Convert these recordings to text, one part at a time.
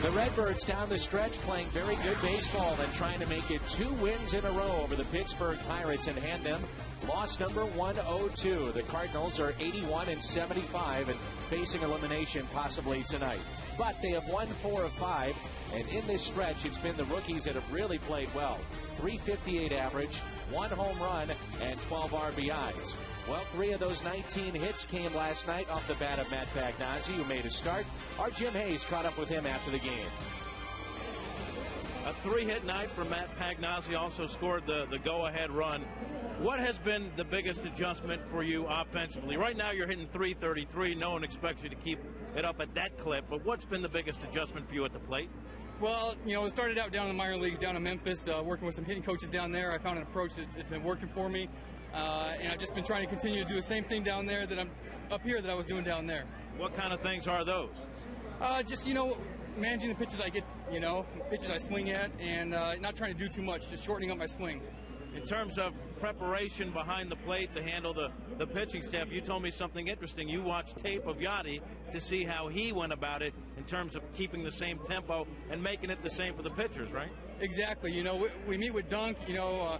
The Redbirds down the stretch playing very good baseball and trying to make it 2 wins in a row over the Pittsburgh Pirates and hand them loss number 102. The Cardinals are 81-75 and facing elimination possibly tonight. But they have won 4 of 5, and in this stretch it's been the rookies that have really played well. .358 average, 1 home run, and 12 RBIs. Well, 3 of those 19 hits came last night off the bat of Matt Pagnazzi, who made a start. Our Jim Hayes caught up with him after the game. A 3-hit night for Matt Pagnazzi, also scored the go-ahead run. What has been the biggest adjustment for you offensively? Right now you're hitting .333. No one expects you to keep it up at that clip, but what's been the biggest adjustment for you at the plate? Well, you know, it started out down in the minor leagues, down in Memphis, working with some hitting coaches down there. I found an approach that's been working for me, and I've just been trying to continue to do the same thing down there that I'm up here that I was doing down there. What kind of things are those? Just, you know, managing the pitches I get, you know, pitches I swing at, and not trying to do too much, just shortening up my swing. In terms of preparation behind the plate to handle the pitching staff, you told me something interesting. You watched tape of Yachty to see how he went about it in terms of keeping the same tempo and making it the same for the pitchers, right? Exactly. You know, we meet with Dunk. You know,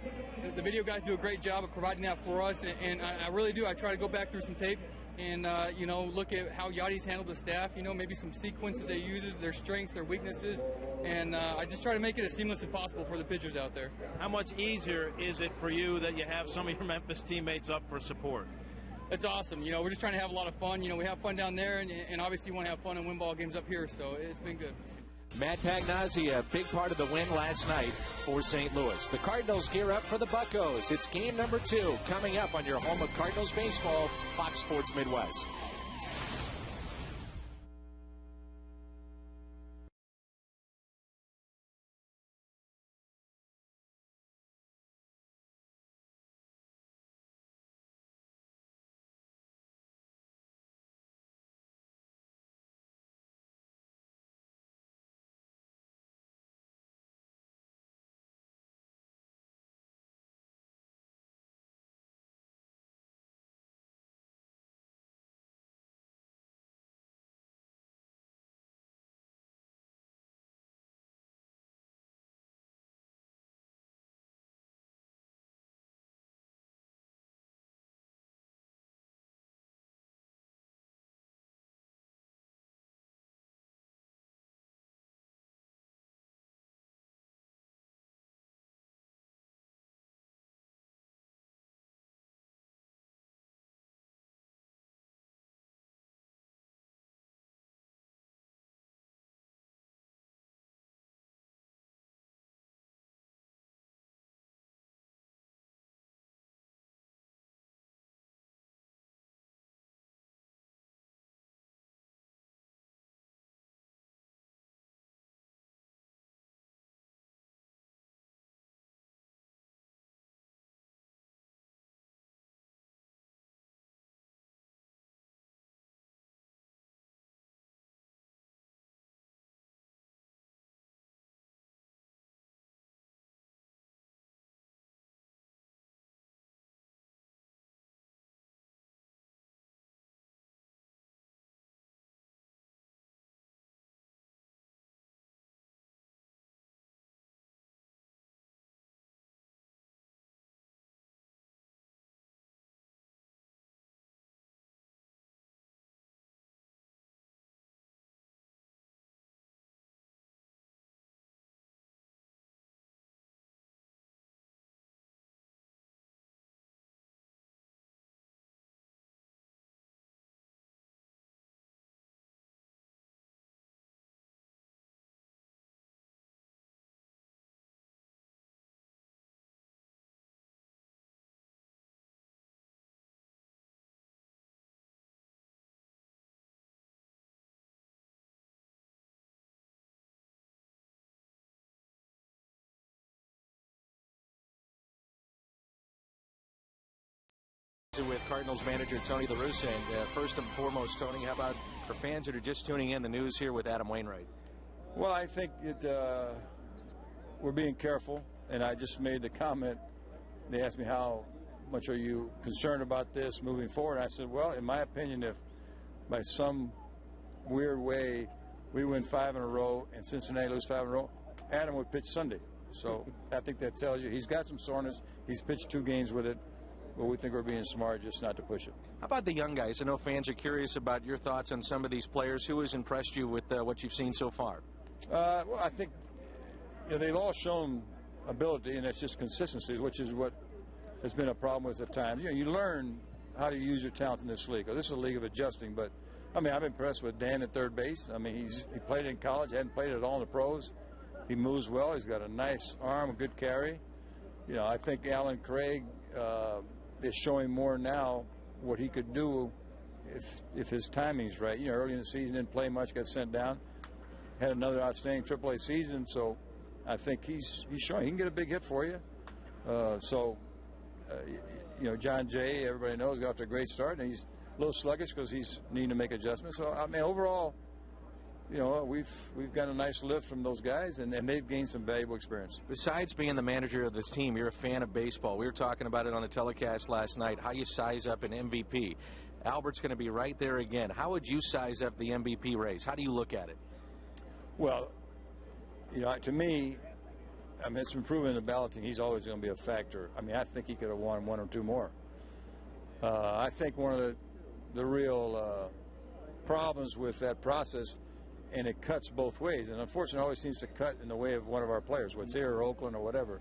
the video guys do a great job of providing that for us, and I really do. I try to go back through some tape and, you know, look at how Yachty's handled the staff, you know, maybe some sequences they uses, their strengths, their weaknesses, and I just try to make it as seamless as possible for the pitchers out there. How much easier is it for you that you have some of your Memphis teammates up for support? It's awesome. You know, we're just trying to have a lot of fun. You know, we have fun down there, and obviously want to have fun and win ball games up here, so it's been good. Matt Pagnazzi, a big part of the win last night for St. Louis. The Cardinals gear up for the Buccos. It's game number 2 coming up on your home of Cardinals baseball, Fox Sports Midwest. With Cardinals manager Tony La Russa. And first and foremost, Tony, how about for fans that are just tuning in, the news here with Adam Wainwright? Well, I think we're being careful, and I just made the comment. They asked me how much are you concerned about this moving forward. I said, well, in my opinion, if by some weird way we win 5 in a row and Cincinnati lose 5 in a row, Adam would pitch Sunday. So I think that tells you he's got some soreness. He's pitched 2 games with it, but we think we're being smart just not to push it. How about the young guys? I know fans are curious about your thoughts on some of these players. Who has impressed you with what you've seen so far? Well, I think they've all shown ability, and it's just consistency, which is what has been a problem with at times. You learn how to use your talent in this league. This is a league of adjusting, but I mean, I'm impressed with Dan at third base. I mean, he played in college, hadn't played at all in the pros. He moves well. He's got a nice arm, a good carry. I think Alan Craig is showing more now what he could do if his timing's right. Early in the season, didn't play much, got sent down. Had another outstanding AAA season, so I think he's showing he can get a big hit for you. John Jay, everybody knows, got off to a great start, and he's a little sluggish because he's needing to make adjustments. So I mean, overall, we've got a nice lift from those guys, and they've gained some valuable experience. Besides being the manager of this team, you're a fan of baseball. We were talking about it on the telecast last night, how you size up an MVP. Albert's going to be right there again. How would you size up the MVP race? How do you look at it? Well, to me, I mean, it's been proven in the balloting he's always going to be a factor. I mean, I think he could have won 1 or 2 more. I think one of the real problems with that process, and it cuts both ways, and unfortunately it always seems to cut in the way of one of our players, whether it's here or Oakland or whatever.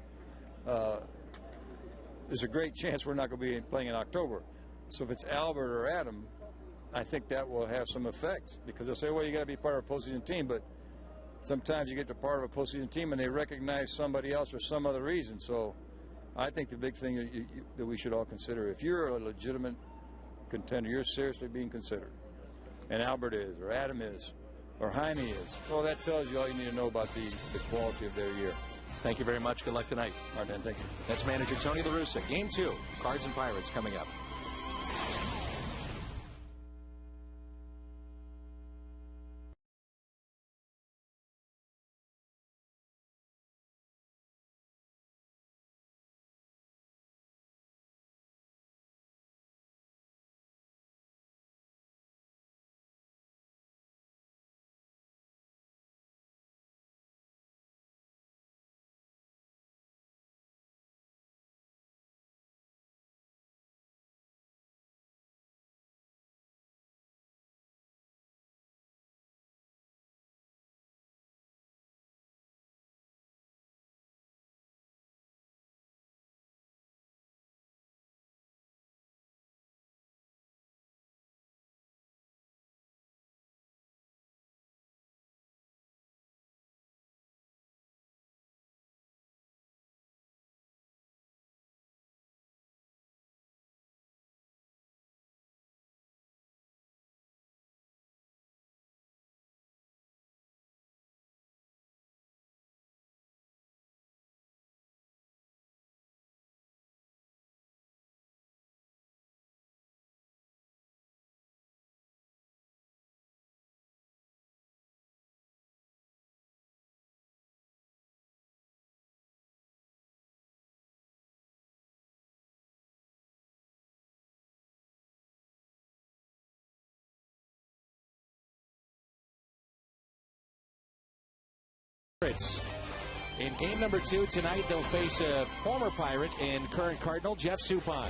There's a great chance we're not going to be playing in October. So if it's Albert or Adam, I think that will have some effect, because they'll say, well, you got to be part of a postseason team, but sometimes you get to part of a postseason team and they recognize somebody else for some other reason. So I think the big thing that we should all consider, if you're a legitimate contender, you're seriously being considered, and Albert is, or Adam is, or Jaime is, well, that tells you all you need to know about the quality of their year. Thank you very much. Good luck tonight. All right, Dan, thank you. That's manager Tony La Russa. Game 2, Cards and Pirates coming up. In game number 2 tonight, they'll face a former Pirate and current Cardinal, Jeff Suppan.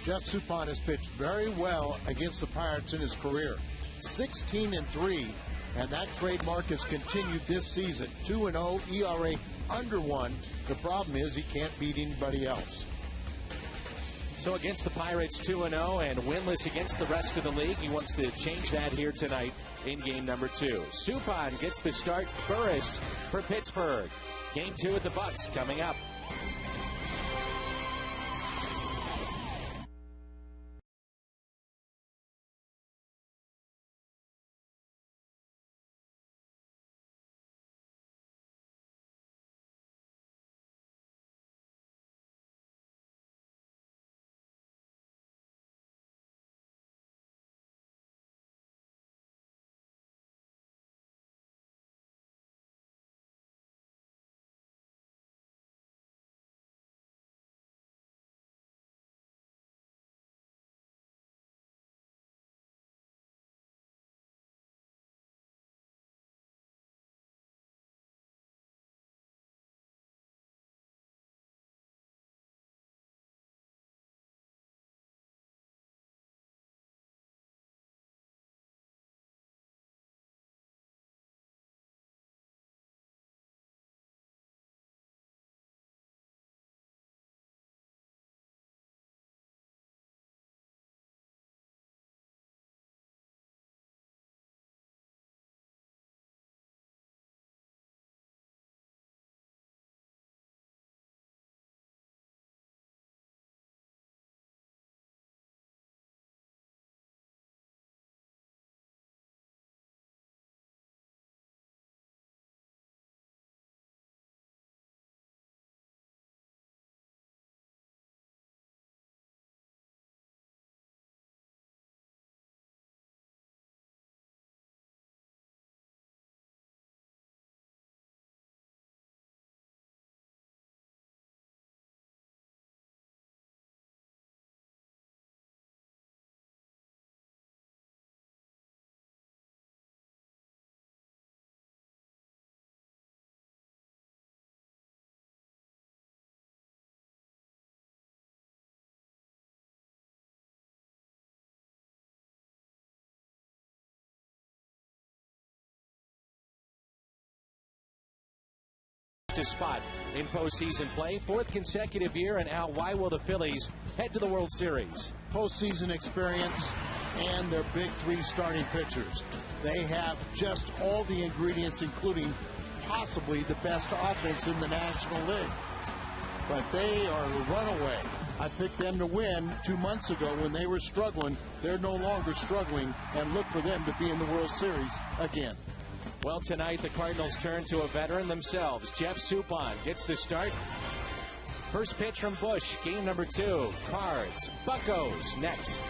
Jeff Suppan has pitched very well against the Pirates in his career. 16-3, and that trademark has continued this season. 2-0, ERA under 1. The problem is he can't beat anybody else. So against the Pirates, 2-0 and winless against the rest of the league. He wants to change that here tonight in game number 2. Suppan gets the start. Burris for Pittsburgh. Game 2 at the Bucks coming up. a spot in postseason play. 4th consecutive year. And Al, why will the Phillies head to the World Series? Postseason experience and their big 3 starting pitchers. They have just all the ingredients, including possibly the best offense in the National League. But they are a runaway. I picked them to win 2 months ago when they were struggling. They're no longer struggling, and look for them to be in the World Series again. Well, tonight the Cardinals turn to a veteran themselves. Jeff Suppan gets the start. First pitch from Busch, game number 2. Cards, Buccos next.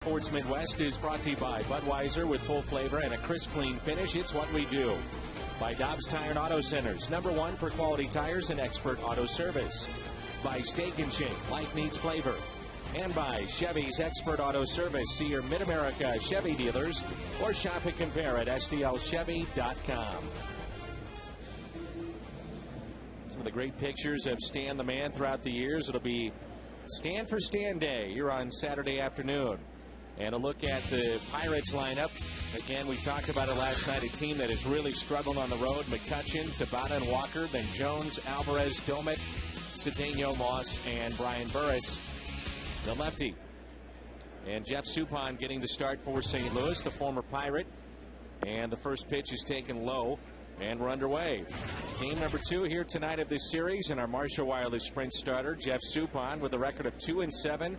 Sports Midwest is brought to you by Budweiser with full flavor and a crisp, clean finish. It's what we do. By Dobbs Tire and Auto Centers, #1 for quality tires and expert auto service. By Steak and Shake, life needs flavor. And by Chevy's Expert Auto Service. See your Mid-America Chevy dealers or shop and compare at STLchevy.com. Some of the great pictures of Stan the Man throughout the years. It'll be Stan for Stan Day here on Saturday afternoon. And a look at the Pirates lineup. Again, we talked about it last night. A team that has really struggled on the road. McCutchen, Tabata, and Walker. Then Jones, Alvarez, Domet, Cedeno, Moss, and Brian Burris, the lefty. And Jeff Suppan getting the start for St. Louis, the former Pirate. And the first pitch is taken low. And we're underway. Game number 2 here tonight of this series. And our Marshall Wireless Sprint starter, Jeff Suppan, with a record of 2-7.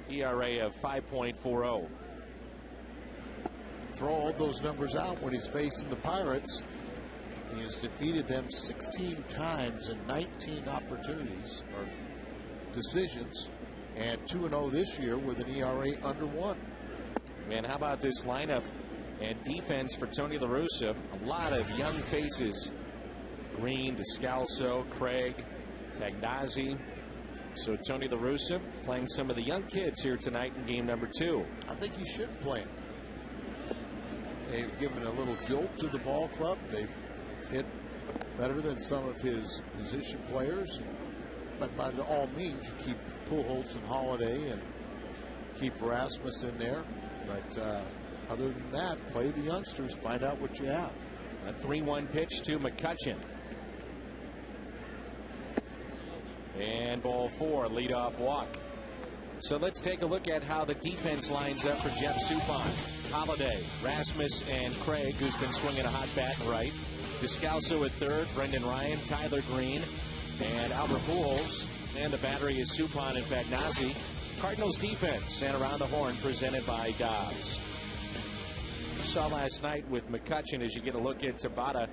ERA of 5.40. Throw all those numbers out when he's facing the Pirates. He has defeated them 16 times in 19 opportunities or decisions, and 2-0 this year with an ERA under 1. Man, how about this lineup and defense for Tony La Russa? A lot of young faces. Green, Descalso, Craig, Pagnazzi. So Tony La Russa playing some of the young kids here tonight in game number 2. I think he should play him. They've given a little jolt to the ball club. They've hit better than some of his position players. But by all means, you keep Pujols and Holiday and keep Rasmus in there. But other than that, play the youngsters, find out what you have. A 3-1 pitch to McCutchen. And ball 4, leadoff walk. So let's take a look at how the defense lines up for Jeff Suppan. Holiday, Rasmus, and Craig, who's been swinging a hot bat in right. Descalso at third, Brendan Ryan, Tyler Green, and Albert Pujols. And the battery is Suppan and Pagnazzi. Cardinals defense, and around the horn presented by Dobbs. saw last night with McCutcheon, as you get a look at Tabata,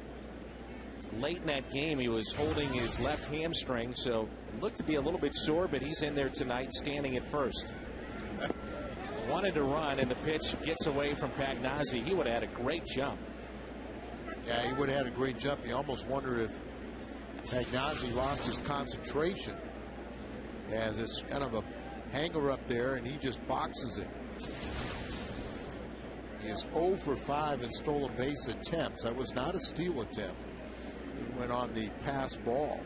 late in that game, he was holding his left hamstring, so it looked to be a little bit sore, but he's in there tonight standing at first. Wanted to run, and the pitch gets away from Pagnazzi. He would have had a great jump. Yeah, he would have had a great jump. You almost wonder if Pagnazzi lost his concentration, as it's kind of a hanger up there, and he just boxes it. He is 0 for 5 in stolen base attempts. That was not a steal attempt. He went on the pass ball.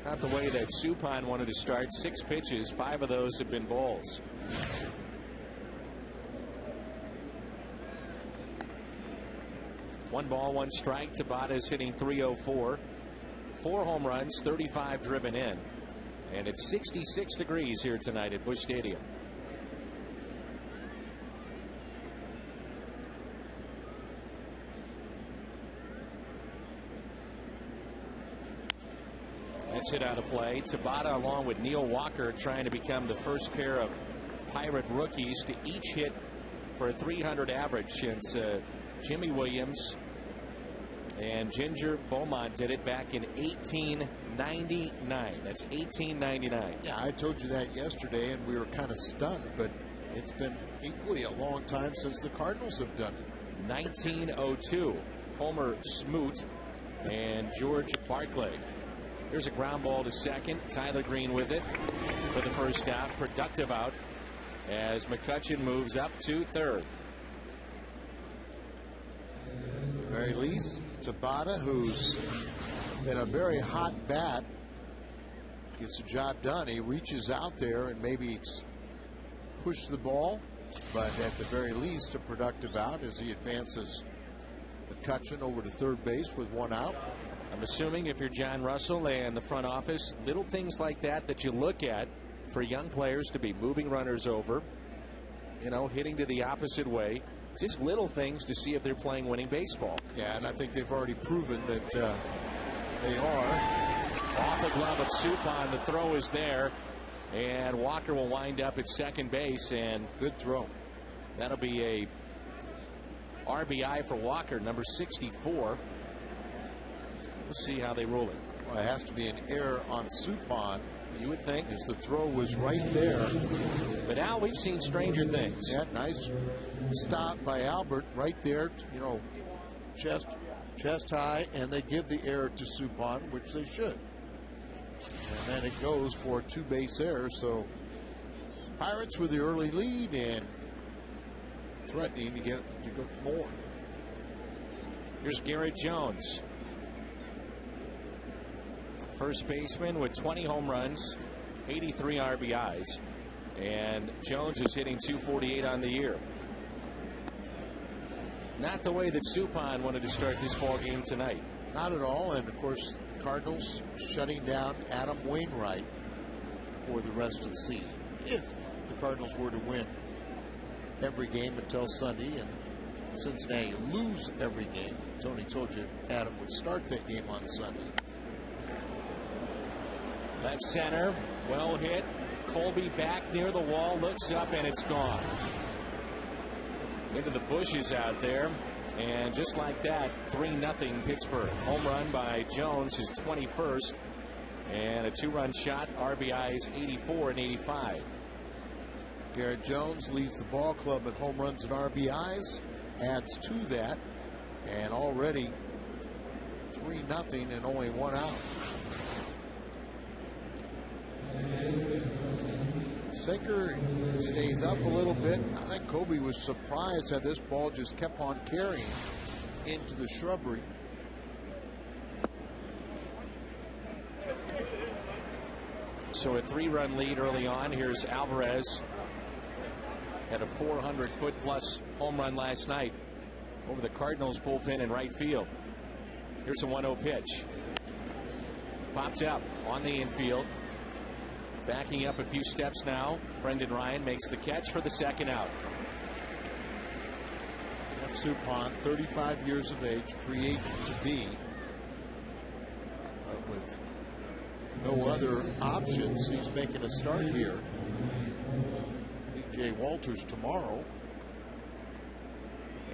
Not the way that Suppan wanted to start. 6 pitches, 5 of those have been balls. One ball, one strike. Tabata is hitting .304. 4 home runs, 35 driven in. And it's 66 degrees here tonight at Busch Stadium. That's hit out of play. Tabata, along with Neil Walker, trying to become the first pair of Pirate rookies to each hit for a .300 average since Jimmy Williams and Ginger Beaumont did it back in 1899. That's 1899. Yeah, I told you that yesterday, and we were kind of stunned, but it's been equally a long time since the Cardinals have done it. 1902. Homer Smoot and George Barclay. Here's a ground ball to second. Tyler Green with it for the first out. Productive out as McCutcheon moves up to third. At the very least, Tabata, who's been a very hot bat, gets the job done. He reaches out there and maybe push the ball, but at the very least a productive out as he advances McCutcheon over to third base with 1 out. I'm assuming if you're John Russell and the front office, little things like that you look at for young players to be moving runners over, you know, hitting to the opposite way. Just little things to see if they're playing winning baseball. Yeah, and I think they've already proven that they are. Off the glove of Suppan, the throw is there, and Walker will wind up at second base, and good throw. That'll be a RBI for Walker, number 64. We'll see how they rule it. Well, it has to be an error on Suppan. You would think. Because the throw was right there. But Al, we've seen stranger things. Yeah, nice stop by Albert right there, you know, chest high, and they give the error to Suppan, which they should. And then it goes for a 2-base error. So Pirates with the early lead and threatening to get more. Here's Garrett Jones. First baseman with 20 home runs, 83 RBIs, and Jones is hitting .248 on the year. Not the way that Suppan wanted to start this ball game tonight. Not at all, and of course the Cardinals shutting down Adam Wainwright for the rest of the season. If the Cardinals were to win every game until Sunday and Cincinnati lose every game, Tony told you Adam would start that game on Sunday. Left center, well hit. Colby back near the wall, looks up, and it's gone. Into the bushes out there, and just like that, 3-0 Pittsburgh. Home run by Jones, his 21st, and a 2-run shot. RBIs 84 and 85. Garrett Jones leads the ball club in home runs and RBIs, adds to that, and already 3-0 and only 1 out. Sinker stays up a little bit. I think Kobe was surprised that this ball just kept on carrying into the shrubbery. So a 3-run lead early on. Here's Alvarez. Had a 400-foot-plus home run last night over the Cardinals bullpen in right field. Here's a 1-0 pitch. Popped up on the infield. Backing up a few steps now. Brendan Ryan makes the catch for the second out. Suppan, 35 years of age, free agent to be. But with no other options, he's making a start here. Jay Walters tomorrow.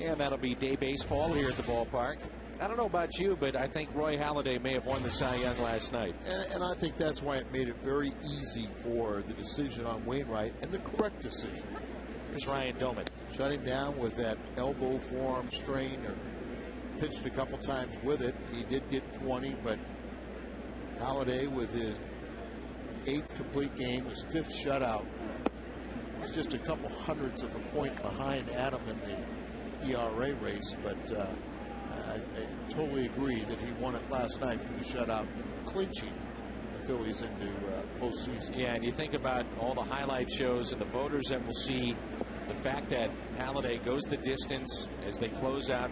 And that'll be day baseball here at the ballpark. I don't know about you, but I think Roy Halladay may have won the Cy Young last night. And I think that's why it made it very easy for the decision on Wainwright, and the correct decision. Here's Ryan Doman. Shut him down with that elbow forearm strain, or pitched a couple times with it. He did get 20, but Halladay with his 8th complete game, his 5th shutout. He's just a couple hundredths of a point behind Adam in the ERA race, but I totally agree that he won it last night with the shutout, clinching the Phillies into postseason. Yeah, and you think about all the highlight shows and the voters that will see the fact that Halladay goes the distance as they close out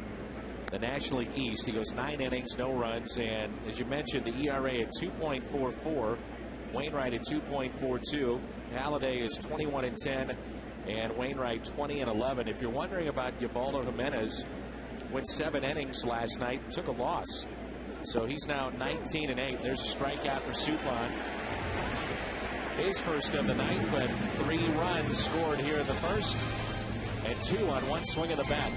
the National League East. He goes 9 innings, no runs, and as you mentioned, the ERA at 2.44, Wainwright at 2.42. Halladay is 21-10, and Wainwright 20-11. If you're wondering about Ubaldo Jimenez, went 7 innings last night, took a loss, so he's now 19-8. There's a strikeout for Suppan. His first of the night, but 3 runs scored here in the first, and 2 on one swing of the bat.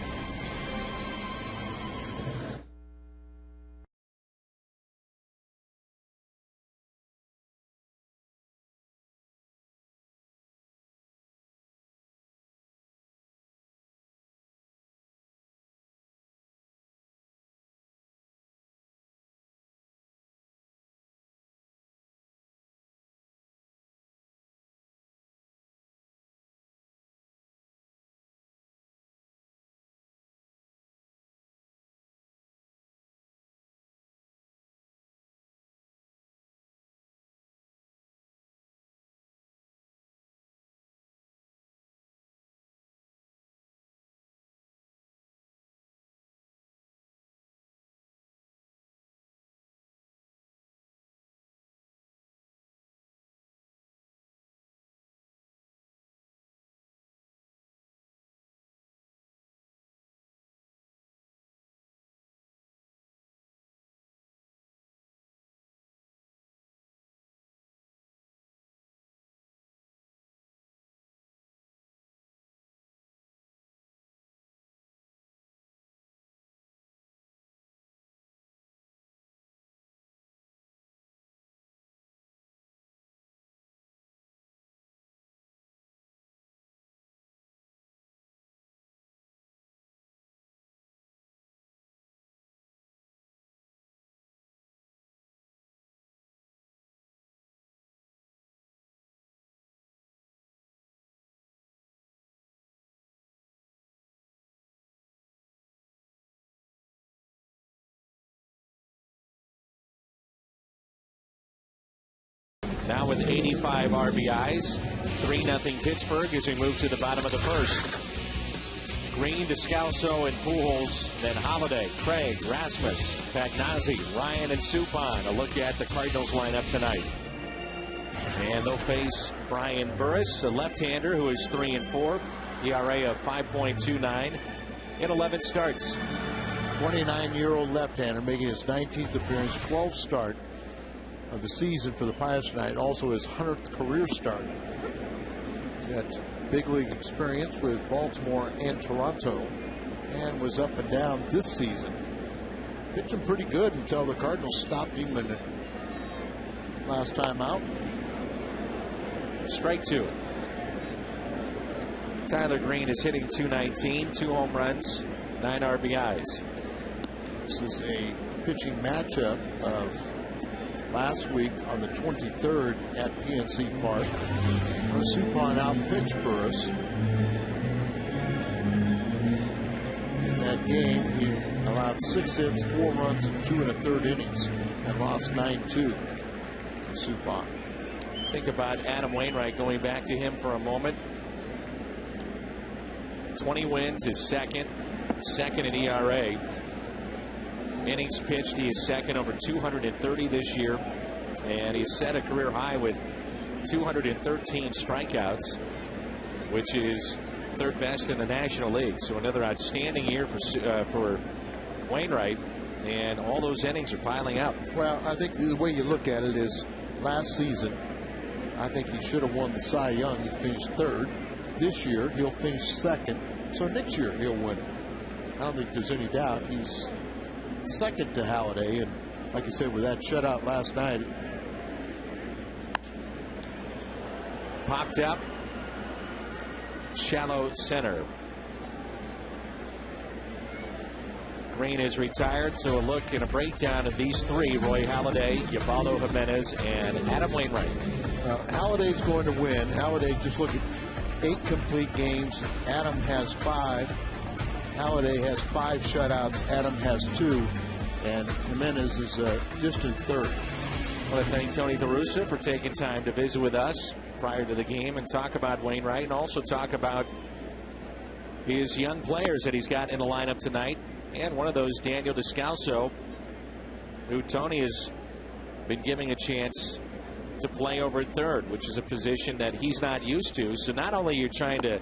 Now with 85 RBIs, 3-0 Pittsburgh as we move to the bottom of the first. Green, Descalso, and Pujols, then Halladay, Craig, Rasmus, Pagnazzi, Ryan, and Suppan. A look at the Cardinals lineup tonight. And they'll face Brian Burris, a left-hander who is 3-4, ERA of 5.29 in 11 starts. 29-year-old left-hander making his 19th appearance, 12th start of the season for the Pirates tonight. Also his 100th career start. He's got big league experience with Baltimore and Toronto, and was up and down this season. Pitching pretty good until the Cardinals stopped him in the last time out. Strike 2. Tyler Green is hitting .219, 2 home runs, 9 RBIs. This is a pitching matchup of last week on the 23rd at PNC Park. Suppan outpitched Burris. In that game, he allowed 6 hits, 4 runs, and 2 1/3 innings, and lost 9-2 to Suppan. Think about Adam Wainwright, going back to him for a moment. 20 wins, is second in ERA. Innings pitched, he is second, over 230 this year, and he's set a career high with 213 strikeouts, which is 3rd best in the National League. So another outstanding year for Wainwright, and all those innings are piling up. Well, I think the way you look at it is last season, I think he should have won the Cy Young. He finished 3rd. this year, he'll finish second. So next year, he'll win it. I don't think there's any doubt. He's second to Halladay. And like you said, with that shutout last night. Popped up. Shallow center. Green is retired, so a look and a breakdown of these three: Roy Halladay, Ubaldo Jimenez, and Adam Wainwright. Halladay's going to win. Halladay, just look at 8 complete games. Adam has 5. Halladay has 5 shutouts. Adam has 2. And Jimenez is just in third. I want to thank Tony DeRussa for taking time to visit with us prior to the game and talk about Wainwright, and also talk about his young players that he's got in the lineup tonight. And one of those, Daniel Descalso, who Tony has been giving a chance to play over at third, which is a position that he's not used to. So not only are you trying to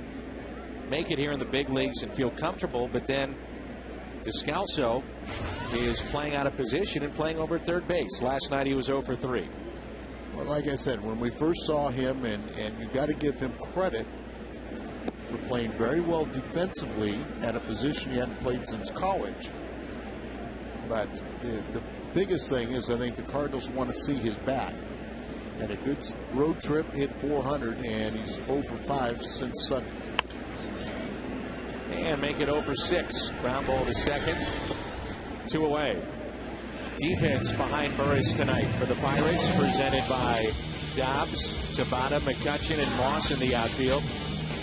make it here in the big leagues and feel comfortable, but then Descalso is playing out of position and playing over at third base. Last night he was 0 for 3. Well, like I said, when we first saw him, and you got to give him credit, we're playing very well defensively at a position he hadn't played since college. But the biggest thing is, I think the Cardinals want to see his bat. And a good road trip, hit 400, and he's 0 for 5 since Sunday. And make it 0 for 6. Ground ball to second. 2 away. Defense behind Burris tonight for the Pirates, presented by Dobbs, Tabata, McCutcheon, and Moss in the outfield.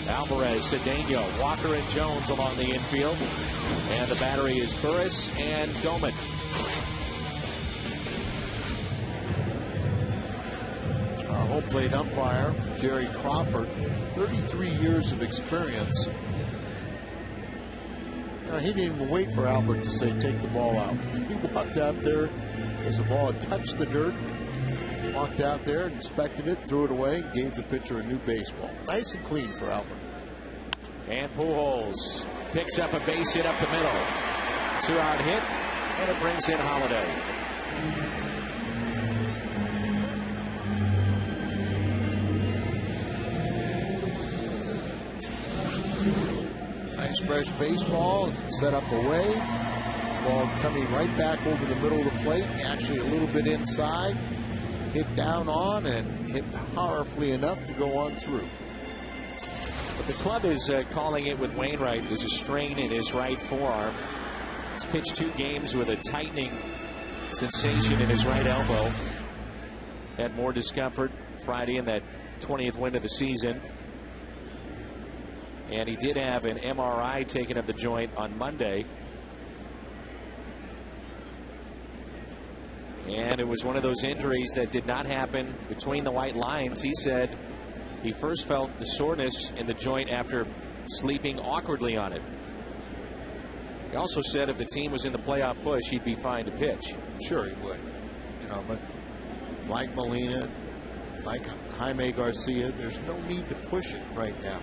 Alvarez, Cedeno, Walker, and Jones along the infield. And the battery is Burris and Doman. Our home plate umpire, Jerry Crawford, 33 years of experience. He didn't even wait for Albert to say take the ball out. He walked out there as the ball had touched the dirt, walked out there and inspected it, threw it away, gave the pitcher a new baseball. Nice and clean for Albert. And Pujols picks up a base hit up the middle. 2-out hit, and it brings in Halladay. Nice fresh baseball, set up away. Ball coming right back over the middle of the plate, actually a little bit inside. Hit down on and hit powerfully enough to go on through. But the club is calling it with Wainwright. There's a strain in his right forearm. He's pitched 2 games with a tightening sensation in his right elbow. Had more discomfort Friday in that 20th win of the season. And he did have an MRI taken of the joint on Monday. And it was one of those injuries that did not happen between the white lines. He said he first felt the soreness in the joint after sleeping awkwardly on it. He also said if the team was in the playoff push, he'd be fine to pitch. Sure he would. But like Molina, like Jaime Garcia, there's no need to push it right now.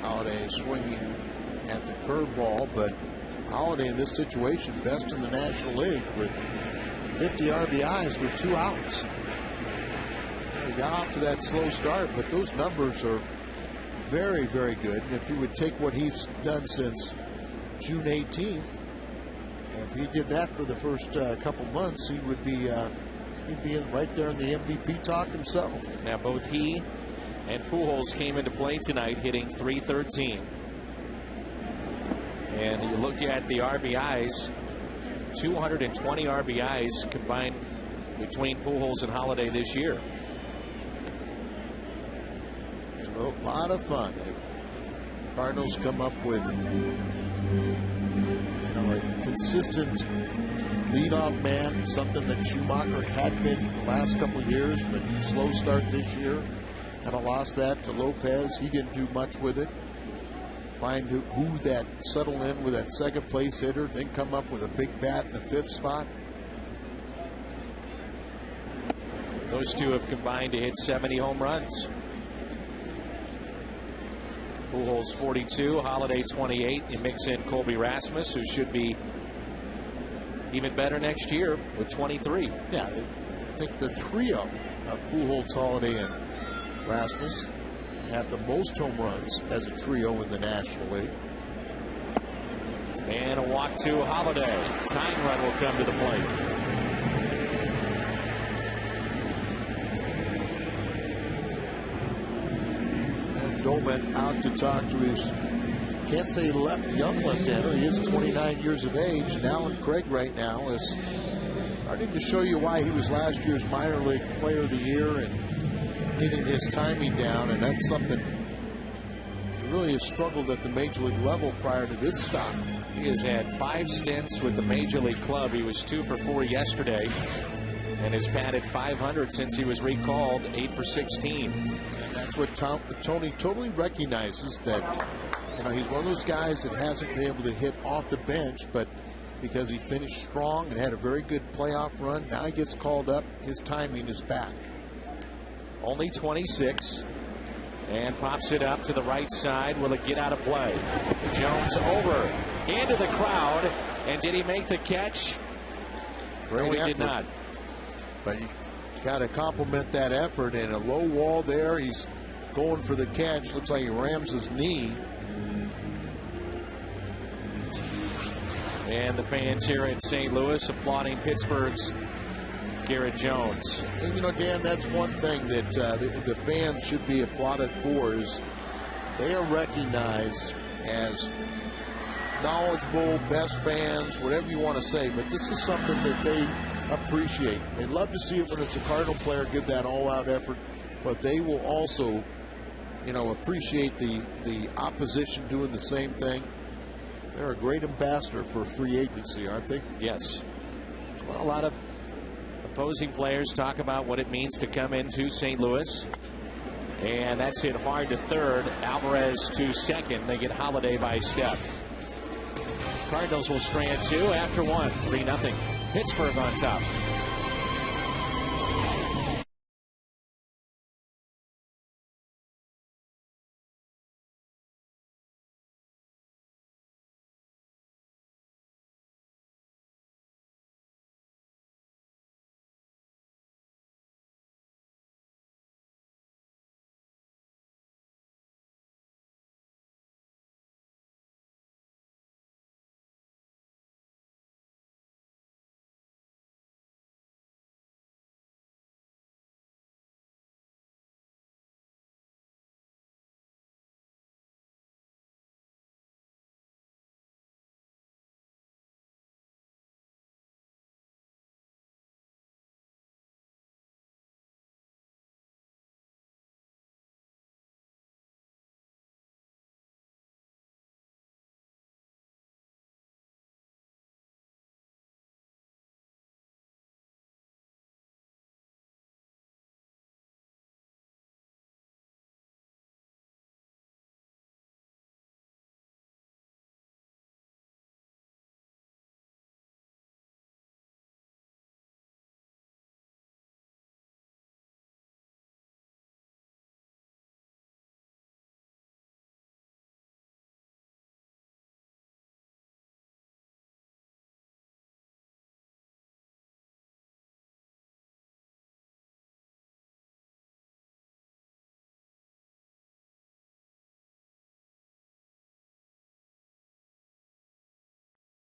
Halladay swinging at the curveball, but Halladay in this situation best in the National League with 50 RBIs with 2 outs. He got off to that slow start, but those numbers are very, very good. And if you would take what he's done since June 18th, if he did that for the first couple months, he would be he'd be right there in the MVP talk himself. Now both he and Pujols came into play tonight hitting .313. And you look at the RBIs, 220 RBIs combined between Pujols and Halladay this year. A lot of fun. If Cardinals come up with a consistent leadoff man, something that Schumacher had been the last couple of years, but slow start this year. Kind of lost that to Lopez. He didn't do much with it. Find who that settle in with that second place hitter, then come up with a big bat in the 5th spot. Those two have combined to hit 70 home runs. Pujols 42, Halladay 28. You mix in Colby Rasmus, who should be even better next year with 23. Yeah, I think the trio of Pujols, Holiday, and Rasmus have the most home runs as a trio in the National League. And a walk to Holiday. Tying run will come to the plate. And Doman out to talk to his, can't say young left-hander. He is 29 years of age. And Alan Craig right now is starting to show you why he was last year's minor league player of the year and getting his timing down. And that's something he really has struggled at the major league level prior to this stop. He has had 5 stints with the major league club. He was 2 for 4 yesterday and has batted .500 since he was recalled, 8 for 16. And that's what Tony totally recognizes, that he's one of those guys that hasn't been able to hit off the bench, but because he finished strong and had a very good playoff run, now he gets called up. His timing is back. Only 26. And pops it up to the right side. Will it get out of play? Jones over into the crowd. And did he make the catch? Great no, he effort. did not. But you got to compliment that effort. And a low wall there. He's going for the catch. Looks like he rams his knee. And the fans here in St. Louis applauding Pittsburgh's Garrett Jones. And, Dan, that's one thing that the fans should be applauded for, is they are recognized as knowledgeable, best fans, whatever you want to say, but this is something that they appreciate. They love to see it when it's a Cardinal player give that all-out effort, but they will also, appreciate the opposition doing the same thing. They're a great ambassador for free agency, aren't they? Yes. Well, a lot of opposing players talk about what it means to come into St. Louis. And that's hit hard to third. Alvarez to second. They get Holiday by step. Cardinals will strand 2 after 1. 3-0. Pittsburgh on top.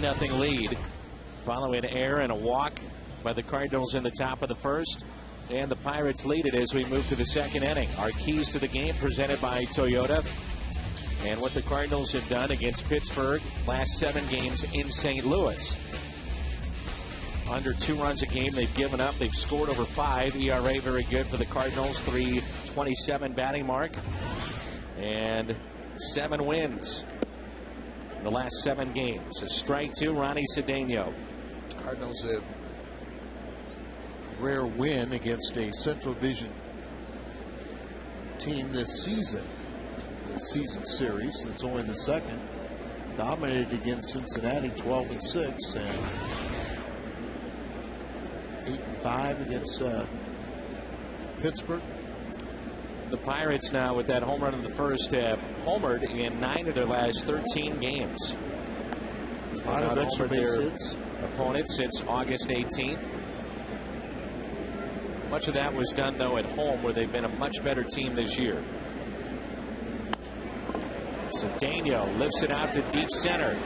Nothing lead following an error and a walk by the Cardinals in the top of the first, and the Pirates lead it as we move to the second inning. Our keys to the game presented by Toyota, and what the Cardinals have done against Pittsburgh last 7 games in St. Louis. Under 2 runs a game they've given up. They've scored over 5. ERA very good for the Cardinals. .327 batting mark, and 7 wins the last 7 games. A strike to Ronnie Cedeno. Cardinals have a rare win against a Central Division team this season. The season series, it's only the second. Dominated against Cincinnati 12-6, and 8-5 against Pittsburgh. The Pirates now, with that home run in the first, have homered in 9 of their last 13 games. A lot of extra base hits. Opponent since August 18th. Much of that was done, though, at home, where they've been a much better team this year. Cedeno lifts it out to deep center.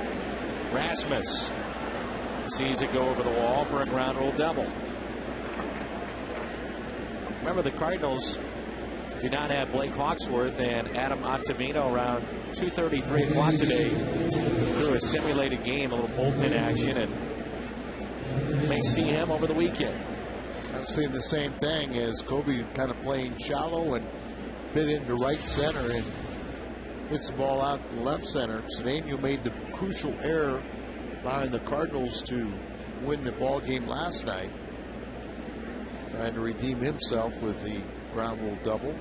Rasmus sees it go over the wall for a ground rule double. Remember, the Cardinals do not have Blake Hawksworth and Adam Ottavino around 2:30, 3 o'clock today through a simulated game, a little bullpen action, and you may see him over the weekend. I'm seeing the same thing as Kobe kind of playing shallow and bit into right center and hits the ball out in left center. Cedeno made the crucial error, allowing the Cardinals to win the ball game last night, trying to redeem himself with the ground rule double.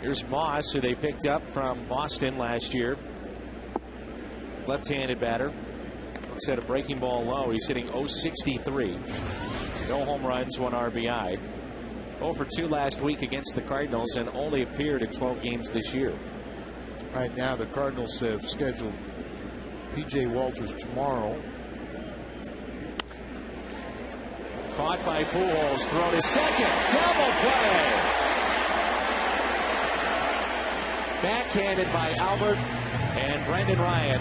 Here's Moss, who they picked up from Boston last year. Left-handed batter. Looks at a breaking ball low. He's hitting .063. No home runs, 1 RBI. 0 for 2 last week against the Cardinals and only appeared in 12 games this year. Right now, the Cardinals have scheduled P.J. Walters tomorrow. Caught by Pujols, thrown to second, double play. Backhanded by Albert, and Brendan Ryan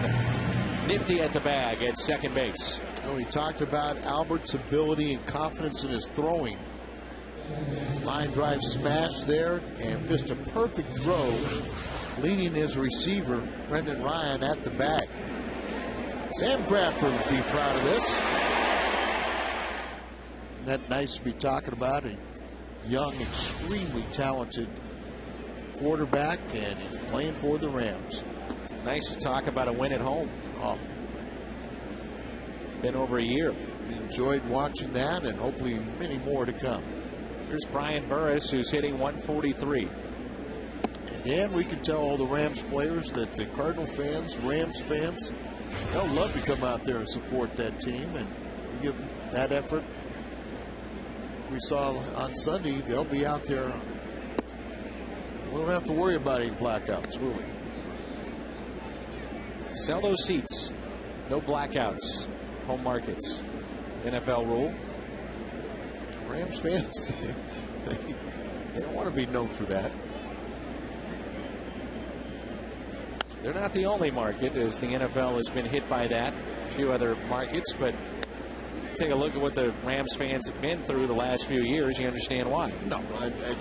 nifty at the bag at second base. Oh, he talked about Albert's ability and confidence in his throwing. Line drive smash there, and just a perfect throw, leading his receiver, Brendan Ryan, at the bag. Sam Bradford would be proud of this. Isn't that nice to be talking about a young, extremely talented quarterback, and he's playing for the Rams. Nice to talk about a win at home. Oh, been over a year. We enjoyed watching that, and hopefully many more to come. Here's Brian Burris, who's hitting .143. And we can tell all the Rams players that the Cardinal fans, Rams fans, they'll love to come out there and support that team and give that effort. We saw on Sunday, they'll be out there. We don't have to worry about any blackouts, will we? Sell those seats. No blackouts. Home markets. NFL rule. Rams fans, they don't want to be known for that. They're not the only market, as the NFL has been hit by that. A few other markets, but take a look at what the Rams fans have been through the last few years. You understand why. No, it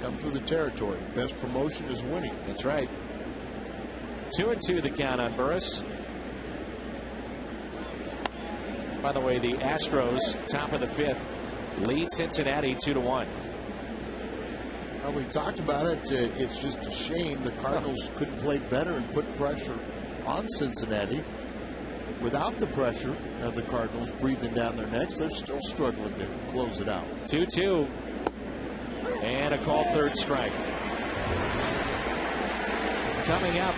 comes with the territory. Best promotion is winning. That's right. 2-2 the count on Burris. By the way, the Astros, top of the 5th, lead Cincinnati 2-1. Well, we talked about it. It's just a shame the Cardinals couldn't play better and put pressure on Cincinnati. Without the pressure of the Cardinals breathing down their necks, they're still struggling to close it out. 2-2. And a called third strike. Coming up,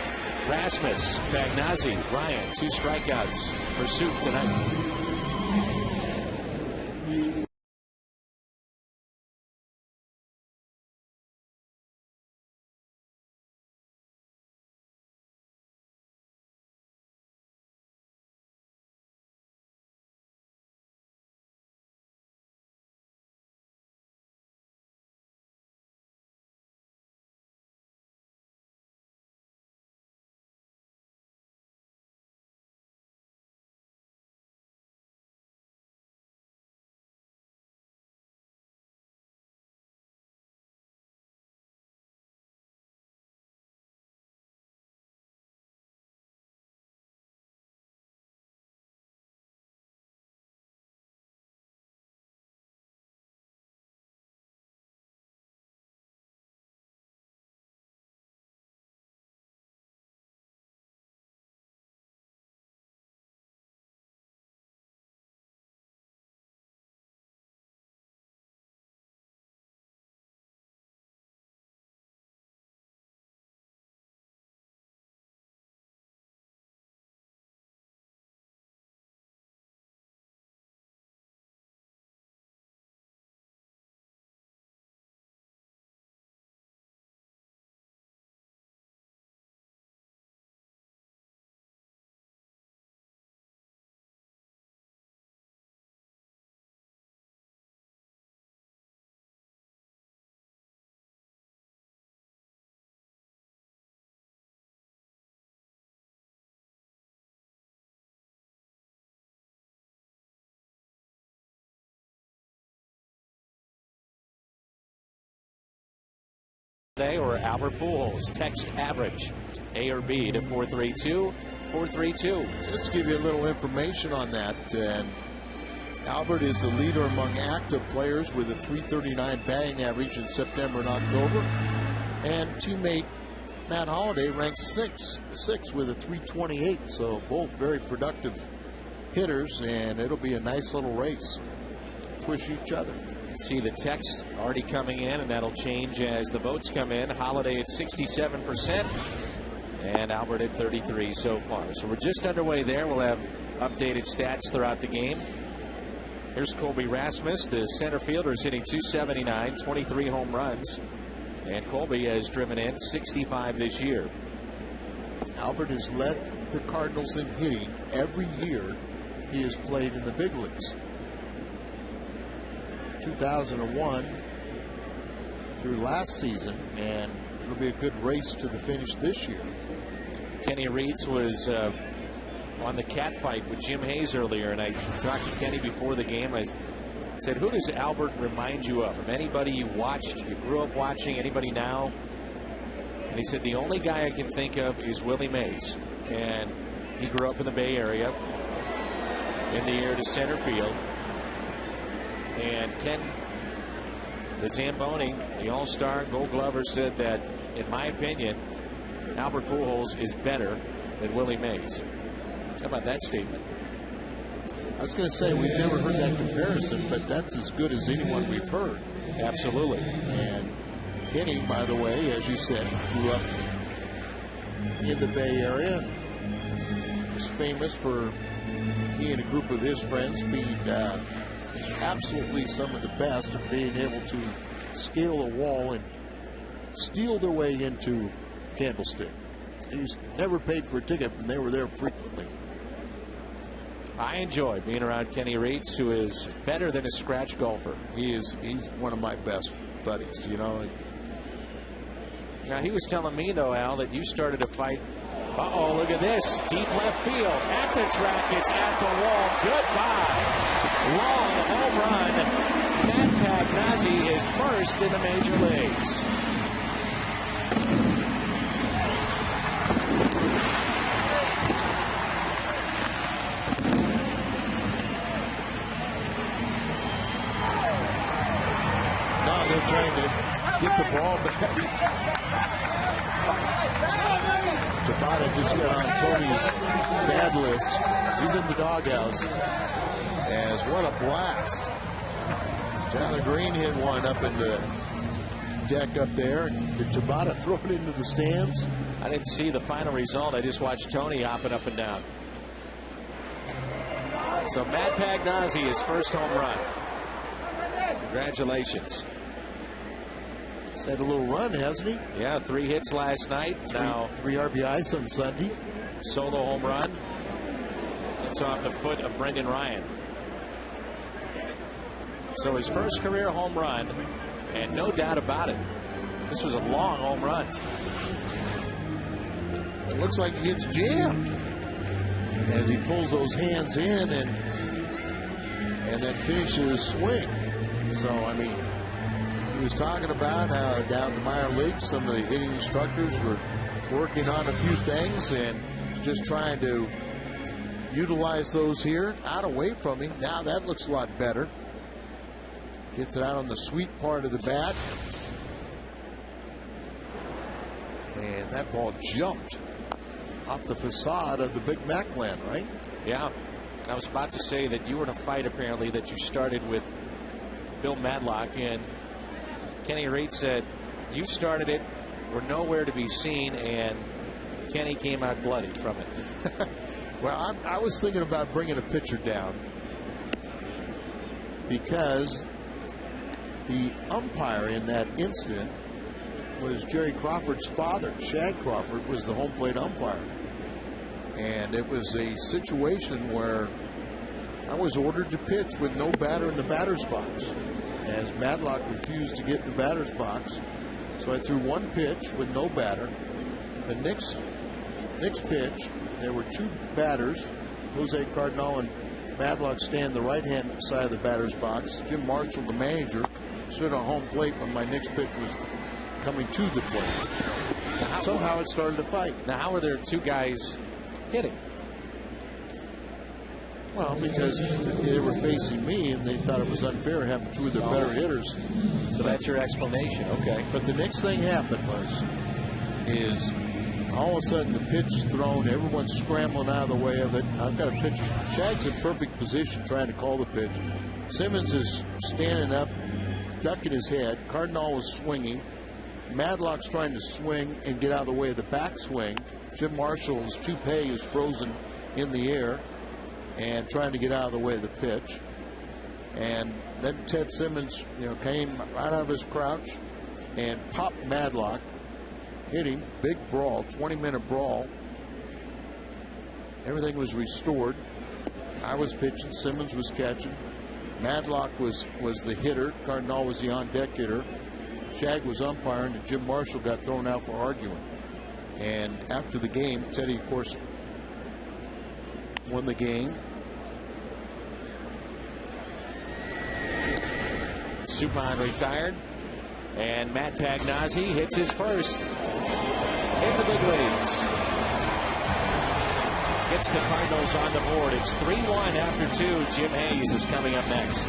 Rasmus, Bagnazzi, Ryan, 2 strikeouts for Soup tonight. Today or Albert Pujols. Text average A or B to 432-432. Just to give you a little information on that, and Albert is the leader among active players with a .339 batting average in September and October, and teammate Matt Holliday ranks sixth with a .328. So both very productive hitters, and it'll be a nice little race. Push each other. See the text already coming in, and that'll change as the votes come in. Holliday at 67% and Albert at 33 so far. So we're just underway there. We'll have updated stats throughout the game. Here's Colby Rasmus, the center fielder, is hitting .279, 23 home runs, and Colby has driven in 65 this year. Albert has led the Cardinals in hitting every year he has played in the big leagues. 2001 through last season, and it'll be a good race to the finish this year. Kenny Reitz was on the cat fight with Jim Hayes earlier, and I talked to Kenny before the game. I said, who does Albert remind you of? Anybody you watched, you grew up watching, anybody now? And he said, the only guy I can think of is Willie Mays. And he grew up in the Bay Area, in the air to center field. And Ken, the Zamboni, the All-Star Gold Glover, said that, in my opinion, Albert Pujols is better than Willie Mays. How about that statement? I was going to say, we've never heard that comparison, but that's as good as anyone we've heard. Absolutely. And Kenny, by the way, as you said, grew up in the Bay Area. Was famous for he and a group of his friends being absolutely some of the best of being able to scale a wall and steal their way into Candlestick. He's never paid for a ticket, and they were there frequently. I enjoy being around Kenny Reitz, who is better than a scratch golfer. He's one of my best buddies, you know. Now, he was telling me, though, Al, that you started a fight. Uh-oh, look at this. Deep left field. At the track, it's at the wall. Goodbye. Long home run. Matt Pagnazzi is first in the major leagues. Now they're trying to get the ball back. Tabata just got on Tony's bad list. He's in the doghouse. As what a blast. Tyler Green hit one up in the deck up there. Did Tabata throw it into the stands? I didn't see the final result. I just watched Tony hopping up and down. So Matt Pagnazzi, his first home run. Congratulations. He's had a little run, hasn't he? Yeah, 3 hits last night. Now 3 RBIs on Sunday. Solo home run. It's off the foot of Brendan Ryan. So his first career home run, and no doubt about it, this was a long home run. It looks like he gets jammed as he pulls those hands in and then finishes his swing. So, I mean, he was talking about how down in the minor leagues, some of the hitting instructors were working on a few things and just trying to utilize those here. Out away from him. Now that looks a lot better. Gets it out on the sweet part of the bat. And that ball jumped off the facade of the Big Mac land, right? Yeah. I was about to say that you were in a fight, apparently, that you started with Bill Madlock, and Kenny Reitz said, you started it, we're nowhere to be seen, and Kenny came out bloody from it. Well, I was thinking about bringing a pitcher down because the umpire in that incident was Jerry Crawford's father. Shag Crawford was the home plate umpire. And it was a situation where I was ordered to pitch with no batter in the batter's box, as Madlock refused to get in the batter's box. So I threw one pitch with no batter. The next pitch, there were 2 batters, Jose Cardinal and Madlock, stand the right-hand side of the batter's box. Jim Marshall, the manager, stood on home plate when my next pitch was coming to the plate. Somehow it started a fight. Now, how are there two guys hitting? Well, because they were facing me, and they thought it was unfair having two of their better hitters. So that's your explanation, okay. But the next thing happened is all of a sudden the pitch is thrown, everyone's scrambling out of the way of it. I've got a pitcher. Shag's in perfect position trying to call the pitch. Simmons is standing up, ducking his head. Cardinal was swinging. Madlock's trying to swing and get out of the way of the backswing. Jim Marshall's toupee is frozen in the air and trying to get out of the way of the pitch. And then Ted Simmons, came right out of his crouch and popped Madlock, hit him, big brawl, 20-minute brawl. Everything was restored. I was pitching, Simmons was catching. Madlock was the hitter. Cardinal was the on-deck hitter. Shag was umpiring, and Jim Marshall got thrown out for arguing. And after the game, Teddy, of course, won the game. Suppan retired, and Matt Pagnozzi hits his first in the big leagues. Gets the Cardinals on the board. It's 3-1 after 2. Jim Hayes is coming up next.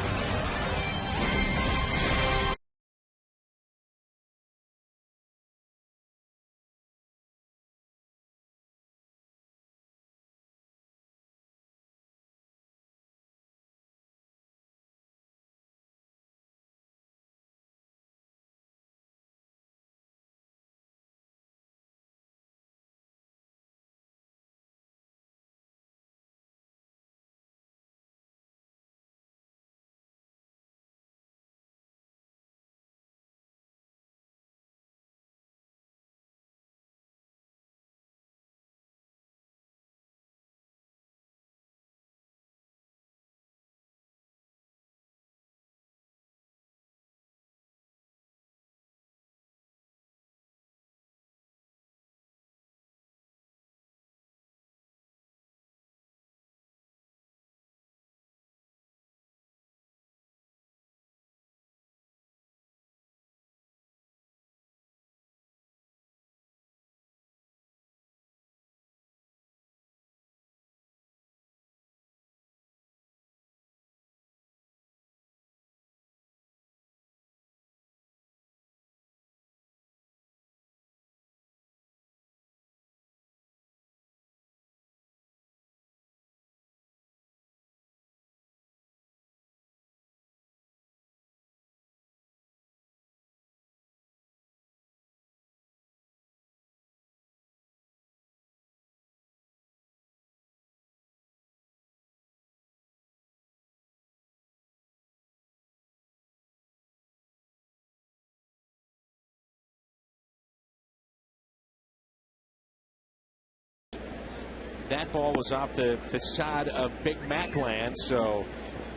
That ball was off the facade of Big Mac Land, so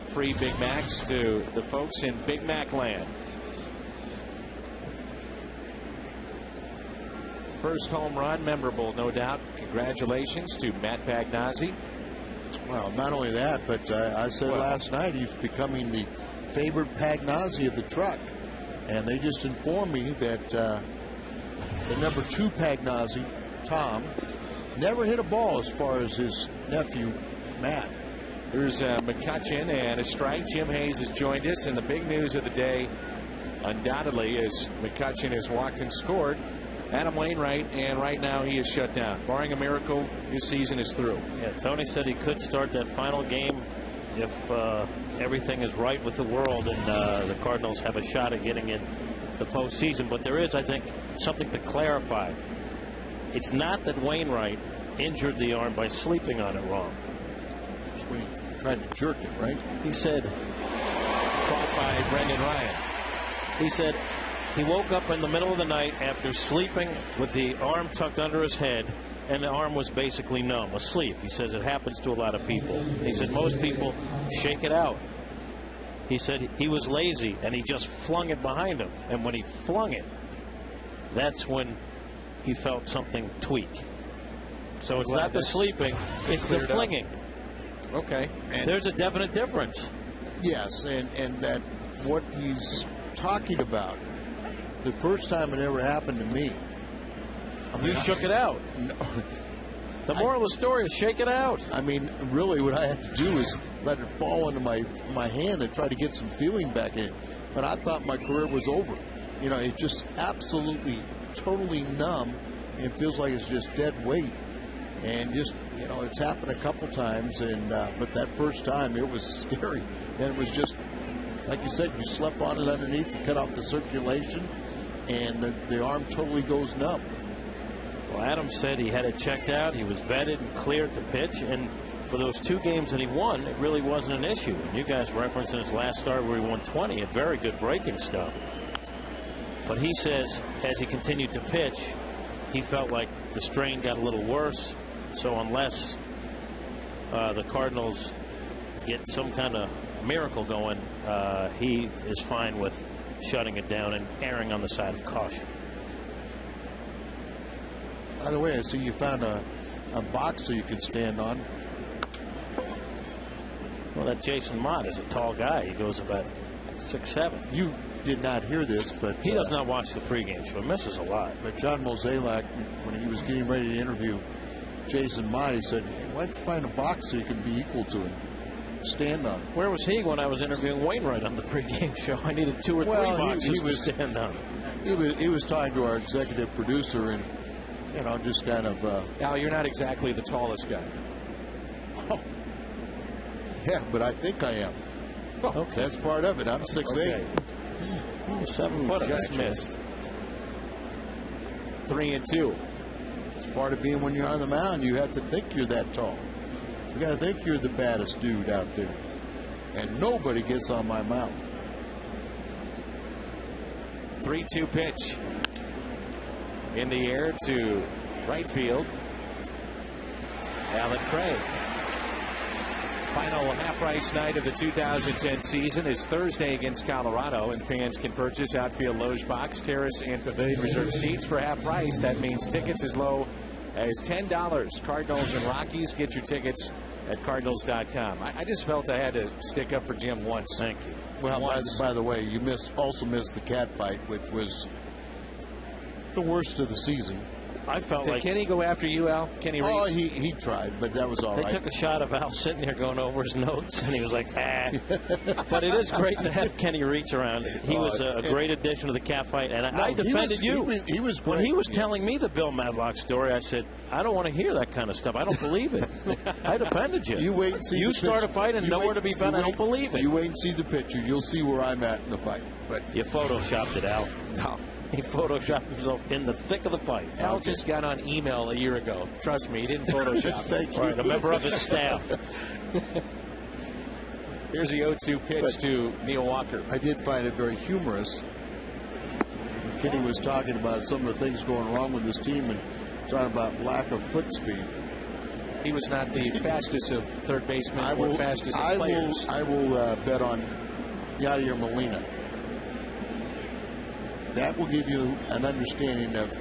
free Big Macs to the folks in Big Mac Land. First home run, memorable, no doubt. Congratulations to Matt Pagnozzi. Well, not only that, but I said last night he's becoming the favorite Pagnozzi of the truck. And they just informed me that the number 2 Pagnozzi, Tom, never hit a ball as far as his nephew, Matt. Here's McCutchen and a strike. Jim Hayes has joined us, and the big news of the day, undoubtedly, is McCutchen has walked and scored. Adam Wainwright, and right now he is shut down. Barring a miracle, his season is through. Yeah, Tony said he could start that final game if everything is right with the world and the Cardinals have a shot at getting in the postseason. But there is, I think, something to clarify. It's not that Wainwright injured the arm by sleeping on it wrong. He tried to jerk it, right? He said, caught by Brendan Ryan. He said he woke up in the middle of the night after sleeping with the arm tucked under his head, and the arm was basically numb, asleep. He says it happens to a lot of people. He said most people shake it out. He said he was lazy, and he just flung it behind him. And when he flung it, that's when he felt something tweak. So it's not the sleeping, it's the flinging. Okay. And there's a definite difference. Yes, and that what he's talking about the first time it ever happened to me. I mean, You shook it out. No, The moral of the story is shake it out. I mean, really, what I had to do is let it fall into my hand and try to get some feeling back in. But I thought my career was over. You know, it just absolutely, totally numb, and feels like it's just dead weight. And just, you know, it's happened a couple times, and but that first time it was scary, and it was just like you said, you slept on it underneath to cut off the circulation, and the arm totally goes numb. Well, Adam said he had it checked out. He was vetted and cleared to pitch. And for those 2 games that he won, it really wasn't an issue. And you guys referenced his last start where he won 20. He had very good breaking stuff. But he says as he continued to pitch, he felt like the strain got a little worse. So unless the Cardinals get some kind of miracle going, he is fine with shutting it down and erring on the side of caution. By the way, I see you found a box so you can stand on. Well, that Jason Mott is a tall guy. He goes about 6'7". You did not hear this, but He does not watch the pregame show. Misses a lot. But John Mozeliak, when he was getting ready to interview Jason Mott, he said, why don't you find a box so you can be equal to him? Stand on. Where was he when I was interviewing Wainwright on the pregame show? I needed 2 or 3 boxes to stand on. He was talking to our executive producer, and you know, just kind of. Al, you're not exactly the tallest guy. Oh, yeah, but I think I am. Oh, okay. That's part of it. I'm 6'8". Okay. 7 foot. Just missed. 3-2. It's part of being when you're on the mound. You have to think you're that tall. You got to think you're the baddest dude out there. And nobody gets on my mound. 3-2 pitch. In the air to right field. Alan Craig. Final half-price night of the 2010 season is Thursday against Colorado, and fans can purchase outfield loge box, terrace, and pavilion reserve seats for half price. That means tickets as low as $10. Cardinals and Rockies. Get your tickets at Cardinals.com. I just felt I had to stick up for Jim once. Thank you. Well, by the way, you also missed the cat fight, which was the worst of the season. I felt Did like Kenny go after you, Al? Kenny Reese? Oh, he tried, but that was all they right. took a shot of Al sitting here going over his notes, and he was like, ah. But it is great to have Kenny Reese around. He was a great addition to the cat fight, and I defended you. He was great. When he was telling me the Bill Madlock story, I said, I don't want to hear that kind of stuff. I don't believe it. I defended you. You wait and see. You start a fight and nowhere to be found. I don't believe it. You wait and see the picture. You'll see where I'm at in the fight. But you photoshopped it out. No. He photoshopped himself in the thick of the fight. Al just got on email a year ago. Trust me, he didn't Photoshop. Thank you. Right, a member of his staff. Here's the 0-2 pitch to Neil Walker. I did find it very humorous. Kenny was talking about some of the things going wrong with this team and talking about lack of foot speed. He was not the fastest of third basemen or fastest of players. I will bet on Yadier Molina. That will give you an understanding of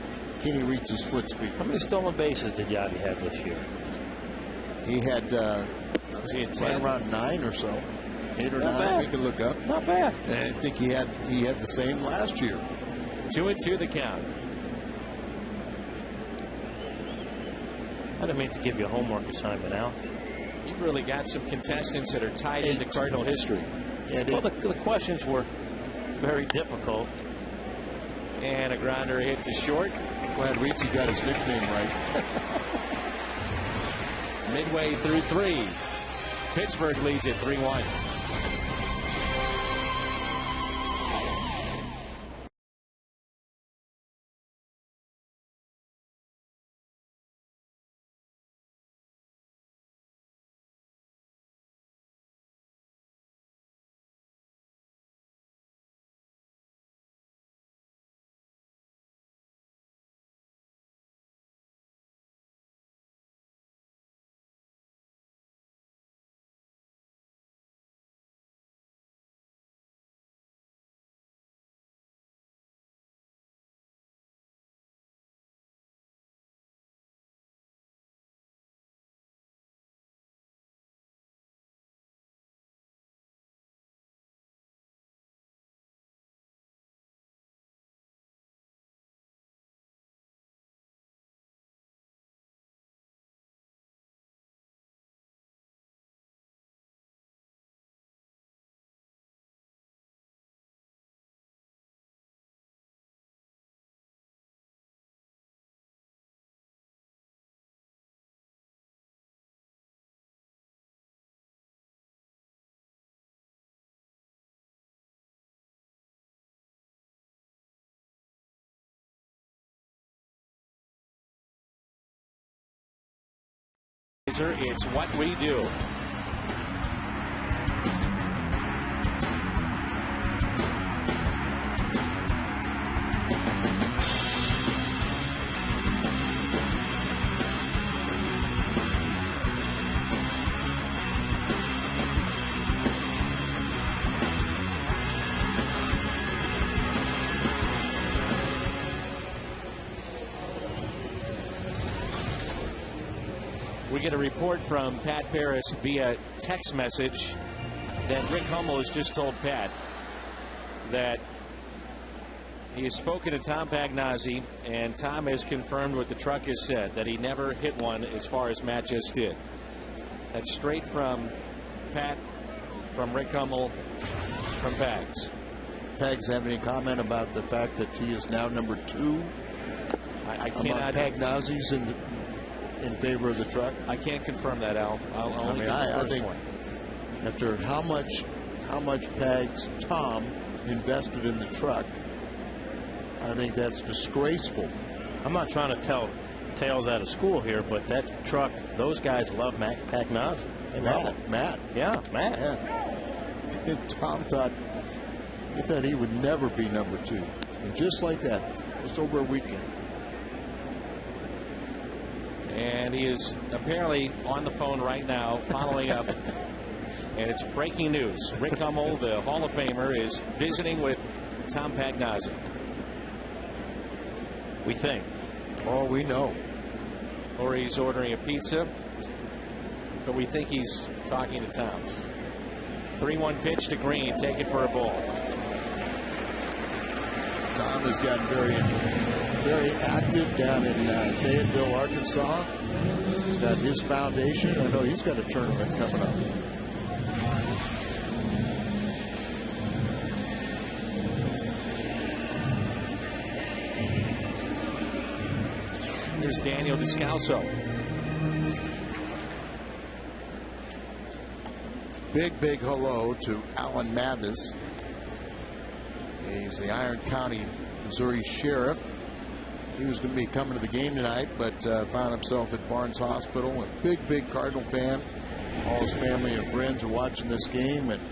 Kenny Reetz's foot speed. How many stolen bases did Yadi have this year? He had Was he at right 10? around 9 or so. 8 or Not 9, bad. we can look up. Not bad. And I think he had the same last year. 2-2 the count. I didn't mean to give you a homework assignment, Al. You really got some contestants that are tied into Cardinal history. Well, the questions were very difficult. And a grounder hit to short. Glad Reetzy got his nickname right. Midway through 3. Pittsburgh leads at 3-1. It's what we do. We get a report from Pat Paris via text message that Rick Hummel has just told Pat that he has spoken to Tom Pagnozzi, and Tom has confirmed what the truck has said, that he never hit one as far as Matt just did. That's straight from Pat, from Rick Hummel, from Pags. Pags have any comment about the fact that he is now number 2? I cannot. Pagnozzi's in favor of the truck. I can't confirm that, Al. I think one. After how much Pags Tom invested in the truck, I think that's disgraceful. I'm not trying to tell tales out of school here, but that truck, those guys love Matt Pagnozzi. Matt. Yeah, Matt. Yeah. And Tom thought he would never be number 2. And just like that, just over a weekend. And he is apparently on the phone right now following up. And it's breaking news. Rick Hummel, the Hall of Famer, is visiting with Tom Pagnozzi. We think. Oh, we know. Or he's ordering a pizza. But we think he's talking to Tom. 3-1 pitch to Green. Take it for a ball. Tom has gotten very active down in Fayetteville, Arkansas. He's got his foundation. I know he's got a tournament coming up. Here's Daniel Descalso. Big hello to Alan Mathis. He's the Iron County, Missouri Sheriff. He was going to be coming to the game tonight, but found himself at Barnes Hospital. And big Cardinal fan. All his family and friends are watching this game. And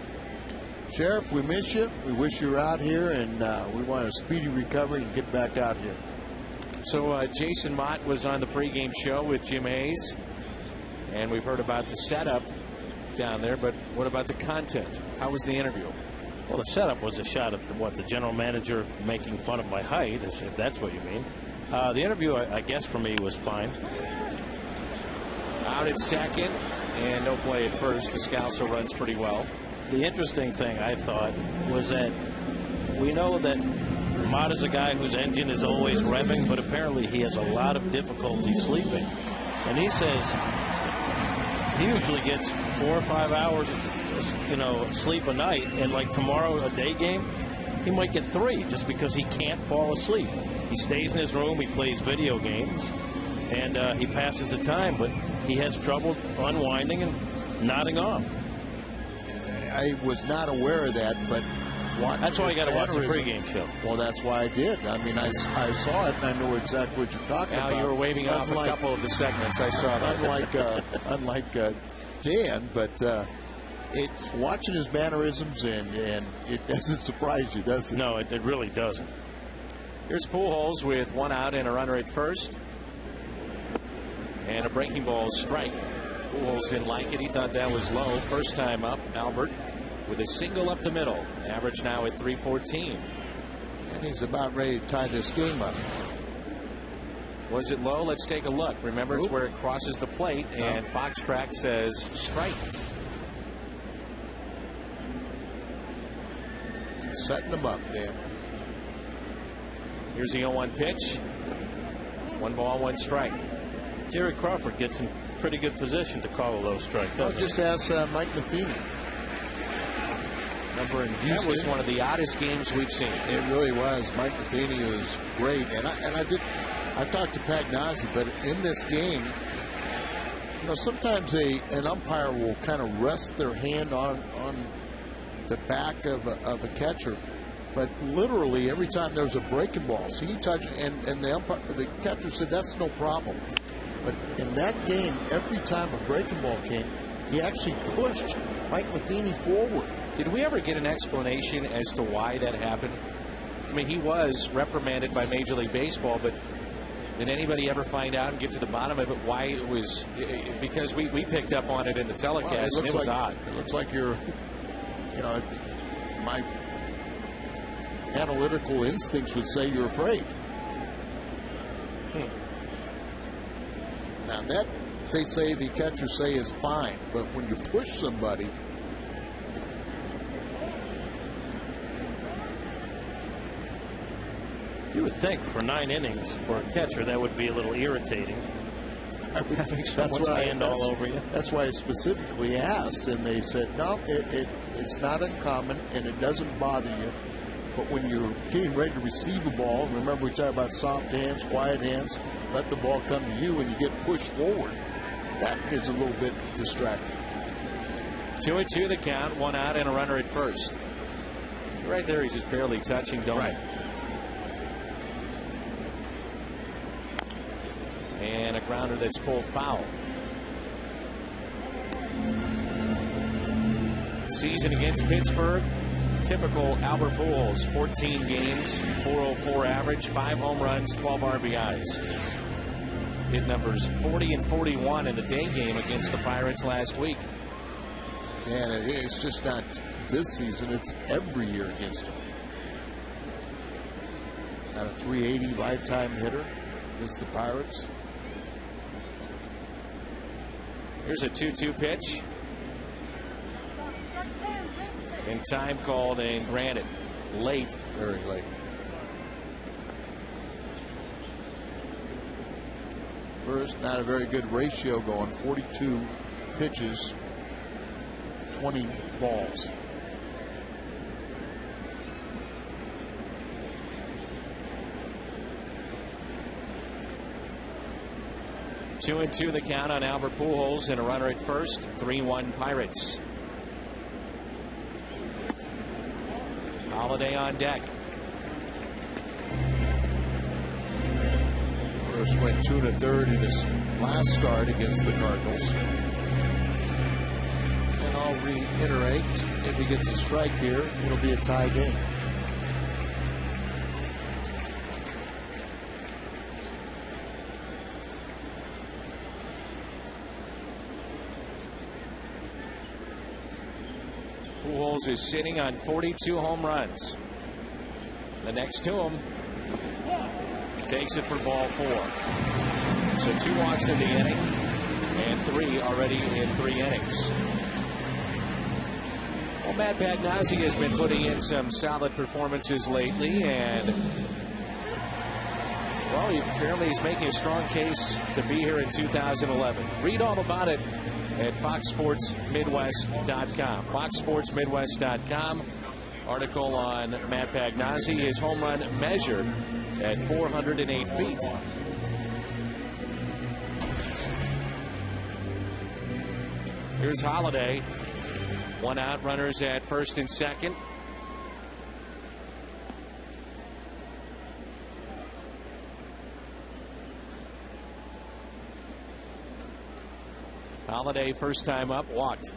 Sheriff, we miss you. We wish you were out here, and we want a speedy recovery and get back out here. So Jason Mott was on the pregame show with Jim Hayes, and we've heard about the setup down there, but what about the content? How was the interview? Well, the setup was a shot at the general manager making fun of my height, if that's what you mean. The interview, I guess, for me was fine. Out at second, and no play at first. Descalso runs pretty well. The interesting thing, I thought, was that we know that Mott is a guy whose engine is always revving, but apparently he has a lot of difficulty sleeping. And he says he usually gets 4 or 5 hours sleep a night, and like tomorrow, a day game, he might get 3 just because he can't fall asleep. He stays in his room, he plays video games, and he passes the time, but he has trouble unwinding and nodding off. I was not aware of that, but that's why you got to watch the pregame show. Well, that's why I did. I mean, I saw it, and I know exactly what you're talking about. You were waving off a couple of the segments. I saw that. Unlike Dan, but it's watching his mannerisms, and it doesn't surprise you, does it? No, it really doesn't. Here's Pujols with 1 out and a runner at first. And a breaking ball strike. Pujols didn't like it. He thought that was low. First time up, Albert with a single up the middle. Average now at 314. And he's about ready to tie this game up. Was it low? Let's take a look. Remember, it's where it crosses the plate, and Fox Track says strike. Setting him up, Dan. Here's the 0-1 pitch. 1 ball, 1 strike. Jerry Crawford gets in pretty good position to call a low strike, doesn't he? Just ask Mike Matheny. Remember, in Houston, that was one of the oddest games we've seen. It really was. Mike Matheny was great, and I talked to Pagnozzi, but in this game, sometimes an umpire will kind of rest their hand on the back of a catcher, but literally every time there was a breaking ball, so he touched, and the catcher said that's no problem. But in that game, every time a breaking ball came, he actually pushed Mike Matheny forward. Did we ever get an explanation as to why that happened? I mean, he was reprimanded by Major League Baseball, but did anybody ever find out and get to the bottom of it why it was? Because we picked up on it in the telecast, well, and it was odd. It looks like you're, my analytical instincts would say you're afraid. Now that they say, the catchers say, is fine, but when you push somebody, you would think for 9 innings for a catcher that would be a little irritating. Having someone stand all over you. That's why I specifically asked, and they said no, it's not uncommon and it doesn't bother you. But when you're getting ready to receive a ball, and remember we talk about soft hands, quiet hands, let the ball come to you and you get pushed forward. That is a little bit distracting. 2-2 the count, 1 out and a runner at first. Right there, he's just barely touching Doman. And a grounder that's pulled foul. Season against Pittsburgh. Typical Albert Pujols, 14 games, 404 average, 5 home runs, 12 RBIs. Hit numbers 40 and 41 in the day game against the Pirates last week. And it's just not this season, it's every year against them. Got a 380 lifetime hitter against the Pirates. Here's a 2-2 pitch. And time called and granted. Late. Very late. First, not a very good ratio going. 42 pitches, 20 balls. Two and 2 the count on Albert Pujols and a runner at first. 3-1 Pirates. Holiday on deck. First went 2 1/3 in his last start against the Cardinals. And I'll reiterate, if he gets a strike here, it'll be a tie game. Pujols is sitting on 42 home runs. The next to him, takes it for ball 4. So 2 walks in the inning and 3 already in 3 innings. Well, Matt Pagnozzi has been putting in some solid performances lately, and well, he apparently is making a strong case to be here in 2011. Read all about it at FoxSportsMidwest.com. FoxSportsMidwest.com. Article on Matt Pagnozzi. His home run measured at 408 feet. Here's Holiday. 1 out, runners at first and second. Holiday, first time up, walked.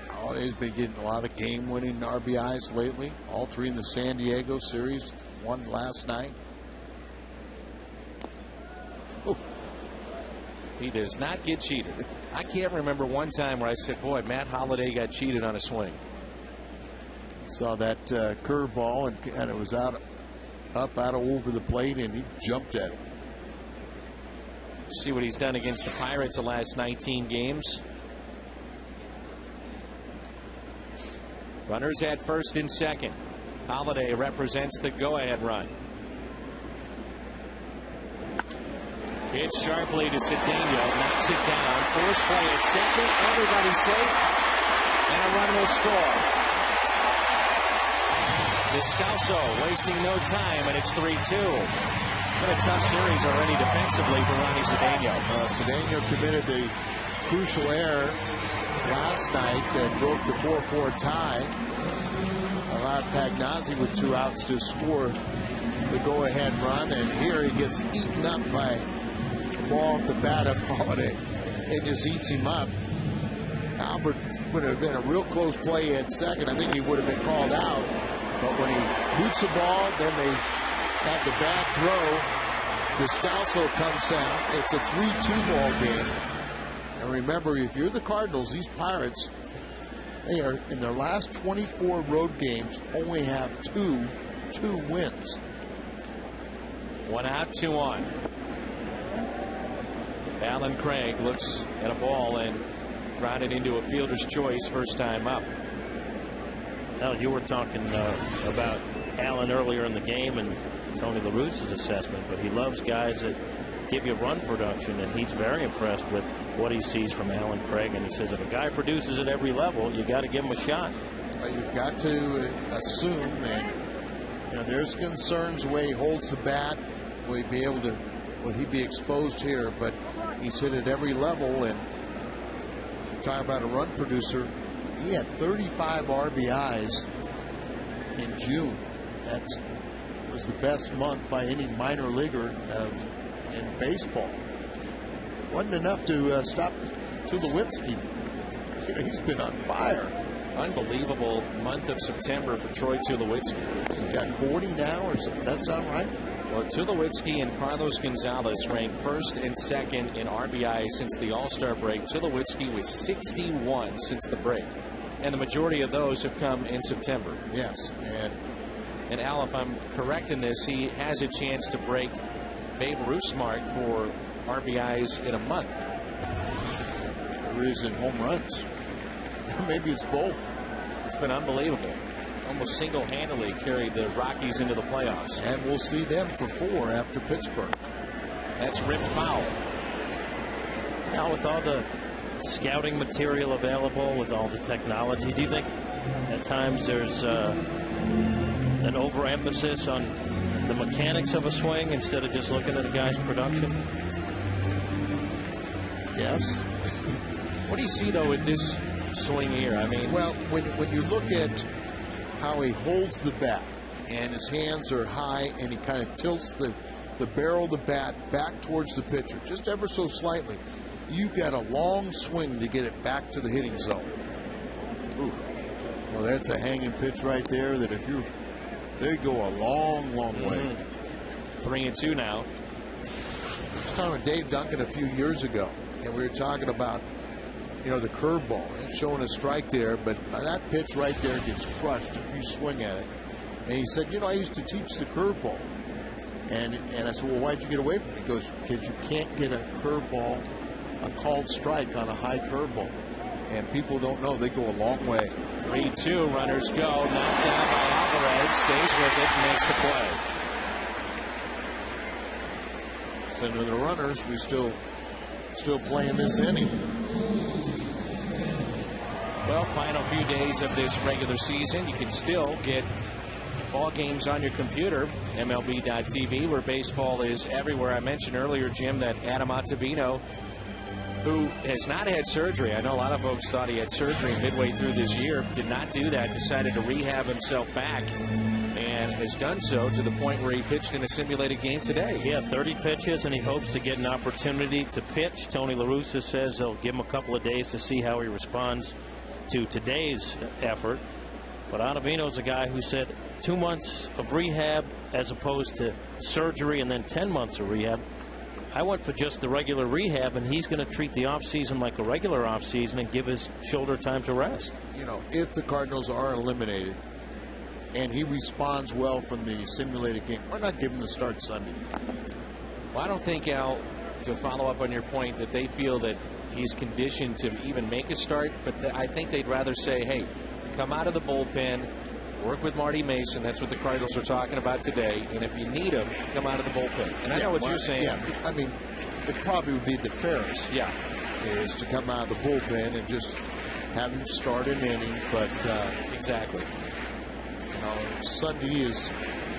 Holiday's been getting a lot of game-winning RBIs lately. All 3 in the San Diego series. 1 last night. Ooh. He does not get cheated. I can't remember one time where I said, boy, Matt Holiday got cheated on a swing. Saw that curveball and it was out of over the plate, and he jumped at it. See what he's done against the Pirates the last 19 games. Runners at first and second. Holiday represents the go-ahead run. Hit sharply to Cedeno, knocks it down. Force play at second. Everybody safe, and a run will score. Descalso wasting no time, and it's 3-2. Been a tough series already defensively for Ronnie Cedeno. Cedeno committed the crucial error last night that broke the 4-4 tie. Allowed Pagnozzi with 2 outs to score the go-ahead run, and here he gets eaten up by ball off the bat of Holiday. It just eats him up. Albert would have been a real close play at second. I think he would have been called out. But when he boots the ball, then they have the bad throw. Destalso comes down. It's a 3-2 ball game. And remember, if you're the Cardinals, these Pirates, they are in their last 24 road games only have two wins. 1 out, 2 on. Alan Craig looks at a ball and grounded into a fielder's choice first time up. Now, you were talking about Allen earlier in the game and Tony La Russa's assessment, but he loves guys that give you run production, and he's very impressed with what he sees from Alan Craig. And he says if a guy produces at every level, you got to give him a shot. You've got to assume that there's concerns the way he holds the bat. Will he be exposed here? But he's hit at every level, and talk about a run producer. He had 35 RBIs in June. That was the best month by any minor leaguer in baseball. Wasn't enough to stop Tulowitzki. He's been on fire. Unbelievable month of September for Troy Tulowitzki. He's got 40 now, or something. That sound right? Well, Tulowitzki and Carlos Gonzalez ranked first and second in RBI since the All-Star break. Tulowitzki with 61 since the break. And the majority of those have come in September. Yes. And Al, if I'm correct in this, he has a chance to break Babe Ruth's mark for RBIs in a month. Or is in home runs. Maybe it's both. It's been unbelievable. Almost single-handedly carried the Rockies into the playoffs. And we'll see them for 4 after Pittsburgh. That's ripped foul. Now, with all the scouting material available, with all the technology, do you think at times there's an overemphasis on the mechanics of a swing instead of just looking at a guy's production? Yes. What do you see, though, with this swing here? I mean, well, when you look at how he holds the bat and his hands are high and he kind of tilts the barrel of the bat back towards the pitcher just ever so slightly, you've got a long swing to get it back to the hitting zone. Ooh. Well, that's a hanging pitch right there that if they go a long way. 3-2 now. I was talking with Dave Duncan a few years ago, and we were talking about the curveball and showing a strike there, but that pitch right there gets crushed if you swing at it. And he said, I used to teach the curveball. And I said, well, why'd you get away from it? He goes, because you can't get a curveball, a called strike on a high curveball. And people don't know. They go a long way. 3-2, runners go. Knocked down by Alvarez. Stays with it and makes the play. Send to the runners. We still playing this inning. Well, final few days of this regular season, you can still get ball games on your computer, MLB.tv, where baseball is everywhere. I mentioned earlier, Jim, that Adam Ottavino, who has not had surgery. I know a lot of folks thought he had surgery midway through this year. Did not do that. Decided to rehab himself back and has done so to the point where he pitched in a simulated game today. Yeah, 30 pitches, and he hopes to get an opportunity to pitch. Tony La Russa says they'll give him a couple of days to see how he responds to today's effort. But Ottavino's a guy who said 2 months of rehab as opposed to surgery and then 10 months of rehab. I went for just the regular rehab, and he's going to treat the offseason like a regular offseason and give his shoulder time to rest. If the Cardinals are eliminated and he responds well from the simulated game, why not give him the start Sunday? Well, I don't think, Al, to follow up on your point, that they feel that he's conditioned to even make a start, but I think they'd rather say, hey, come out of the bullpen, work with Marty Mason. That's what the Cardinals are talking about today. And if you need him, come out of the bullpen. And I know what you're saying. Yeah, I mean, it probably would be the fairest. Yeah. Is to come out of the bullpen and just have him start an inning. But exactly. Sunday is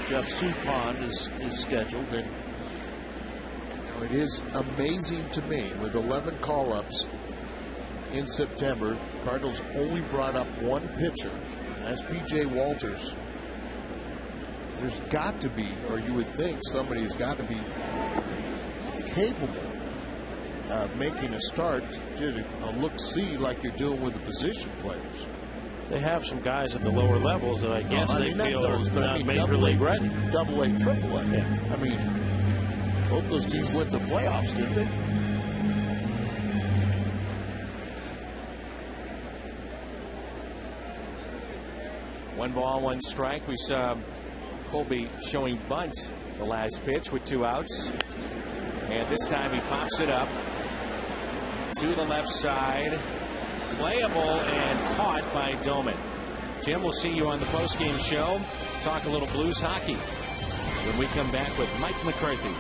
Jeff Suppan is scheduled, and it is amazing to me with 11 call-ups in September. The Cardinals only brought up one pitcher. That's P.J. Walters. There's got to be, or you would think somebody's got to be capable making a start to a look-see like you're doing with the position players. They have some guys at the lower levels that I guess they feel are not major AA, league ready. Double A, Triple A. Yeah. I mean, both those teams went to playoffs, didn't they? One ball, one strike. We saw Colby showing bunt the last pitch with 2 outs. And this time he pops it up to the left side. Playable and caught by Doman. Jim, we'll see you on the postgame show. Talk a little Blues hockey when we come back with Mike McCarthy.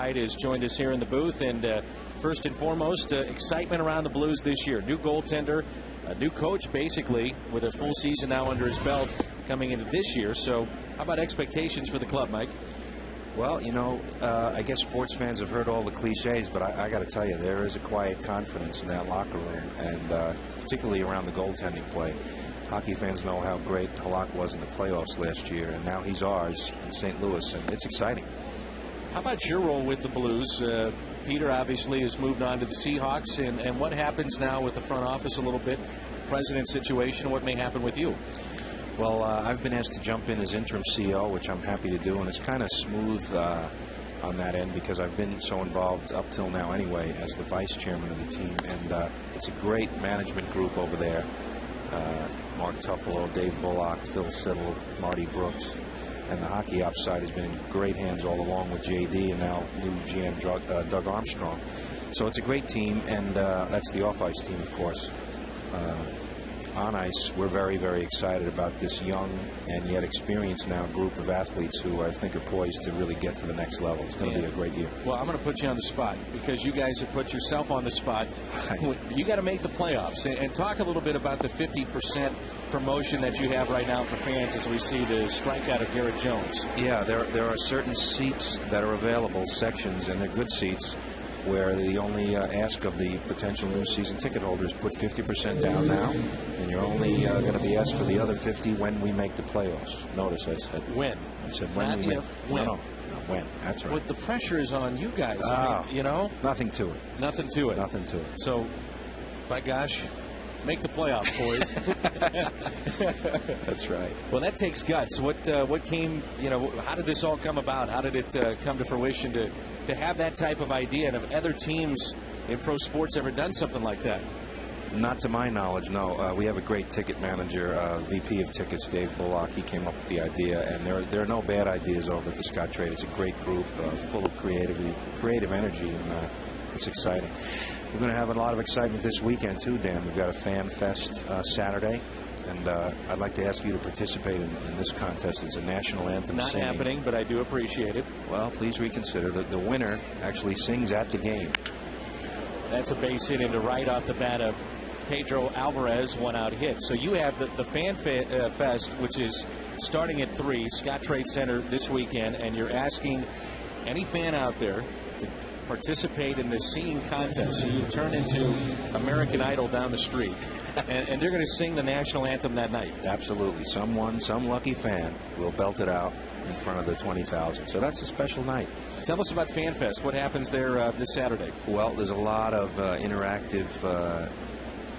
Has joined us here in the booth, and first and foremost, excitement around the Blues this year. New goaltender, a new coach basically, with a full season now under his belt coming into this year. So how about expectations for the club, Mike? Well, you know, I guess sports fans have heard all the cliches, but I got to tell you, there is a quiet confidence in that locker room, and particularly around the goaltending play. Hockey fans know how great Halak was in the playoffs last year, and now he's ours in St. Louis, and it's exciting. How about your role with the Blues? Peter obviously has moved on to the Seahawks, and what happens now with the front office a little bit, president situation, what may happen with you? Well, I've been asked to jump in as interim CEO, which I'm happy to do, and it's kind of smooth on that end because I've been so involved up till now anyway as the vice chairman of the team, and it's a great management group over there. Mark Tuffalo, Dave Bullock, Phil Siddle, Marty Brooks. And the hockey ops side has been in great hands all along with JD and now new GM Doug Armstrong. So it's a great team, and that's the off-ice team, of course. On ice, we're very, very excited about this young and yet experienced now group of athletes who I think are poised to really get to the next level. It's going to be a great year. Well, I'm going to put you on the spot because you guys have put yourself on the spot. You got to make the playoffs, and talk a little bit about the 50% promotion that you have right now for fans as we see the strikeout of Garrett Jones. Yeah, there are certain seats that are available, sections, and they're good seats, where the only ask of the potential new season ticket holders put 50% down now, and you're only going to be asked for the other 50 when we make the playoffs. Notice I said when. I said when. Not we if, make. when. No, when. That's right. But the pressure is on you guys. I mean, you know? Nothing to it. Nothing to it. Nothing to it. So, by gosh, make the playoffs, boys. That's right. Well, that takes guts. What came, how did this all come about? How did it come to fruition to have that type of idea? And have other teams in pro sports ever done something like that? Not to my knowledge, no. We have a great ticket manager, VP of tickets, Dave Bullock. He came up with the idea, and there are no bad ideas over at the Scottrade. It's a great group, full of creative energy, and it's exciting. We're going to have a lot of excitement this weekend too, Dan. We've got a fan fest Saturday, and I'd like to ask you to participate in this contest. It's a national anthem Not singing. happening, but I do appreciate it. Well, please reconsider. The winner actually sings at the game. That's a base hit into right off the bat of Pedro Alvarez, one-out hit. So you have the Fan Fest, which is starting at 3, Scottrade Center this weekend, and you're asking any fan out there to participate in this singing contest. So you turn into American Idol down the street, and they're going to sing the national anthem that night. Absolutely. Some lucky fan will belt it out in front of the 20,000. So that's a special night. Tell us about Fan Fest. What happens there this Saturday? Well, there's a lot of interactive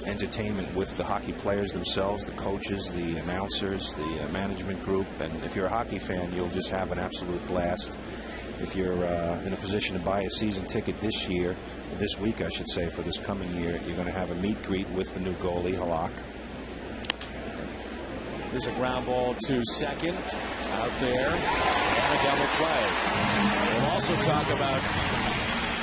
entertainment with the hockey players themselves, the coaches, the announcers, the management group. And if you're a hockey fan, you'll just have an absolute blast. If you're in a position to buy a season ticket this week, I should say, for this coming year, you're going to have a meet greet with the new goalie, Halak. There's a ground ball to second out there, and a double play. We'll also talk about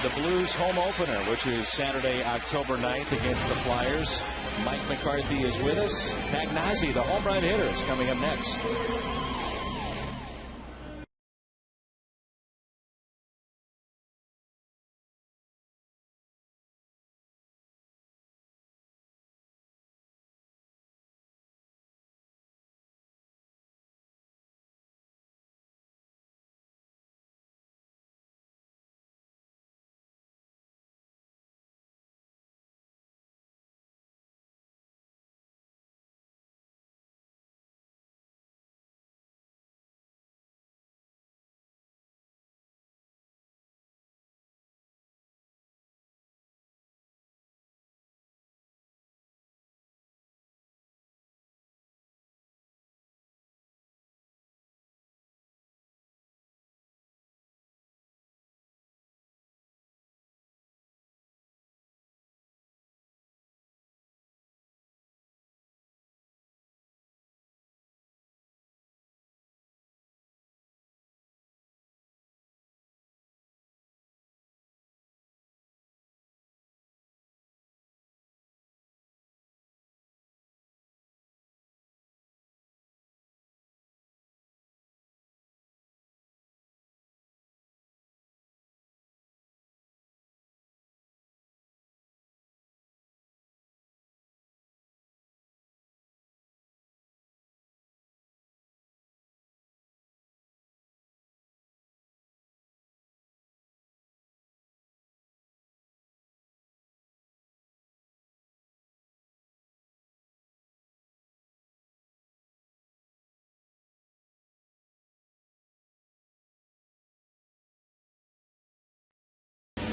the Blues home opener, which is Saturday, October 9th against the Flyers. Mike McCarthy is with us. Pagnazzi, the home run hitter, is coming up next.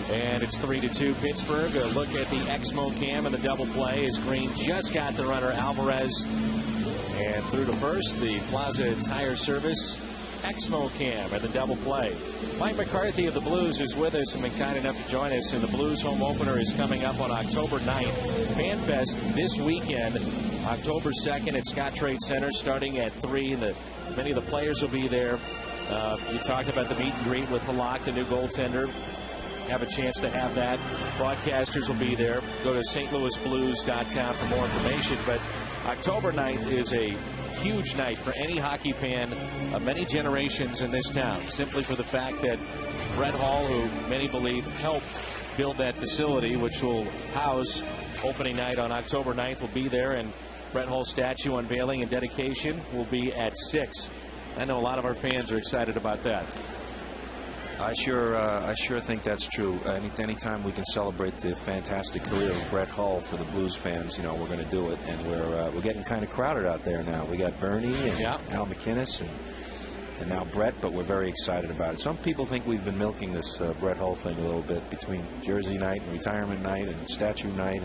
And it's 3-2 Pittsburgh. A look at the Exmo cam and the double play as Green just got the runner Alvarez. And through to first, the Plaza Tire Service Exmo cam and the double play. Mike McCarthy of the Blues is with us and been kind enough to join us. And the Blues home opener is coming up on October 9th. Fan Fest this weekend, October 2nd at Scottrade Center, starting at 3. Many of the players will be there. You talked about the meet and greet with Halak, the new goaltender. Have a chance to have that. Broadcasters will be there. Go to stlouisblues.com for more information. But October 9th is a huge night for any hockey fan of many generations in this town, simply for the fact that Brett Hall, who many believe helped build that facility, which will house opening night on October 9th, will be there, and Brett Hall's statue unveiling and dedication will be at 6. I know a lot of our fans are excited about that. I sure think that's true. Anytime we can celebrate the fantastic career of Brett Hull for the Blues fans, we're going to do it. And we're getting kind of crowded out there now. We got Bernie and Al McInnes and now Brett, but we're very excited about it. Some people think we've been milking this Brett Hull thing a little bit between Jersey night and retirement night and statue night,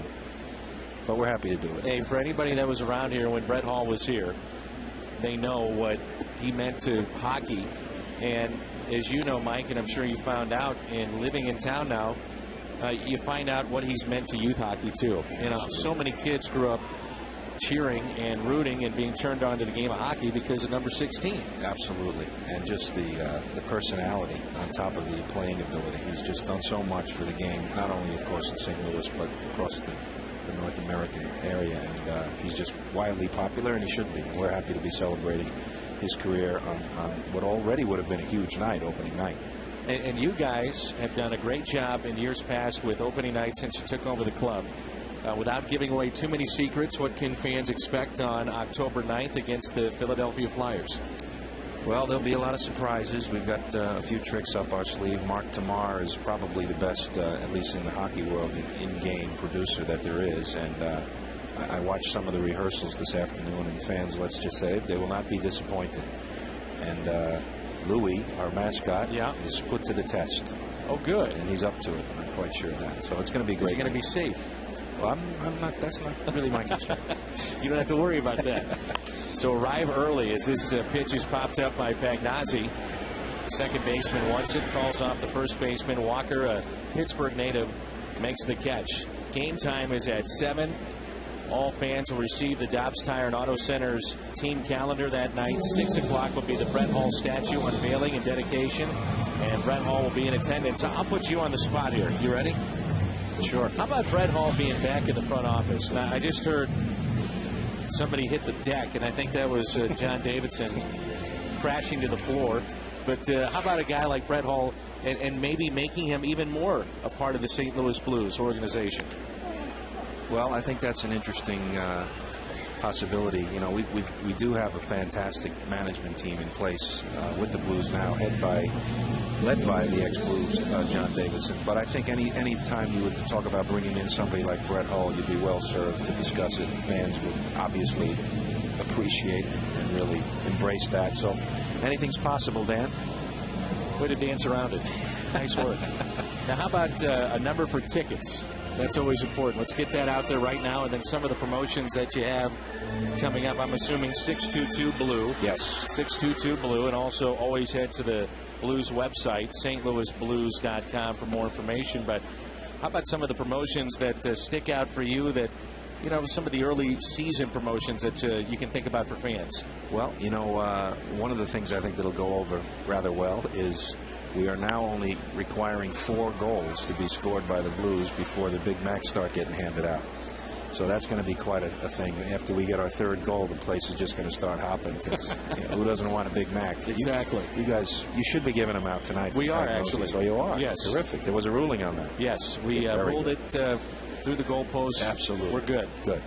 but we're happy to do it. Hey, for anybody that was around here when Brett Hall was here, they know what he meant to hockey. And as you know, Mike, and I'm sure you found out in living in town now, you find out what he's meant to youth hockey, too. You know, so many kids grew up cheering and rooting and being turned on to the game of hockey because of number 16. Absolutely. And just the personality on top of the playing ability. He's just done so much for the game, not only, of course, in St. Louis, but across the North American area. And he's just wildly popular, and he should be. And we're happy to be celebrating his career on what already would have been a huge night, opening night. And you guys have done a great job in years past with opening night since you took over the club. Without giving away too many secrets, what can fans expect on October 9th against the Philadelphia Flyers? Well, there'll be a lot of surprises. We've got a few tricks up our sleeve. Mark Tamar is probably the best, at least in the hockey world, in-game producer that there is. And I watched some of the rehearsals this afternoon, and fans, let's just say, they will not be disappointed. And Louis, our mascot, is put to the test. Oh, good. And he's up to it. I'm quite sure of that. So it's going to be great. Is he going to be safe? Well, I'm not. That's not really my concern. You don't have to worry about that. So arrive early as this pitch is popped up by Pagnazzi. Second baseman wants it, calls off the first baseman. Walker, a Pittsburgh native, makes the catch. Game time is at 7. All fans will receive the Dobbs Tire and Auto Center's team calendar that night. 6 o'clock will be the Brett Hall statue unveiling and dedication, and Brett Hall will be in attendance. I'll put you on the spot here. You ready? Sure. How about Brett Hall being back in the front office? Now, I just heard somebody hit the deck, and I think that was John Davidson crashing to the floor. But how about a guy like Brett Hall and maybe making him even more a part of the St. Louis Blues organization? Well, I think that's an interesting possibility. You know, we do have a fantastic management team in place with the Blues now, led by the ex-Blues, John Davidson. But I think any time you would talk about bringing in somebody like Brett Hall, you'd be well served to discuss it. Fans would obviously appreciate and really embrace that. So anything's possible, Dan. Way to dance around it. Nice work. Now, how about a number for tickets? That's always important. Let's get that out there right now, and then some of the promotions that you have coming up. I'm assuming 622 Blue. Yes. 622 Blue, and also always head to the Blues website, stlouisblues.com, for more information. But how about some of the promotions that stick out for you, that, you know, some of the early season promotions that you can think about for fans? Well, you know, one of the things I think that'll go over rather well is we are now only requiring 4 goals to be scored by the Blues before the Big Macs start getting handed out. So that's going to be quite a thing. After we get our 3rd goal, the place is just going to start hopping. You know, who doesn't want a Big Mac? Exactly. You guys, you should be giving them out tonight. We are, actually. So you are? Yes. Terrific. There was a ruling on that. Yes. We ruled it through the goalpost. Absolutely. We're good. Good.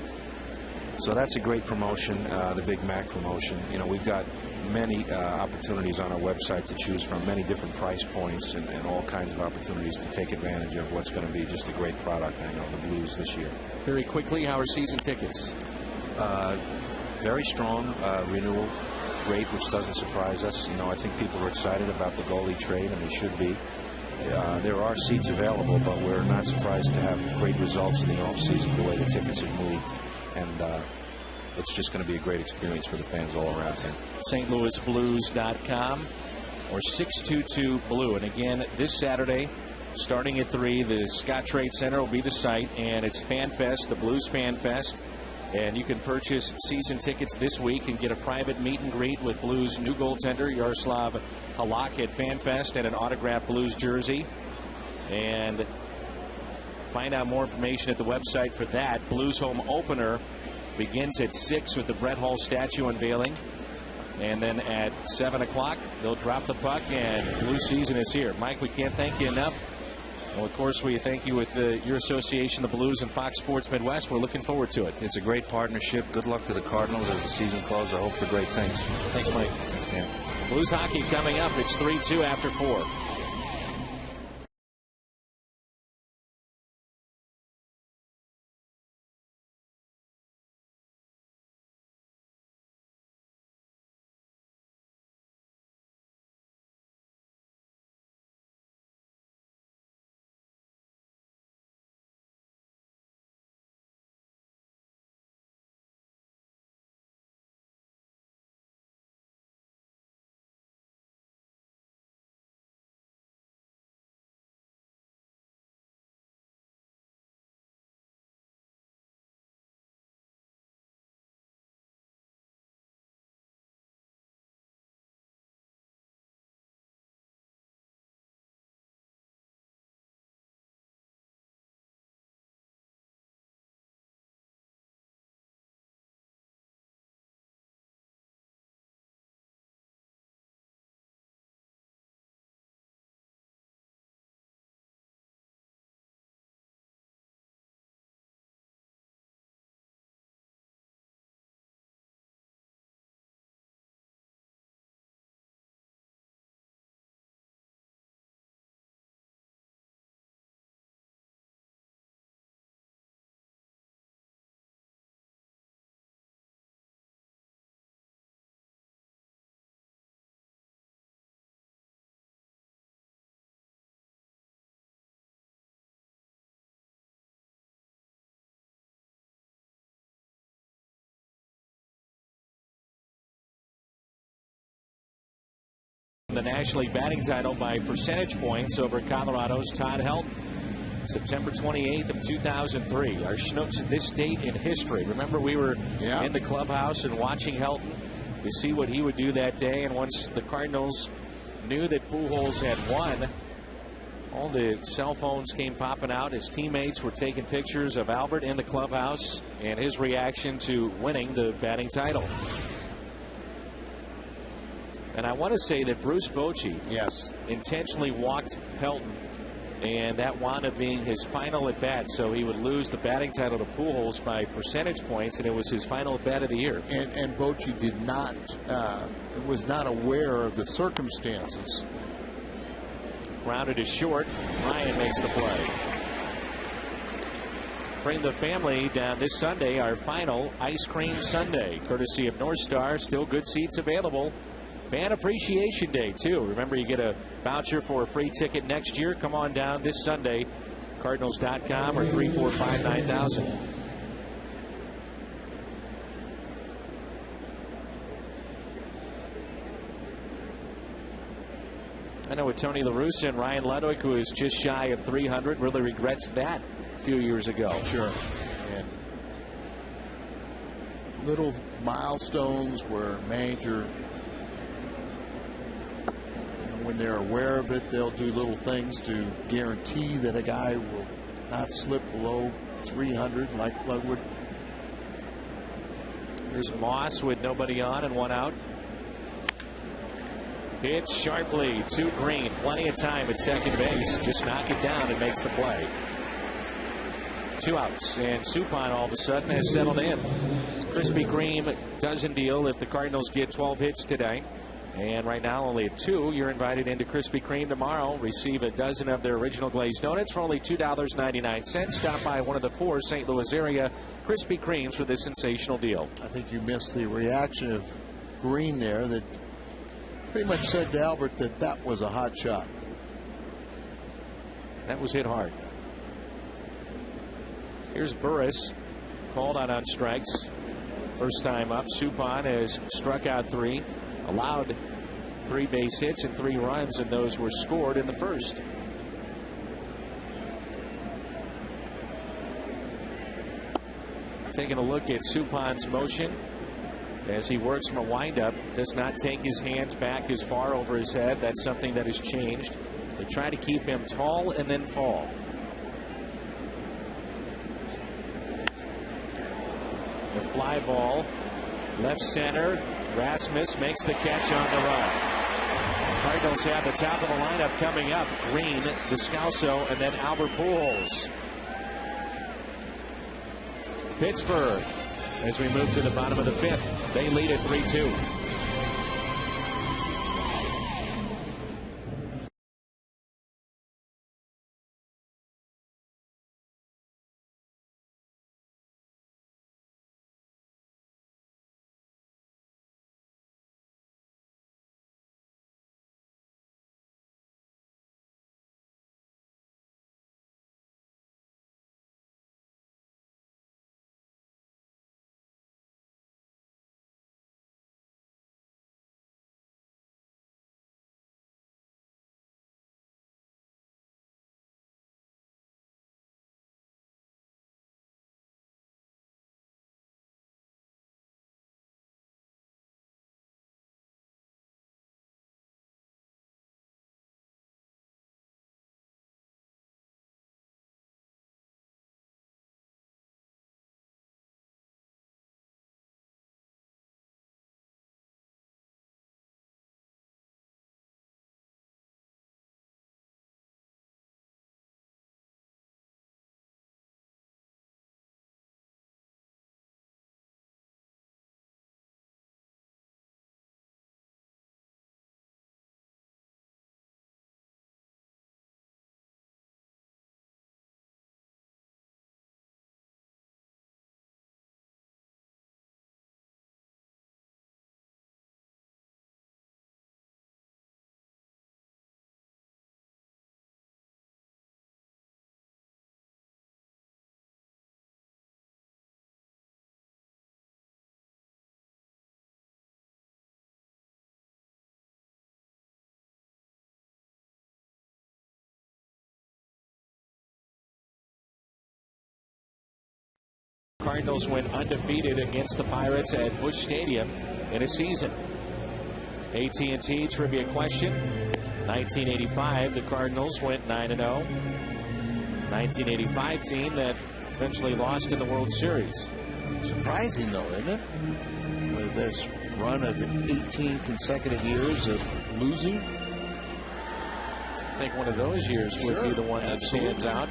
So that's a great promotion, the Big Mac promotion. You know, we've got many opportunities on our website to choose from, many different price points and all kinds of opportunities to take advantage of what's going to be just a great product, I know, the Blues this year. Very quickly, how are season tickets? Very strong renewal rate, which doesn't surprise us. You know, I think people are excited about the goalie trade, and they should be. There are seats available, but we're not surprised to have great results in the offseason, the way the tickets have moved. And it's just going to be a great experience for the fans all around here. stlouisblues.com or 622 Blue. And again, this Saturday, starting at 3, the Scott Trade Center will be the site, and it's Fan Fest, the Blues Fan Fest. And you can purchase season tickets this week and get a private meet and greet with Blues new goaltender Yaroslav Halak at Fan Fest and an autographed Blues jersey. And find out more information at the website for that. Blues home opener begins at 6 with the Brett Hall statue unveiling. And then at 7 o'clock, they'll drop the puck, and Blue season is here. Mike, we can't thank you enough. Well, of course, we thank you with your association, the Blues, and Fox Sports Midwest. We're looking forward to it. It's a great partnership. Good luck to the Cardinals as the season closes. I hope for great things. Thanks, Mike. Thanks, Dan. Blues hockey coming up. It's 3-2 after 4. the National League batting title by percentage points over Colorado's Todd Helton. September 28th of 2003. Our Schnooks at this date in history. Remember, we were in the clubhouse and watching Helton to see what he would do that day. And once the Cardinals knew that Pujols had won, all the cell phones came popping out. His teammates were taking pictures of Albert in the clubhouse and his reaction to winning the batting title. And I want to say that Bruce Bochy intentionally walked Helton, and that wound up being his final at bat, so he would lose the batting title to Pujols by percentage points, and it was his final at bat of the year. And Bochy did not, was not aware of the circumstances. Grounded to short. Ryan makes the play. Bring the family down this Sunday, our final Ice Cream Sunday, courtesy of North Star. Still good seats available. Fan Appreciation Day, too. Remember, you get a voucher for a free ticket next year. Come on down this Sunday. Cardinals.com or 345-9000. I know with Tony La Russa and Ryan Ludwig, who is just shy of 300, really regrets that a few years ago. Sure. And little milestones were major. When they're aware of it, they'll do little things to guarantee that a guy will not slip below 300 like Ludwig. Here's Moss with nobody on and one out. Hit sharply to Green. Plenty of time at second base. Just knock it down and makes the play. 2 outs, and Suppan all of a sudden has settled in. Krispy Kreme doesn't deal if the Cardinals get 12 hits today. And right now only at 2. You're invited into Krispy Kreme tomorrow. Receive a dozen of their original glazed donuts for only $2.99. Stop by one of the 4 St. Louis area Krispy Kremes for this sensational deal. I think you missed the reaction of Green there, that pretty much said to Albert that that was a hot shot. That was hit hard. Here's Burris, called out on strikes. First time up. Suppan has struck out 3. Allowed 3 base hits and 3 runs, and those were scored in the first. Taking a look at Suppan's motion as he works from a windup, does not take his hands back as far over his head. That's something that has changed. They try to keep him tall and then fall. The fly ball, left center. Rasmus makes the catch on the run. Cardinals have the top of the lineup coming up. Green, Descalso, and then Albert Pujols. Pittsburgh, as we move to the bottom of the 5th, they lead at 3-2. Cardinals went undefeated against the Pirates at Busch Stadium in a season. AT&T trivia question. 1985, the Cardinals went 9-0. 1985 team that eventually lost in the World Series. Surprising, though, isn't it? With this run of 18 consecutive years of losing. I think one of those years would be the one that stands out.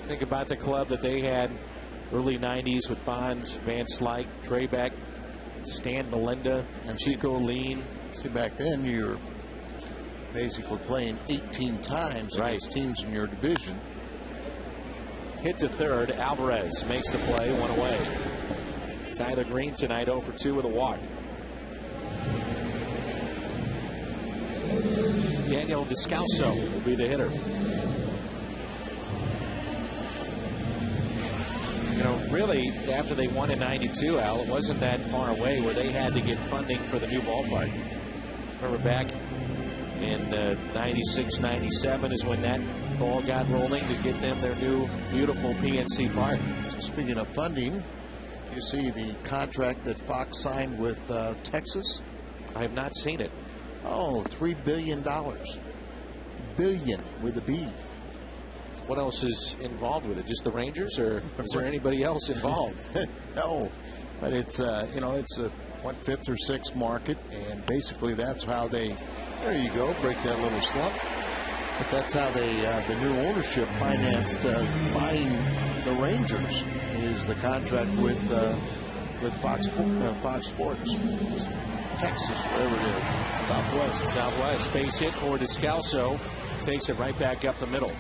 Think about the club that they had early 90s with Bonds, Van Slyke, Draybeck, Stan Melinda, and Chico Lean. See, back then you were basically playing 18 times against teams in your division. Hit to third. Alvarez makes the play, one away. Tyler Green tonight 0 for 2 with a walk. Daniel Descalso will be the hitter. You know, really, after they won in '92, Al, it wasn't that far away where they had to get funding for the new ballpark. Remember back in '96, '97 is when that ball got rolling to get them their new, beautiful PNC Park. Speaking of funding, you see the contract that Fox signed with Texas? I have not seen it. Oh, $3 billion. Billion with a B. What else is involved with it? Just the Rangers, or is there anybody else involved? No, but it's you know, it's a 1/5 or 6th market, and basically that's how they. There you go, break that little slump. But that's how they the new ownership financed buying the Rangers is the contract with Fox Sports, Texas, wherever it is, Southwest. Base hit for Descalso, takes it right back up the middle.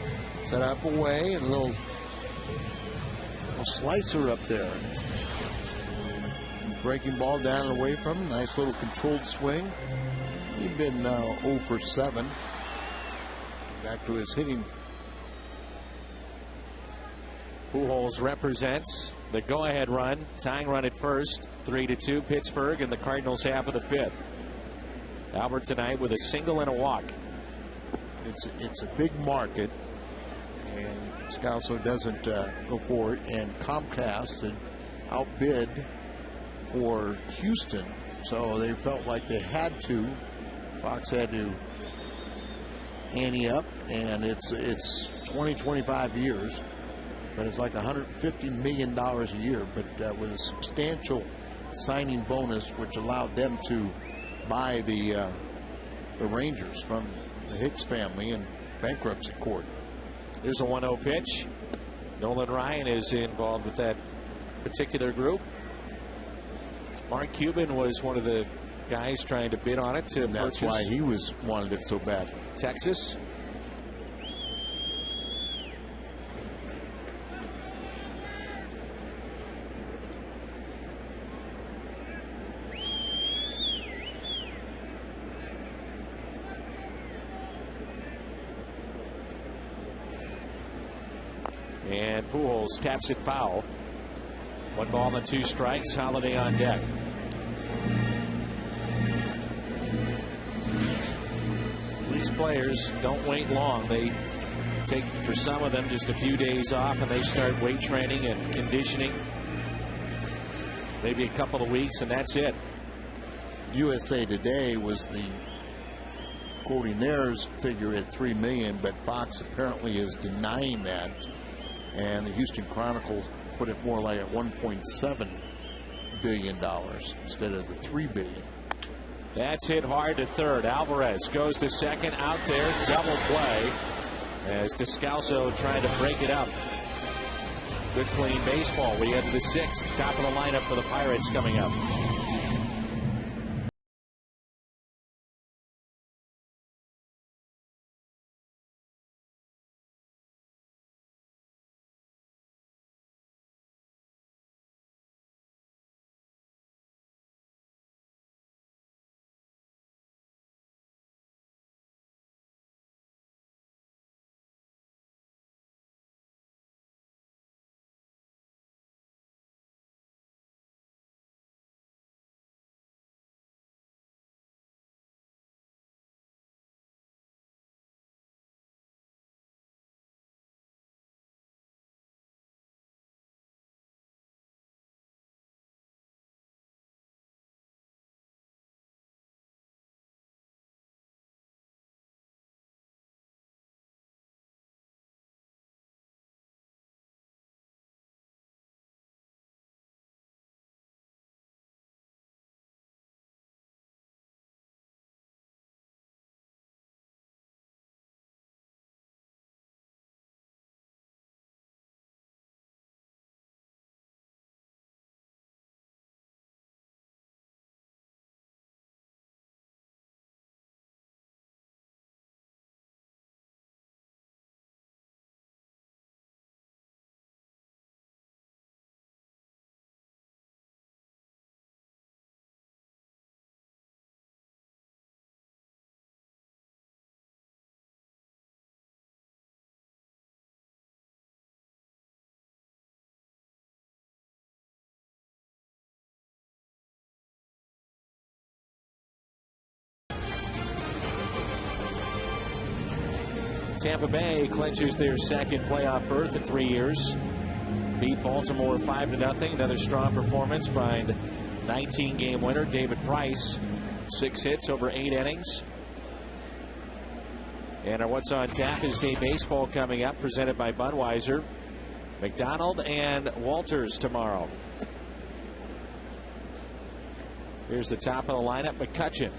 Set up away, and a little slicer up there. Breaking ball down and away from him. Nice little controlled swing. He'd been 0 for 7. Back to his hitting. Pujols represents the go-ahead run. Tying run at first. 3-2 Pittsburgh in the Cardinals half of the 5th. Albert tonight with a single and a walk. It's a big market. And Scalzo doesn't go for it. And Comcast had outbid for Houston. So they felt like they had to. Fox had to ante up. And it's 20-25 years. But it's like $150 million a year. But with a substantial signing bonus, which allowed them to buy the Rangers from the Hicks family in bankruptcy court. Here's a 1-0 pitch. Nolan Ryan is involved with that particular group. Mark Cuban was one of the guys trying to bid on it to and that's purchase. why he wanted it so bad. Texas. And Pujols taps it foul. 1 ball and 2 strikes. Holiday on deck. These players don't wait long. They take, for some of them, just a few days off, and they start weight training and conditioning. Maybe a couple of weeks, and that's it. USA Today was quoting theirs figure at $3 million, but Fox apparently is denying that. And the Houston Chronicle put it more like at $1.7 billion instead of the $3 billion. That's hit hard to third. Alvarez goes to second, out there, double play as Descalso trying to break it up. Good clean baseball. We head to the 6th. Top of the lineup for the Pirates coming up. Tampa Bay clinches their second playoff berth in 3 years. Beat Baltimore 5-0. Another strong performance by the 19-game winner, David Price. 6 hits over 8 innings. And our What's on Tap is Day Baseball coming up, presented by Budweiser. McDonald and Walters tomorrow. Here's the top of the lineup, McCutchen.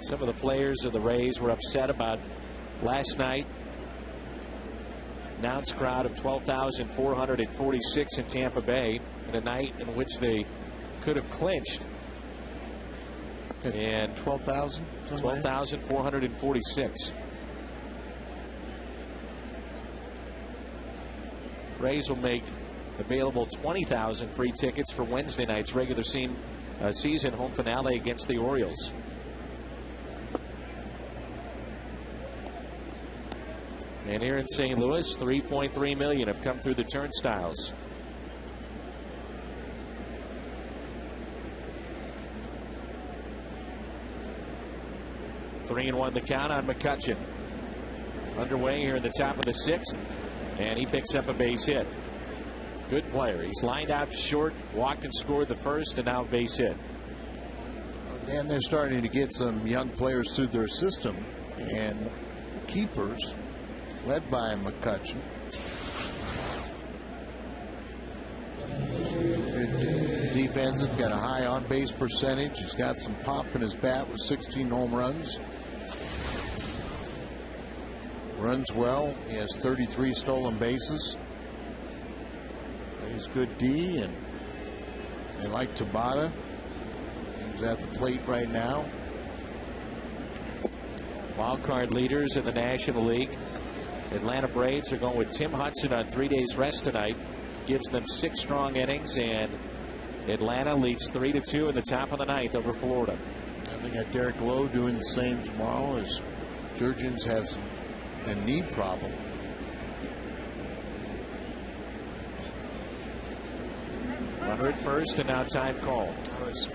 Some of the players of the Rays were upset about last night. Announced crowd of 12,446 in Tampa Bay in a night in which they could have clinched. And 12,446. Rays will make available 20,000 free tickets for Wednesday night's regular season home finale against the Orioles. And here in St. Louis, 3.3 million have come through the turnstiles. Three and 1 the count on McCutchen. Underway here in the top of the 6th, and he picks up a base hit. Good player. He's lined out short, walked and scored the first, and now base hit. And they're starting to get some young players through their system, and keepers led by McCutchen. Defensive, got a high on-base percentage. He's got some pop in his bat with 16 home runs. Runs well. He has 33 stolen bases. Plays good D, and they like Tabata. He's at the plate right now. Wild card leaders in the National League. Atlanta Braves are going with Tim Hudson on 3 days rest tonight. Gives them 6 strong innings, and Atlanta leads 3-2 in the top of the 9th over Florida. And they got Derek Lowe doing the same tomorrow as Jurgens has a knee problem. Runner at first, and now time call.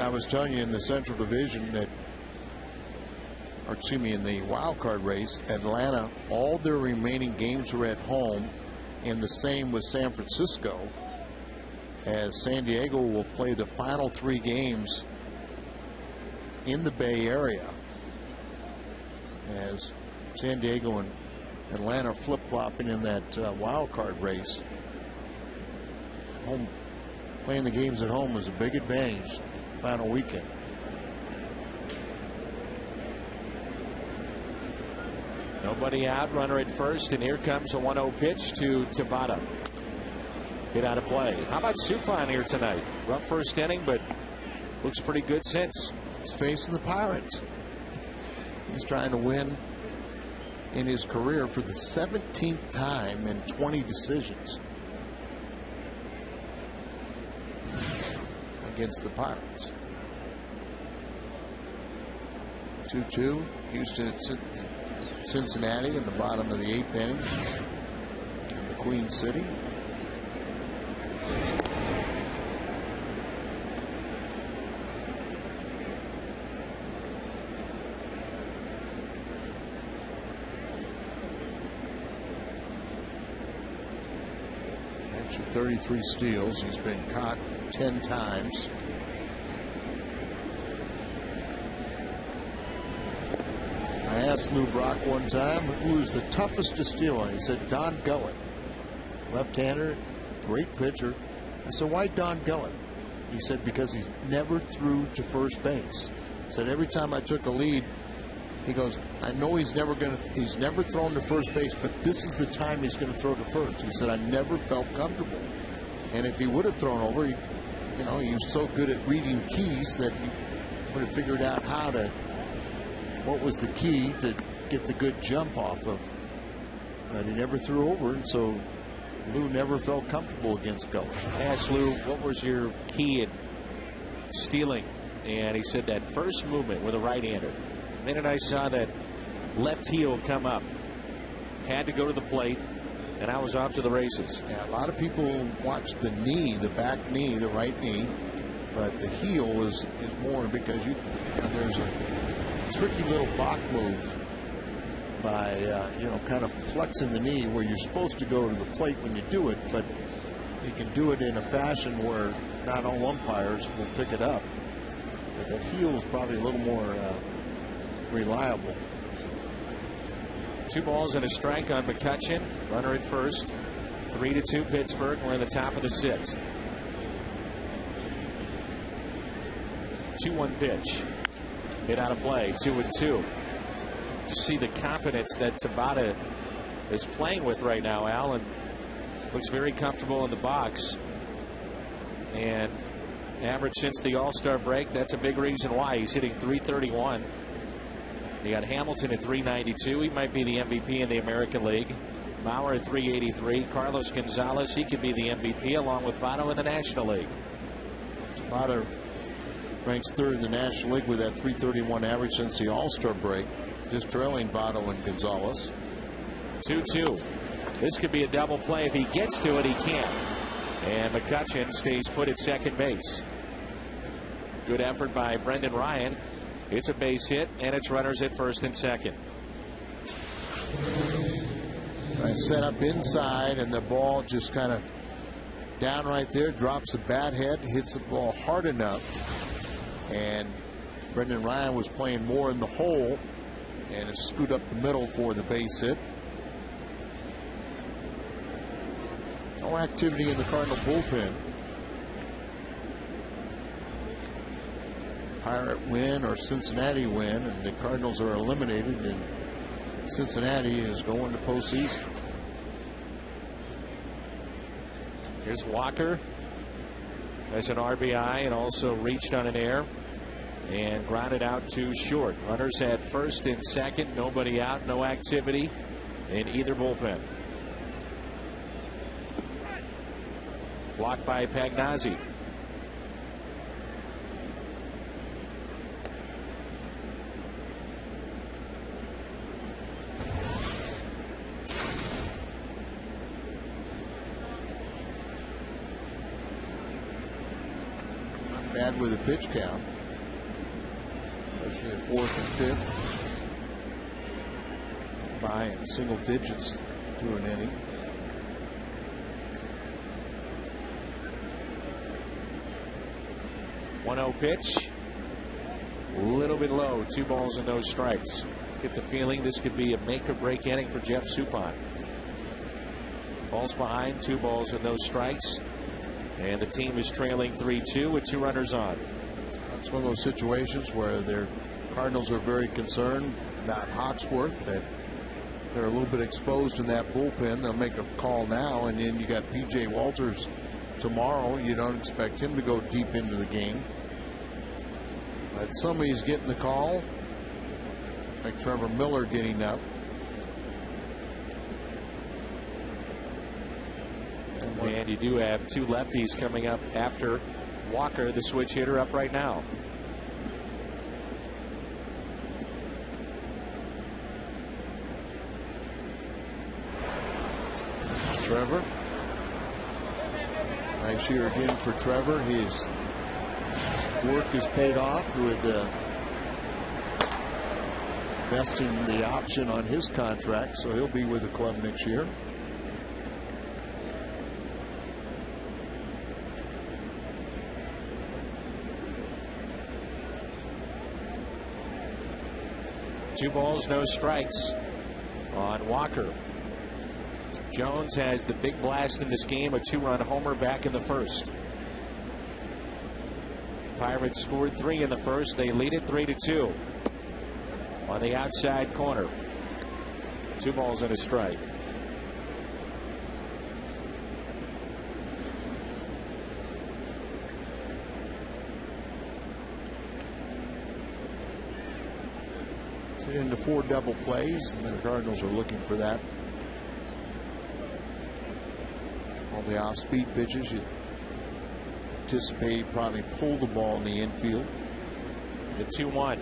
I was telling you in the Central Division that, or excuse me, in the wild card race, Atlanta, all their remaining games were at home, and the same with San Francisco, as San Diego will play the final 3 games in the Bay Area, as San Diego and Atlanta flip-flopping in that wild card race. Playing the games at home is a big advantage final weekend. Nobody out, runner at first, and here comes a 1-0 pitch to Tabata. Hit out of play. How about Suppan here tonight? Rough first inning, but looks pretty good since. He's facing the Pirates. He's trying to win in his career for the 17th time in 20 decisions against the Pirates. 2-2. Houston at Cincinnati in the bottom of the 8th inning in the Queen City. Actually 33 steals. He's been caught 10 times. I asked Lou Brock one time who was the toughest to steal on. He said Don Gullett, left-hander, great pitcher. I said, why Don Gullett? He said because he never threw to first base. He said every time I took a lead, he goes, I know he's never thrown to first base, but this is the time he's going to throw to first. He said I never felt comfortable, and if he would have thrown over, he was so good at reading keys that he would have figured out what was the key to get the good jump off of. But he never threw over, and so Lou never felt comfortable against Gullett. I asked Lou, what was your key in stealing? And he said that first movement with a right-hander. The minute I saw that left heel come up, had to go to the plate, and I was off to the races. Yeah, a lot of people watch the knee, the back knee, the right knee, but the heel is more because there's a tricky little Bach move by kind of flexing the knee where you're supposed to go to the plate when you do it, but you can do it in a fashion where not all umpires will pick it up. But that heel is probably a little more reliable. 2 balls and a strike on McCutcheon. Runner at first. 3-2 Pittsburgh. We're in the top of the 6th. 2-1 pitch. Hit out of play. 2-2. To see the confidence that Tabata is playing with right now, Al, and looks very comfortable in the box. And average since the All-Star break, that's a big reason why. He's hitting .331. You got Hamilton at .392. He might be the MVP in the American League. Bauer at .383. Carlos Gonzalez, he could be the MVP along with Votto in the National League. Votto ranks 3rd in the National League with that .331 average since the All-Star break, just trailing Votto and Gonzalez. 2-2. This could be a double play. If he gets to it, he can't. And McCutcheon stays put at second base. Good effort by Brendan Ryan. It's a base hit, and it's runners at first and second. Right, set up inside, and the ball just kind of down right there, drops the bat head, hits the ball hard enough, and Brendan Ryan was playing more in the hole, and it scoot up the middle for the base hit. No activity in the Cardinal bullpen. Pirate win or Cincinnati win, and the Cardinals are eliminated, and Cincinnati is going to postseason. Here's Walker as an RBI and also reached on an error and grounded out to short. Runners at first and second, nobody out, no activity in either bullpen. Blocked by Pagnazzi. Not bad with a pitch count, especially at 4th and 5th. By in single digits through an inning. One-zero pitch. A little bit low. 2 balls and no strikes. Get the feeling this could be a make or break inning for Jeff Suppan. Balls behind, 2 balls and no strikes. And the team is trailing 3-2 with 2 runners on. It's one of those situations where their Cardinals are very concerned, not Hawksworth, that they're a little bit exposed in that bullpen. They'll make a call now, and then you got P.J. Walters tomorrow. You don't expect him to go deep into the game. But somebody's getting the call, like Trevor Miller getting up. And you do have 2 lefties coming up after Walker, the switch hitter, up right now. Trevor. Nice year again for Trevor. His work is paid off with vesting the option on his contract, so he'll be with the club next year. Two balls, no strikes on Walker. Jones has the big blast in this game, a 2-run homer back in the first. Pirates scored 3 in the first. They lead it 3-2 on the outside corner. 2 balls and a strike. Into 4 double plays, and the Cardinals are looking for that. All the off-speed pitches, you anticipate he'd probably pull the ball in the infield. The 2-1.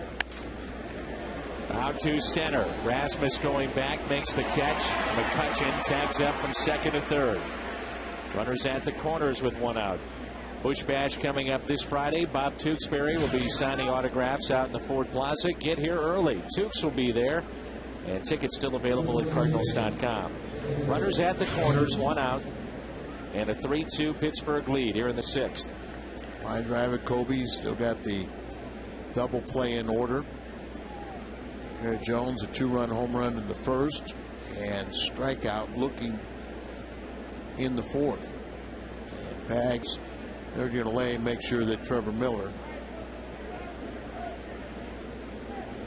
Out to center. Rasmus going back, makes the catch. McCutcheon tags up from second to third. Runners at the corners with one out. Busch Bash coming up this Friday. Bob Tewksbury will be signing autographs out in the Ford Plaza. Get here early. Tewks will be there. And tickets still available at Cardinals.com. Runners at the corners, one out. And a 3-2 Pittsburgh lead here in the sixth. Line drive at Kobe. Still got the double play in order. Here Jones, a 2-run home run in the first. And strikeout looking in the fourth. And Pags, they're going to lay and make sure that Trevor Miller.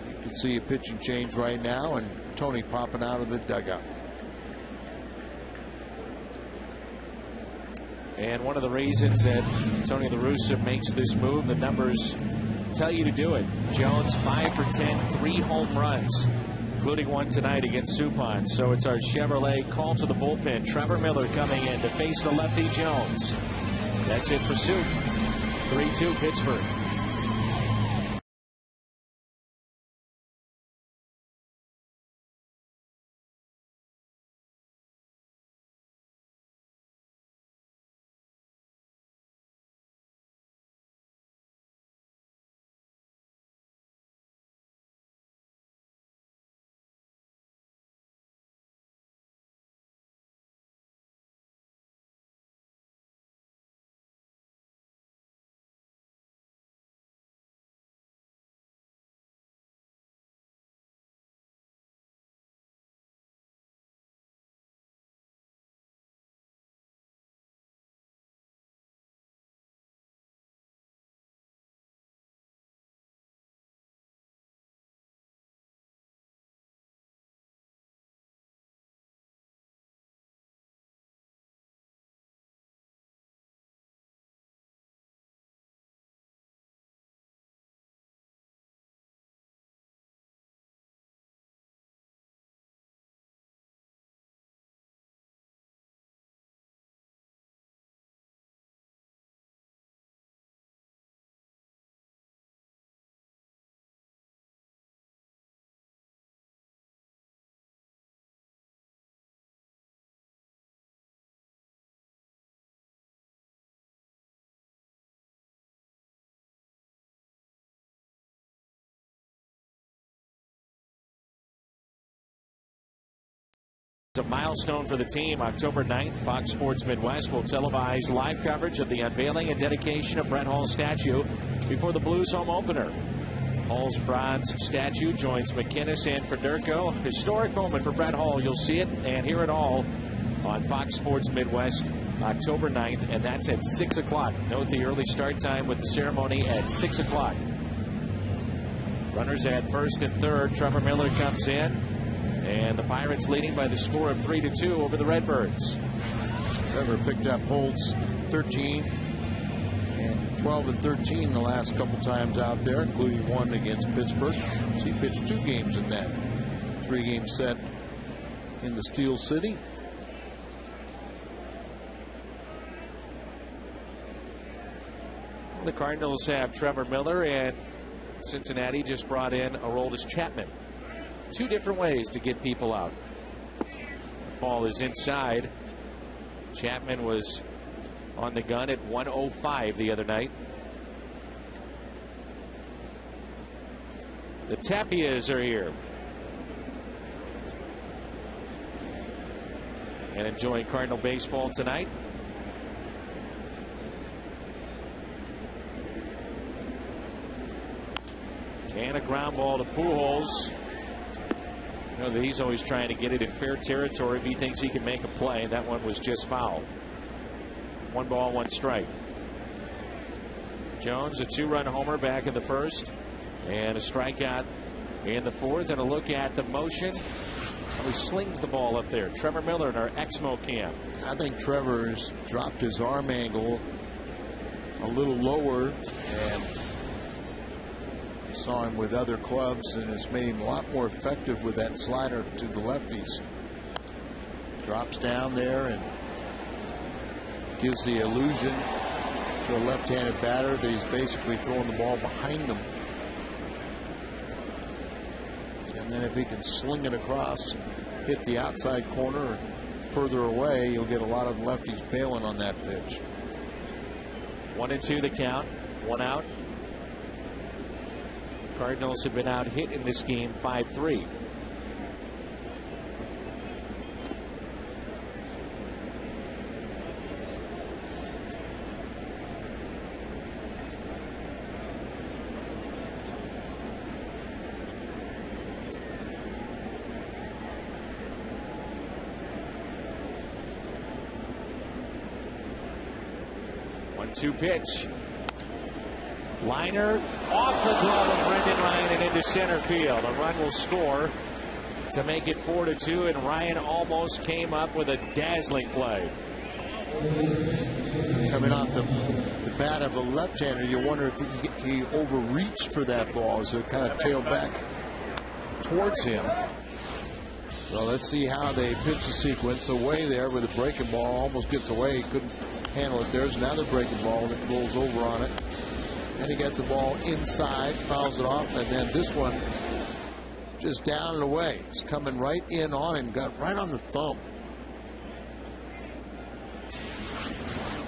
You can see a pitching change right now, and Tony popping out of the dugout. And one of the reasons that Tony La Russa makes this move, the numbers tell you to do it. Jones 5 for 10, 3 home runs, including one tonight against Suppan. So it's our Chevrolet call to the bullpen. Trevor Miller coming in to face the lefty Jones. That's it for Soup. 3-2 Pittsburgh. A milestone for the team. October 9th, Fox Sports Midwest will televise live coverage of the unveiling and dedication of Brett Hall's statue before the Blues home opener. Hall's bronze statue joins McInnes and Federico. Historic moment for Brett Hall. You'll see it and hear it all on Fox Sports Midwest October 9th, and that's at 6 o'clock. Note the early start time with the ceremony at 6 o'clock. Runners at first and third. Trevor Miller comes in. And the Pirates leading by the score of 3-2 over the Redbirds. Trevor picked up holds 13 and 12 and 13 the last couple times out there, including one against Pittsburgh. So he pitched 2 games in that 3-game set in the Steel City. The Cardinals have Trevor Miller, and Cincinnati just brought in Aroldis Chapman. 2 different ways to get people out. Ball is inside. Chapman was on the gun at 105 the other night. The Tapias are here and enjoying Cardinal baseball tonight. And a ground ball to Pujols. You know that he's always trying to get it in fair territory if he thinks he can make a play. That one was just foul. 1 ball, 1 strike. Jones, a 2-run homer back in the first, and a strikeout in the fourth. And a look at the motion. He slings the ball up there. Trevor Miller in our Exmo cam. I think Trevor has dropped his arm angle a little lower, and saw him with other clubs and has made him a lot more effective with that slider to the lefties. Drops down there and gives the illusion to a left-handed batter that he's basically throwing the ball behind him. And then if he can sling it across, hit the outside corner or further away, you'll get a lot of lefties bailing on that pitch. 1-2 the count. 1 out. Cardinals have been out hit in this game 5-3. Two pitch. Liner off the glove of Brendan Ryan and into center field. A run will score to make it 4-2, and Ryan almost came up with a dazzling play. Coming off the bat of a left-hander, you wonder if he overreached for that ball as it kind of tailed back towards him. So let's see how they pitch the sequence. Away there with a breaking ball, almost gets away. He couldn't handle it. There's another breaking ball that rolls over on it. And he got the ball inside, fouls it off, and then this one just down and away. It's coming right in on him, got right on the thumb.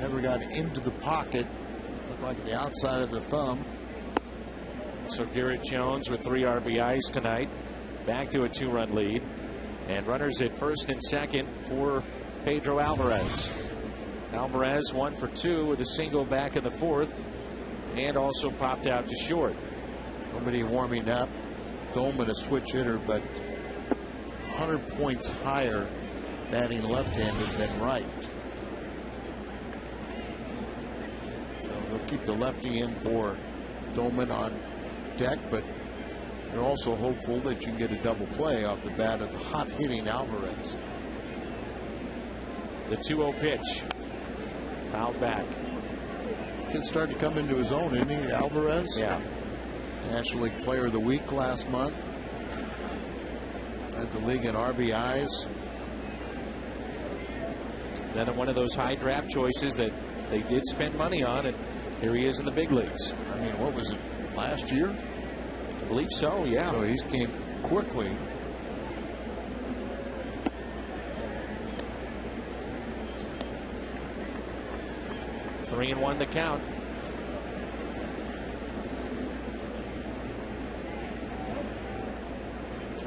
Never got into the pocket. Looked like the outside of the thumb. So Garrett Jones with 3 RBIs tonight. Back to a 2-run lead. And runners at first and second for Pedro Alvarez. Alvarez 1 for 2 with a single back in the 4th, and also popped out to short. Nobody warming up. Dolman a switch hitter, but 100 points higher batting left-handed than right. So they'll keep the lefty in for Dolman on deck, but they're also hopeful that you can get a double play off the bat of the hot-hitting Alvarez. The 2-0 pitch. Fouled back. Kid starting to come into his own, isn't he, Alvarez? Yeah. National League Player of the Week last month. Led the league in RBIs. Then one of those high draft choices that they did spend money on, and here he is in the big leagues. I mean, what was it, last year? I believe so, yeah. So he came quickly. Three and 1 the count.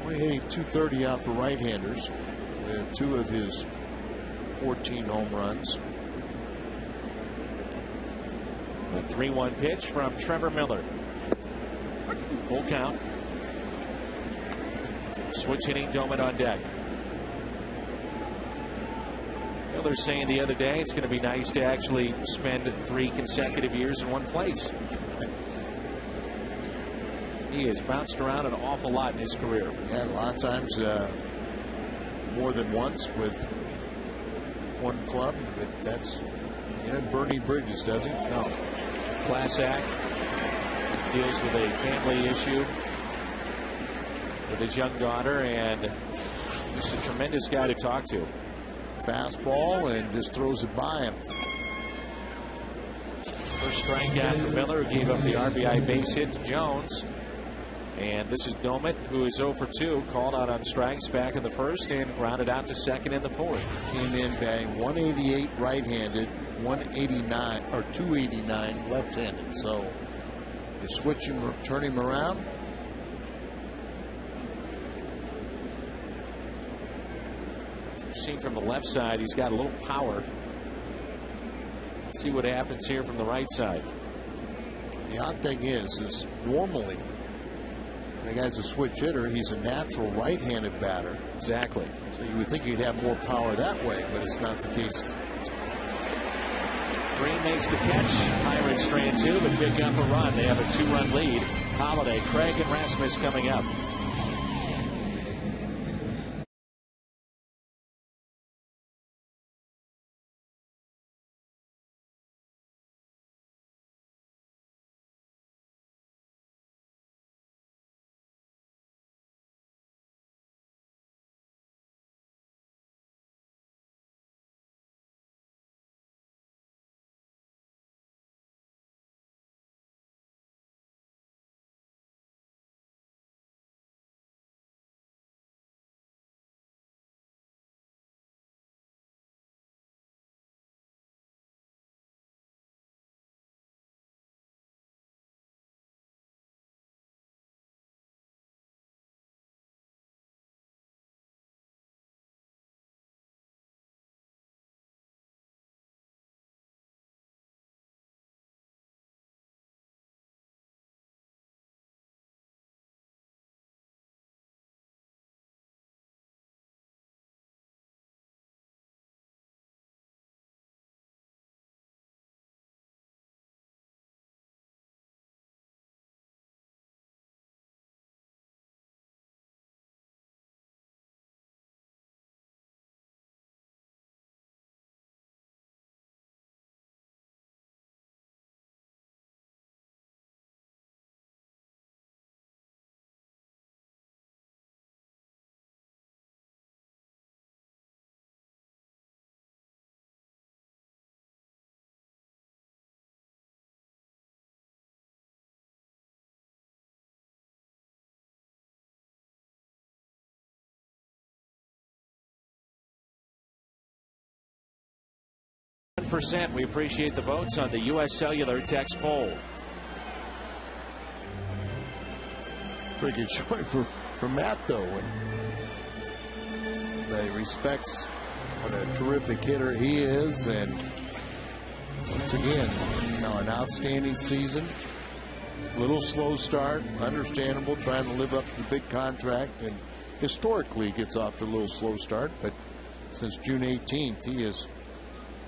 Only hitting .230 out for right-handers with 2 of his 14 home runs. A 3-1 pitch from Trevor Miller. Full count. Switch hitting Dolman on deck. Well, they're saying the other day it's going to be nice to actually spend 3 consecutive years in one place. He has bounced around an awful lot in his career. Yeah, a lot of times more than once with one club. But that's, burning bridges, does he? No. Class act. Deals with a family issue with his young daughter, and just a tremendous guy to talk to. Fastball and just throws it by him. First strikeout for Miller, who gave up the RBI base hit to Jones. And this is Dolman, who is 0 for 2, called out on strikes back in the first and grounded out to second in the 4th. Came in batting 188 right-handed, 189 or 289 left-handed. So you switch him, turn him around. Seen from the left side, he's got a little power. Let's see what happens here from the right side. The odd thing is normally when a guy's a switch hitter, he's a natural right-handed batter. Exactly. So you would think he'd have more power that way, but it's not the case. Green makes the catch. Pirates strand 2, but pick up a run. They have a 2-run lead. Holiday, Craig, and Rasmus coming up. 100%. We appreciate the votes on the U.S. Cellular text poll. Pretty good showing for Matt, though. And he respects what a terrific hitter he is. And once again, an outstanding season. Little slow start, understandable, trying to live up to the big contract. And historically gets off to a little slow start. But since June 18th, he is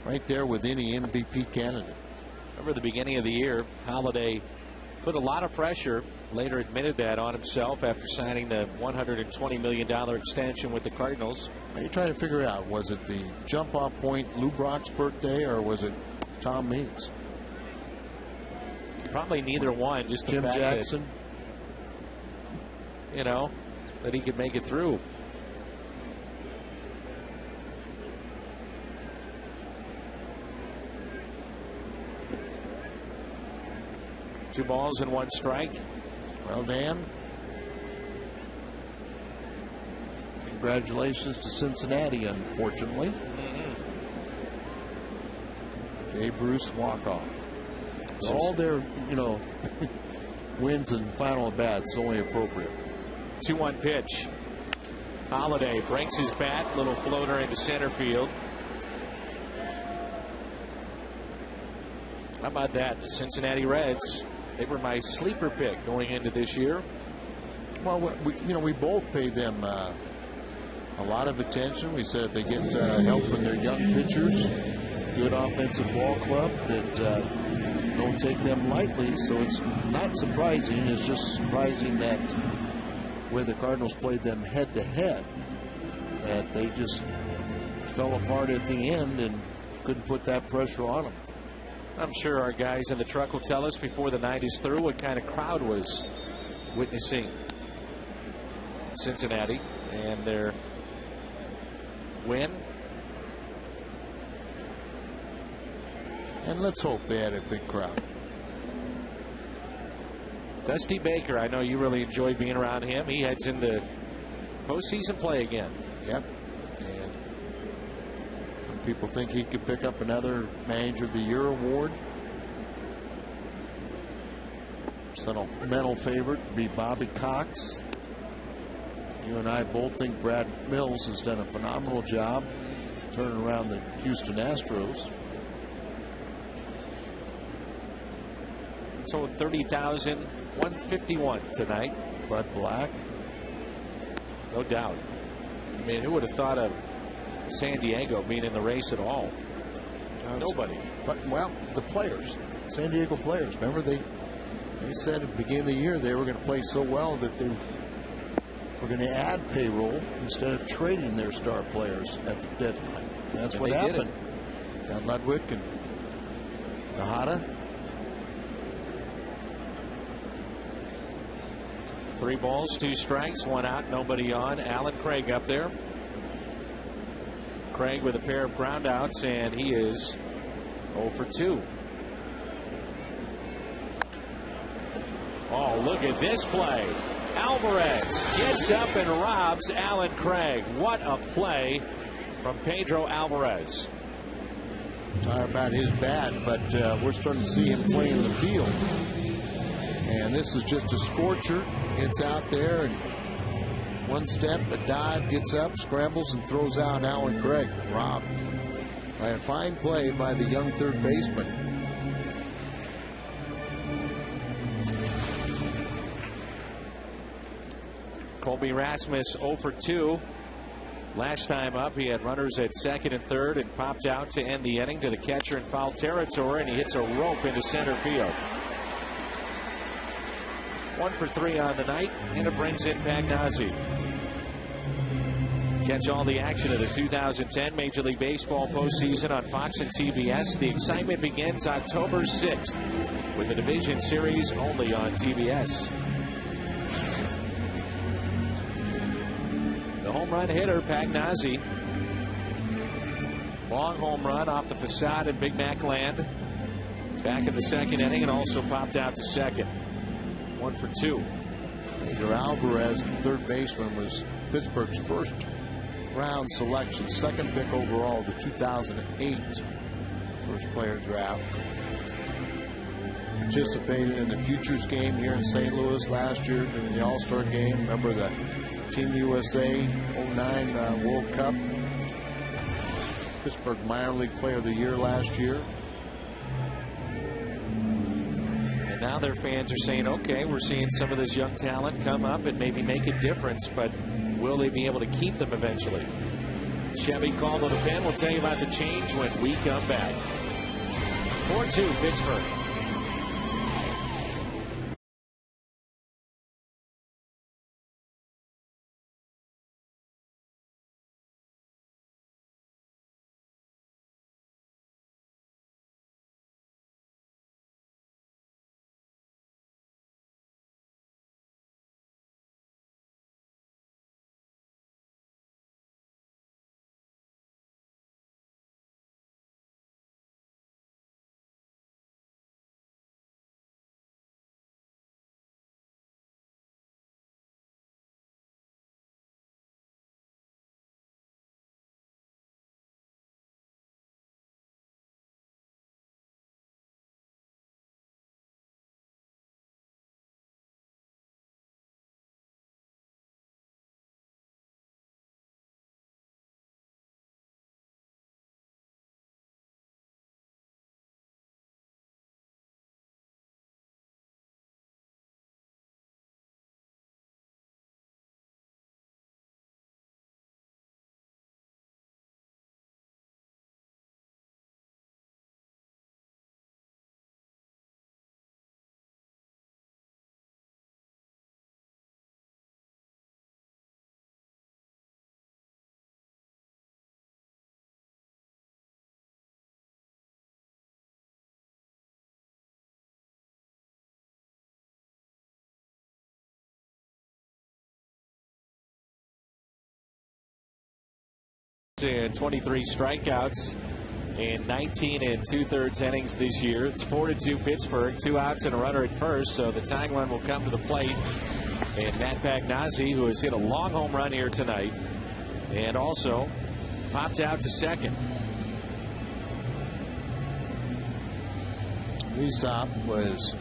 right there with any MVP candidate. Over the beginning of the year, Holiday put a lot of pressure, later admitted that on himself after signing the $120 million extension with the Cardinals. Are you trying to figure out, was it the jump-off point Lou Brock's birthday, or was it Tom Means? Probably neither one, just the Jim fact Jackson. That, that he could make it through. Two balls and one strike. Well, Dan, congratulations to Cincinnati, unfortunately. Jay Bruce walk-off. All their, wins and final at bats only appropriate. 2-1 pitch. Holiday breaks his bat, little floater into center field. How about that? The Cincinnati Reds, they were my sleeper pick going into this year. Well, we both paid them a lot of attention. We said if they get help from their young pitchers, good offensive ball club, that don't take them lightly. So it's not surprising. It's just surprising that where the Cardinals played them head-to-head, that they just fell apart at the end and couldn't put that pressure on them. I'm sure our guys in the truck will tell us before the night is through what kind of crowd was witnessing Cincinnati and their win. And let's hope they had a big crowd. Dusty Baker, I know you really enjoy being around him. He heads into postseason play again. Yep. And some people think he could pick up another Manager of the Year award. Sentimental favorite would be Bobby Cox. You and I both think Brad Mills has done a phenomenal job turning around the Houston Astros. So 30,151 tonight. Bud Black. No doubt. I mean, who would have thought of San Diego being in the race at all? Nobody. But, well, the players, San Diego players. Remember, they said at the beginning of the year they were going to play so well that they were going to add payroll instead of trading their star players at the deadline. That's what happened. Got Ludwig and Tejada. 3 balls, 2 strikes, 1 out, nobody on. Alan Craig up there. Craig with a pair of groundouts, and he is 0 for 2. Oh, look at this play. Alvarez gets up and robs Alan Craig. What a play from Pedro Alvarez. Talk about his bat, but we're starting to see him play in the field. And this is just a scorcher. Gets out there and one step, a dive, gets up, scrambles, and throws out Alan Craig. Robbed by a fine play by the young third baseman. Colby Rasmus 0 for 2. Last time up, he had runners at second and third and popped out to end the inning to the catcher in foul territory, and he hits a rope into center field. 1 for 3 on the night, and it brings in Pagnazzi. Catch all the action of the 2010 Major League Baseball postseason on Fox and TBS. The excitement begins October 6th with the Division Series only on TBS. The home run hitter, Pagnazzi. Long home run off the facade in Big Mac land. Back in the second inning and also popped out to second. 1 for 2. Pedro Alvarez, the third baseman, was Pittsburgh's first round selection, second pick overall, the 2008 first player draft. Participated in the Futures game here in St. Louis last year during the All-Star game. Remember the Team USA 09 World Cup. Pittsburgh Minor League Player of the Year last year. And now their fans are saying, okay, we're seeing some of this young talent come up and maybe make a difference, but will they be able to keep them eventually? Chevy called to the pen. We'll tell you about the change when we come back. 4-2 Pittsburgh. And 23 strikeouts in 19 2/3 innings this year. It's 4-2 Pittsburgh. 2 outs and a runner at first, so the tying run will come to the plate. And Matt Pagnazzi, who has hit a long home run here tonight, and also popped out to second. Aesop was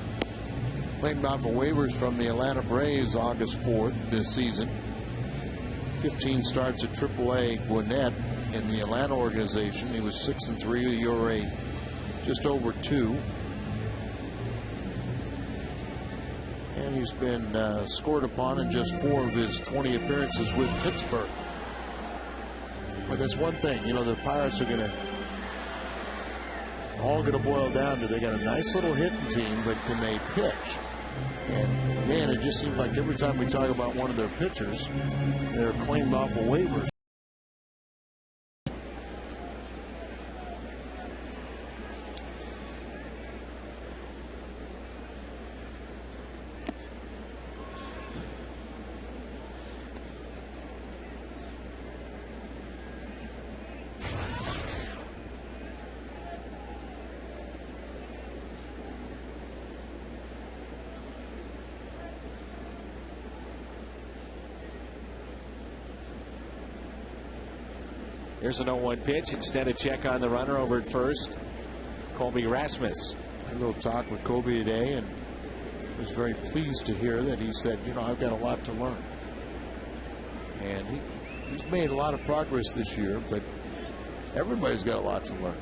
claimed off of waivers from the Atlanta Braves August 4th this season. 15 starts at AAA Gwinnett in the Atlanta organization. He was 6-3, the ERA just over 2. And he's been scored upon in just 4 of his 20 appearances with Pittsburgh. But that's one thing, you know, the Pirates are all going to boil down to they got a nice little hitting team, but can they pitch? And man, it just seems like every time we talk about one of their pitchers, they're claimed off of waivers. Here's an 0-1 pitch. Instead, a check on the runner over at first. Colby Rasmus. A little talk with Colby today, and was very pleased to hear that he said, you know, I've got a lot to learn. And he's made a lot of progress this year, but everybody's got a lot to learn.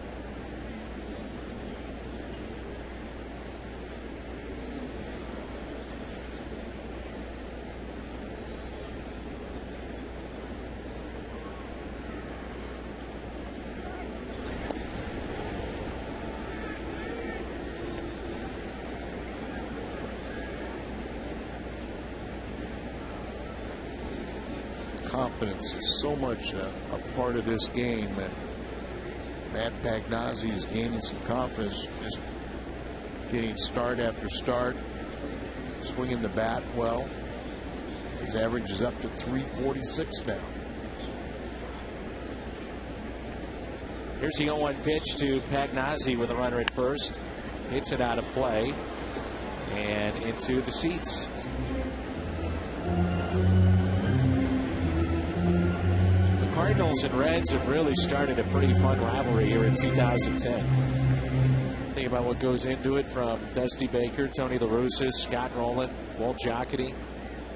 Confidence is so much a part of this game, and Matt Pagnazzi is gaining some confidence, just getting start after start, swinging the bat well. His average is up to 346 now. Here's the 0-1 pitch to Pagnazzi with a runner at first. Hits it out of play and into the seats. Cardinals and Reds have really started a pretty fun rivalry here in 2010. Think about what goes into it, from Dusty Baker, Tony La Russa, Scott Rowland, Walt Jocketty,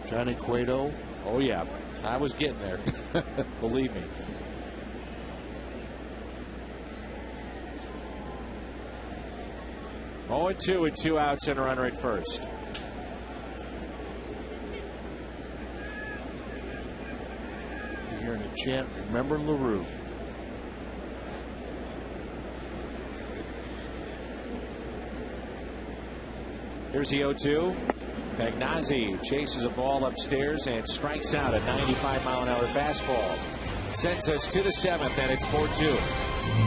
Johnny Cueto. Oh, yeah. I was getting there. Believe me. Oh, 2 with 2 outs and a runner at first. You're hearing a chant, remember LaRue. Here's the 0-2. Pagnazzi chases a ball upstairs and strikes out a 95-mile-an-hour fastball. Sends us to the 7th, and it's 4-2.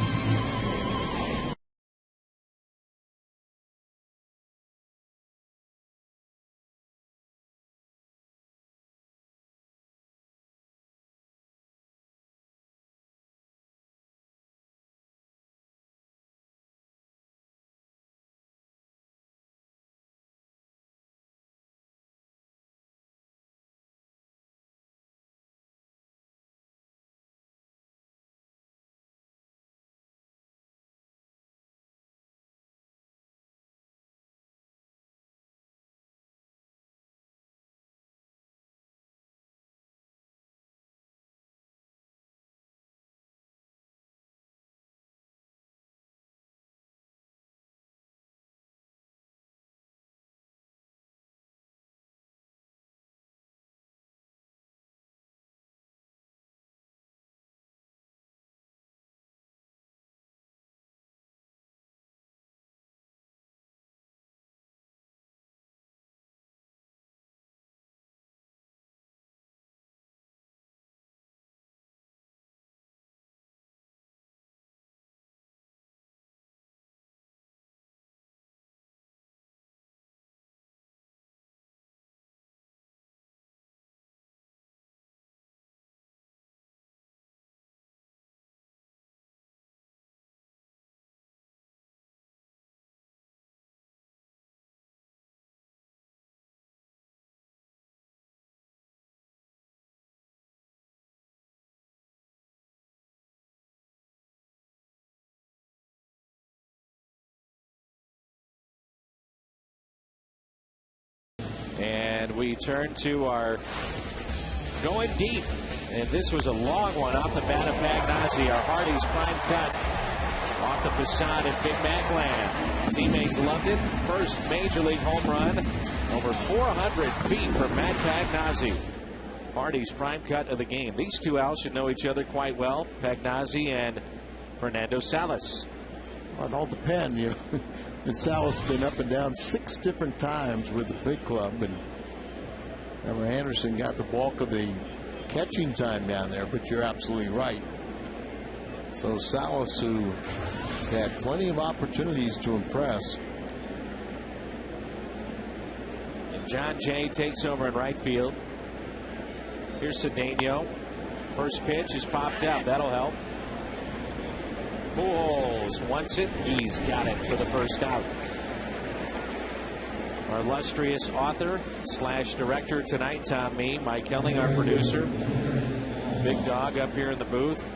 And we turn to our going deep. And this was a long one off the bat of Pagnazzi. Our Hardy's prime cut off the facade at Big Mac Land. Teammates loved it. First major league home run. Over 400 feet for Matt Pagnazzi. Hardy's prime cut of the game. These two Owls should know each other quite well. Pagnazzi and Fernando Salas. Well, it all depends, you know. And Salas has been up and down 6 different times with the big club, and remember Anderson got the bulk of the catching time down there, but you're absolutely right. So Salas, who has had plenty of opportunities to impress. And John Jay takes over in right field. Here's Cedeno. First pitch is popped up. That'll help. Pujols wants it. He's got it for the first out. Our illustrious author / director tonight, Tom Mee, Mike Helling, our producer, Big Dog up here in the booth,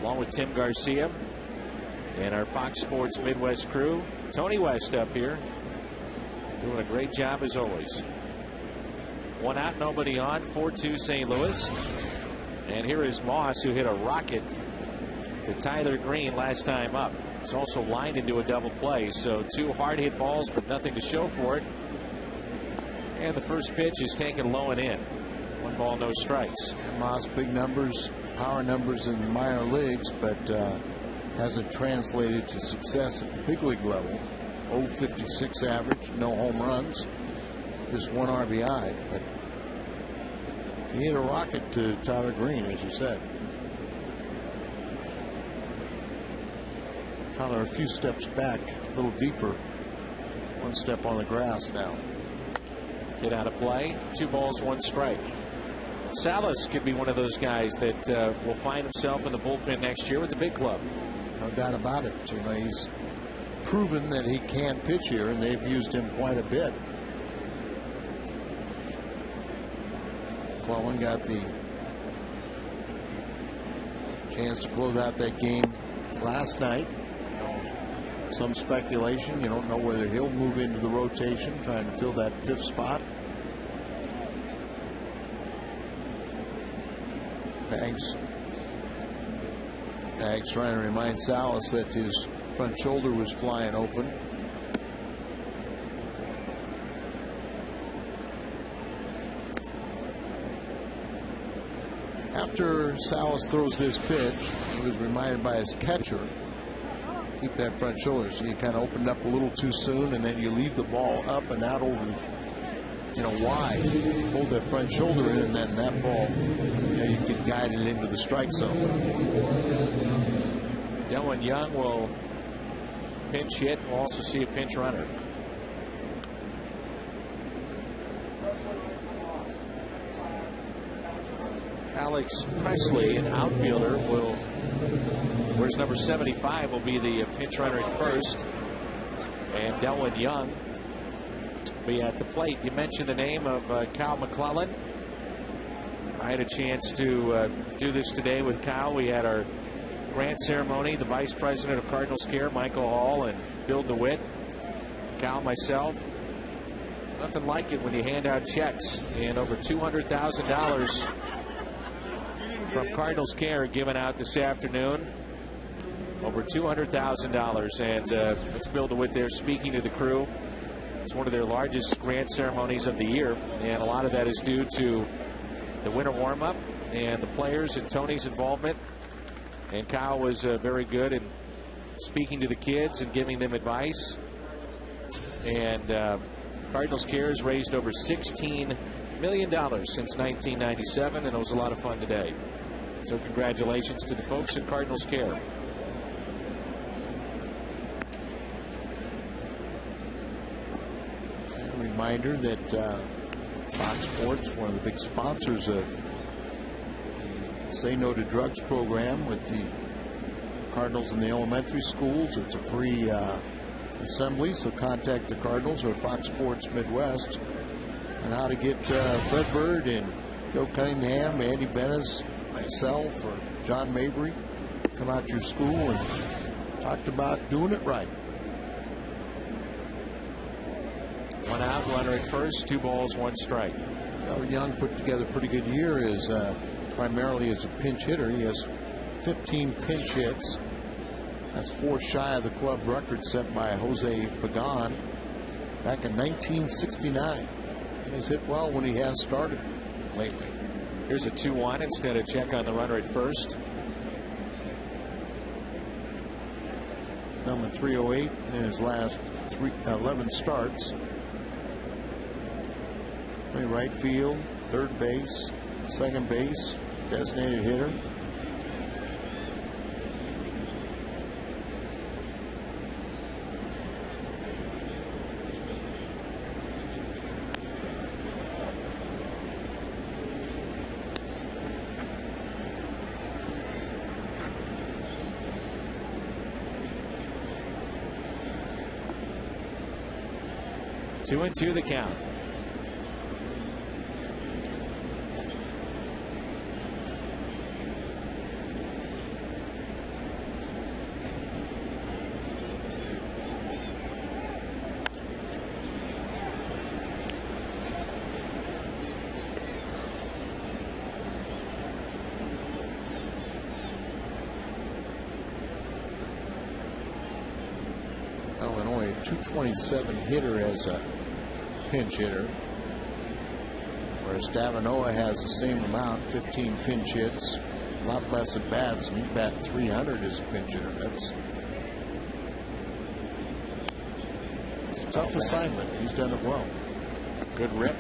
along with Tim Garcia, and our Fox Sports Midwest crew. Tony West up here, doing a great job as always. 1 out, nobody on. 4-2 St. Louis. And here is Moss, who hit a rocket to Tyler Green last time up. It's also lined into a double play, so 2 hard hit balls, but nothing to show for it. And the first pitch is taken low and in. 1 ball, no strikes. Moss, big numbers, power numbers in the minor leagues, but hasn't translated to success at the big league level. 0.56 average, no home runs, just 1 RBI, but he hit a rocket to Tyler Green, as you said. Tyler a few steps back, a little deeper. 1 step on the grass now. Get out of play. 2 balls, 1 strike. Salas could be one of those guys that will find himself in the bullpen next year with the big club. No doubt about it. You know, he's proven that he can pitch here, and they've used him quite a bit. Cleveland got the chance to close out that game last night. some speculation. You don't know whether he'll move into the rotation, trying to fill that 5th spot. Pags trying to remind Salas that his front shoulder was flying open. After Salas throws this pitch, he was reminded by his catcher, keep that front shoulder. So you kind of opened up a little too soon, and then you leave the ball up and out over, wide. Hold that front shoulder in, and then that ball, you can guide it into the strike zone. Dylan Young will pinch hit. We'll also see a pinch runner. Alex Presley, an outfielder, where's number 75, will be the pinch runner at first. And Dylan Young will be at the plate. You mentioned the name of Kyle McClellan. I had a chance to do this today with Kyle. We had our grant ceremony. The vice president of Cardinals Care, Michael Hall, and Bill DeWitt. Kyle, myself. Nothing like it when you hand out checks. And over $200,000 from Cardinals Care given out this afternoon. Over $200,000. And it's Bill DeWitt there speaking to the crew. It's one of their largest grant ceremonies of the year. And a lot of that is due to the winter warm-up and the players and Tony's involvement. And Kyle was very good in speaking to the kids and giving them advice. And Cardinals Care has raised over $16 million since 1997, and it was a lot of fun today. So congratulations to the folks at Cardinals Care. And a reminder that Fox Sports, one of the big sponsors of the Say No to Drugs program with the Cardinals in the elementary schools. It's a free assembly, so contact the Cardinals or Fox Sports Midwest on how to get Fred Bird and Joe Cunningham, Andy Bennis, myself, or John Mabry come out to your school and talked about doing it right. One out, runner at first, 2 balls, 1 strike. Young put together a pretty good year as primarily as a pinch hitter. He has 15 pinch hits. That's 4 shy of the club record set by Jose Pagan back in 1969. And he's hit well when he has started lately. Here's a 2-1 instead of check on the runner at first. Number 308 in his last 11 starts. Play right field, third base, second base, designated hitter. Two and two the count. And only a 227 hitter as a pinch hitter, whereas Davinoa has the same amount, 15 pinch hits, a lot less at bats, and he bat 300 as a pinch hitter. That's a tough assignment. He's done it well. Good rip.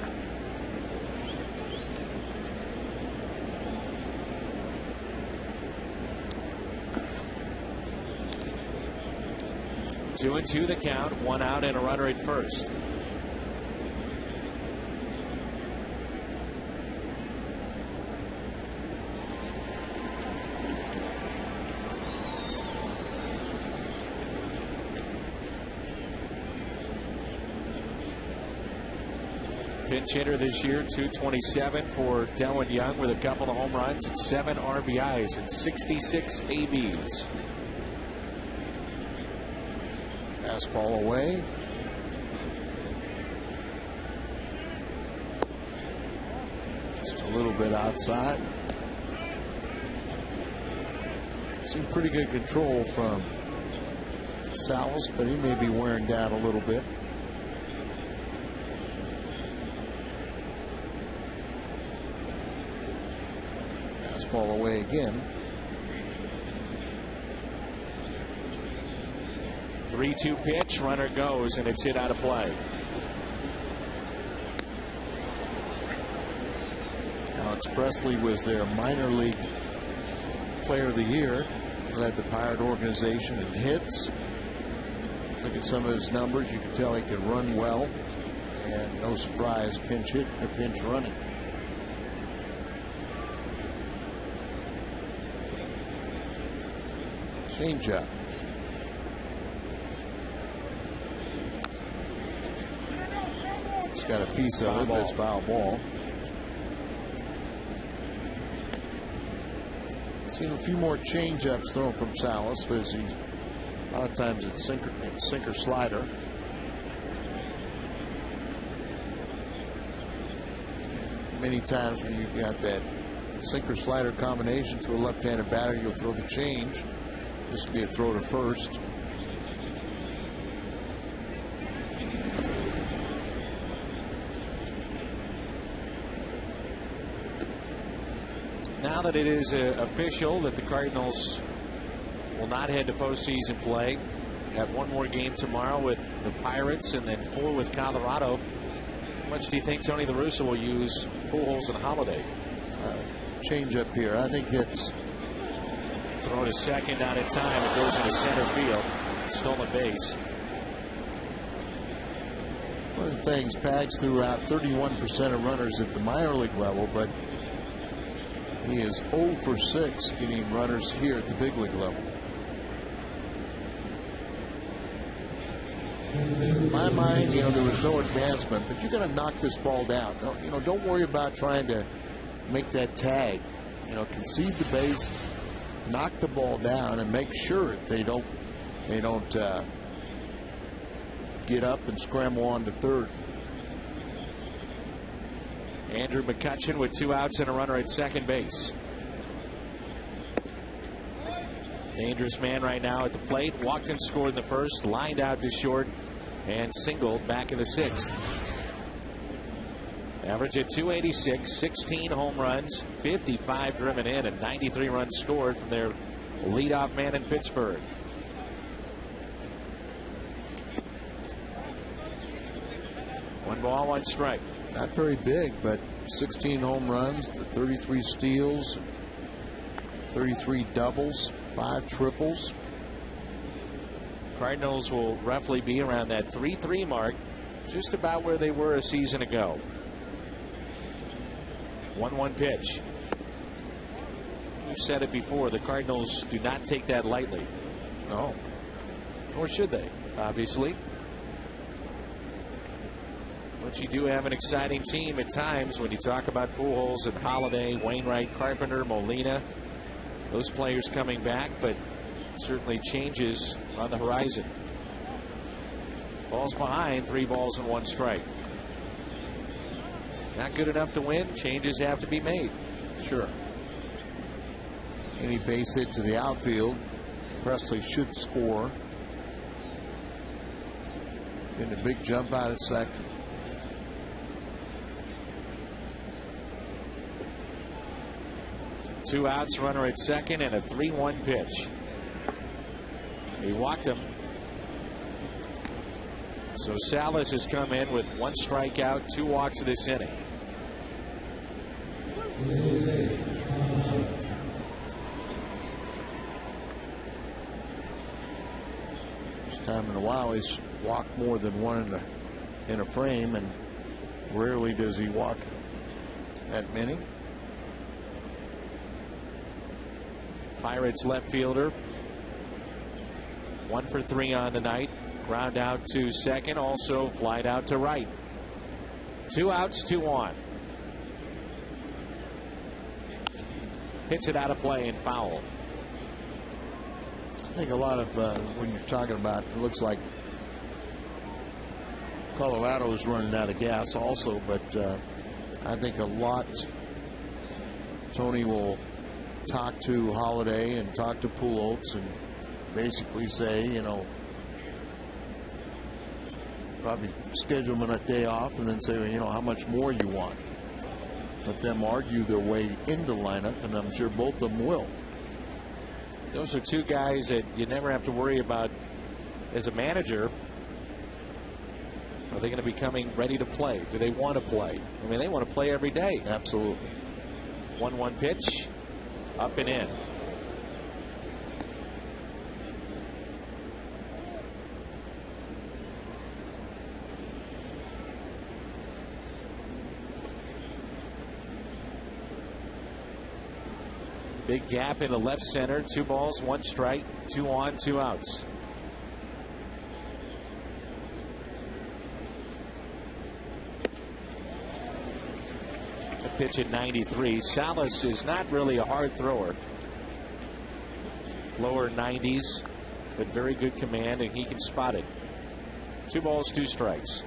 Two and two the count, 1 out and a runner at first. Pinch hitter this year, 227 for Dylan Young with a couple of home runs and 7 RBIs and 66 ABs. Fastball away. Just a little bit outside. Seen pretty good control from Salas, but he may be wearing down a little bit. Fastball away again. 3-2 pitch, runner goes, and it's hit out of play. Alex Presley was their minor league player of the year. He led the Pirate organization in hits. Look at some of his numbers. You can tell he can run well, and no surprise, pinch hit or pinch running. Changeup. He's got a piece of it, but it's foul ball. Seen a few more change-ups thrown from Salas, because he's a lot of times it's sinker slider. And many times when you've got that sinker slider combination to a left-handed batter, you'll throw the change. This would be a throw to first. Now that it is official that the Cardinals will not head to postseason play, have one more game tomorrow with the Pirates and then 4 with Colorado. How much do you think Tony La Russa will use Pujols and Holiday? Change up here. I think it's throw to second out of time. It goes into center field. Stolen base. One of the things, Pags threw out 31% of runners at the minor league level, but he is 0 for 6 getting runners here at the big league level. In my mind, there was no advancement, but you got to knock this ball down. Don't worry about trying to make that tag. Concede the base, knock the ball down, and make sure they don't get up and scramble on to third. Andrew McCutchen with 2 outs and a runner at second base. Dangerous man right now at the plate. Walked and scored in the first, lined out to short, and singled back in the 6th. Average at 286, 16 home runs, 55 driven in, and 93 runs scored from their leadoff man in Pittsburgh. One ball, one strike. Not very big, but 16 home runs, the 33 steals, 33 doubles, 5 triples. Cardinals will roughly be around that 3-3 mark, just about where they were a season ago. 1-1 pitch. We've said it before, the Cardinals do not take that lightly. No. Nor should they, obviously. But you do have an exciting team at times when you talk about Pujols and Holiday, Wainwright, Carpenter, Molina. Those players coming back, but certainly changes on the horizon. Balls behind, 3 balls and 1 strike. Not good enough to win. Changes have to be made. Sure. Any base hit to the outfield, Presley should score. Getting a big jump out at second. Two outs, runner at second, and a 3-1 pitch. He walked him. So Salas has come in with 1 strikeout, 2 walks this inning. First time in a while he's walked more than one in a frame, and rarely does he walk that many. Pirates left fielder 1 for 3 on the night. Ground out to second, also flied out to right. 2 outs, 2 on. Hits it out of play and foul. I think a lot of when you're talking about, it looks like Colorado is running out of gas also, but I think a lot Tony will talk to Holiday and talk to Pujols and basically say, you know, probably schedule them a day off and then say, well, you know, how much more you want. Let them argue their way into lineup, and I'm sure both of them will. Those are two guys that you never have to worry about as a manager. Are they going to be coming ready to play? Do they want to play? I mean, they want to play every day. Absolutely. 1-1 pitch, up and in. Big gap in the left center. 2 balls, 1 strike, 2 on, 2 outs. A pitch at 93. Salas is not really a hard thrower. Lower 90s, but very good command, and he can spot it. 2 balls, 2 strikes.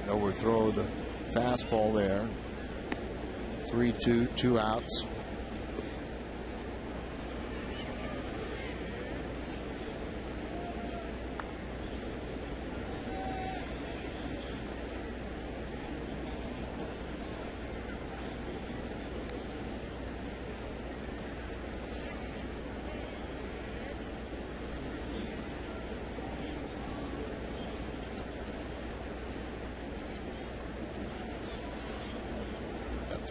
Overthrow the fastball there. 3-2, 2 outs.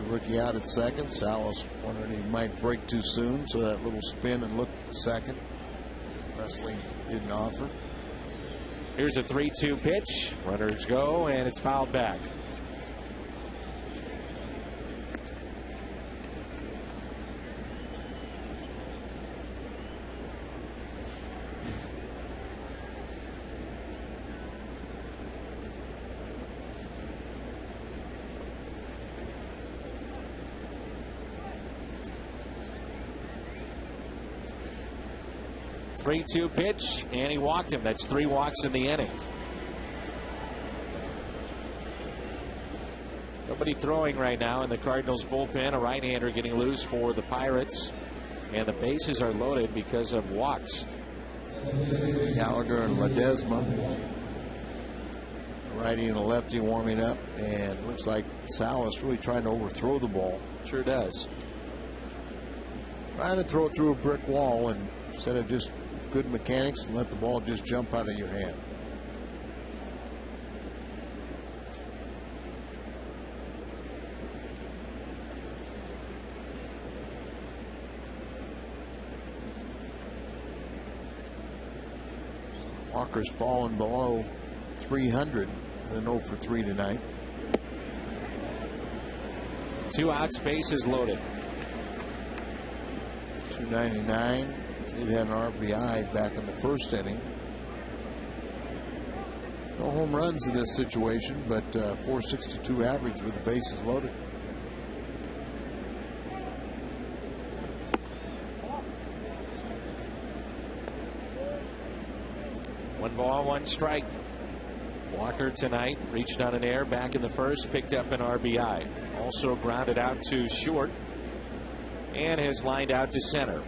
Rookie out at second. Salas wondering he might break too soon, so that little spin and look at second. Wrestling didn't offer. Here's a 3-2 pitch. Runners go, and it's fouled back. Three-two pitch, and he walked him. That's 3 walks in the inning. Nobody throwing right now in the Cardinals bullpen. A right-hander getting loose for the Pirates, and the bases are loaded because of walks. Gallagher and Ledesma, a righty and a lefty warming up, and looks like Salas really trying to overthrow the ball. Sure does. Trying to throw it through a brick wall, and instead of just good mechanics and let the ball just jump out of your hand. Walker's fallen below 300, an 0 for 3 tonight. 2 outs, bases loaded. 299. He had an RBI back in the first inning. No home runs in this situation, but 462 average with the bases loaded. One ball, 1 strike. Walker tonight reached on an air back in the first, picked up an RBI. Also grounded out to short and has lined out to center.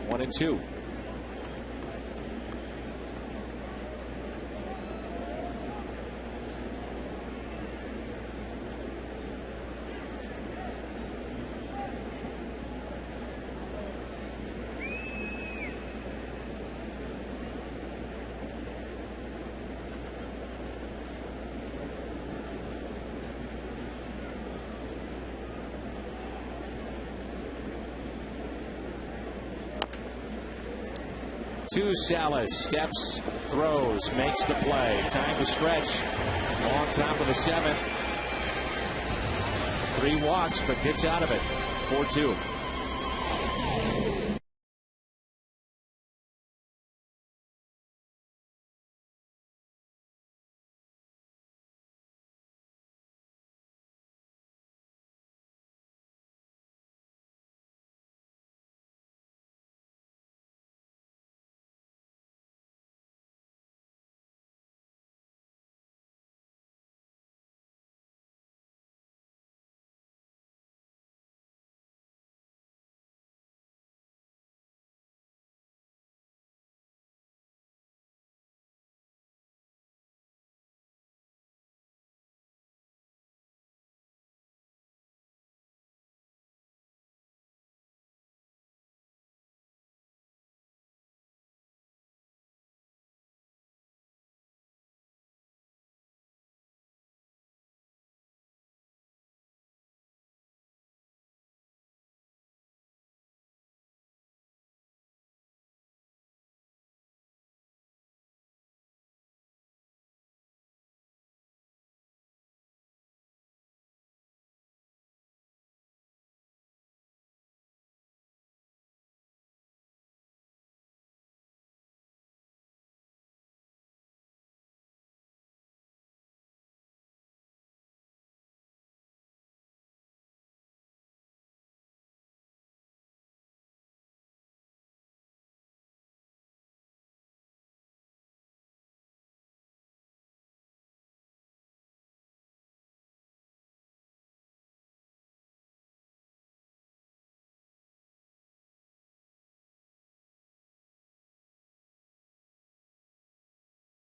One and two. To Salas, steps, throws, makes the play. Time to stretch. Long top of the 7th. 3 walks, but gets out of it. 4-2.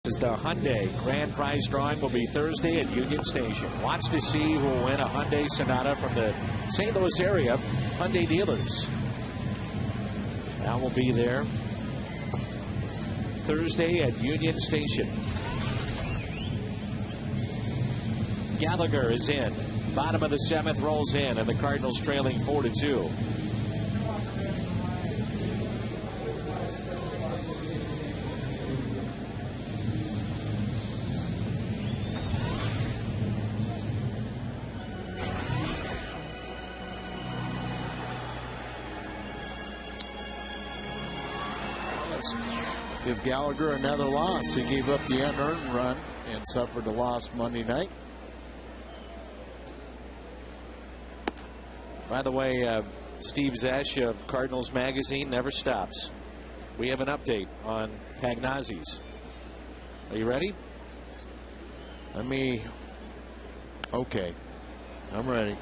As the Hyundai Grand Prize drawing will be Thursday at Union Station. Watch to see who will win a Hyundai Sonata from the St. Louis area Hyundai dealers. That will be there Thursday at Union Station. Gallagher is in. Bottom of the 7th rolls in, and the Cardinals trailing 4-2. Give Gallagher another loss. He gave up the unearned run and suffered a loss Monday night. By the way, Steve Zesh of Cardinals Magazine never stops. We have an update on Pagnazzi's. Are you ready? Okay. I'm ready.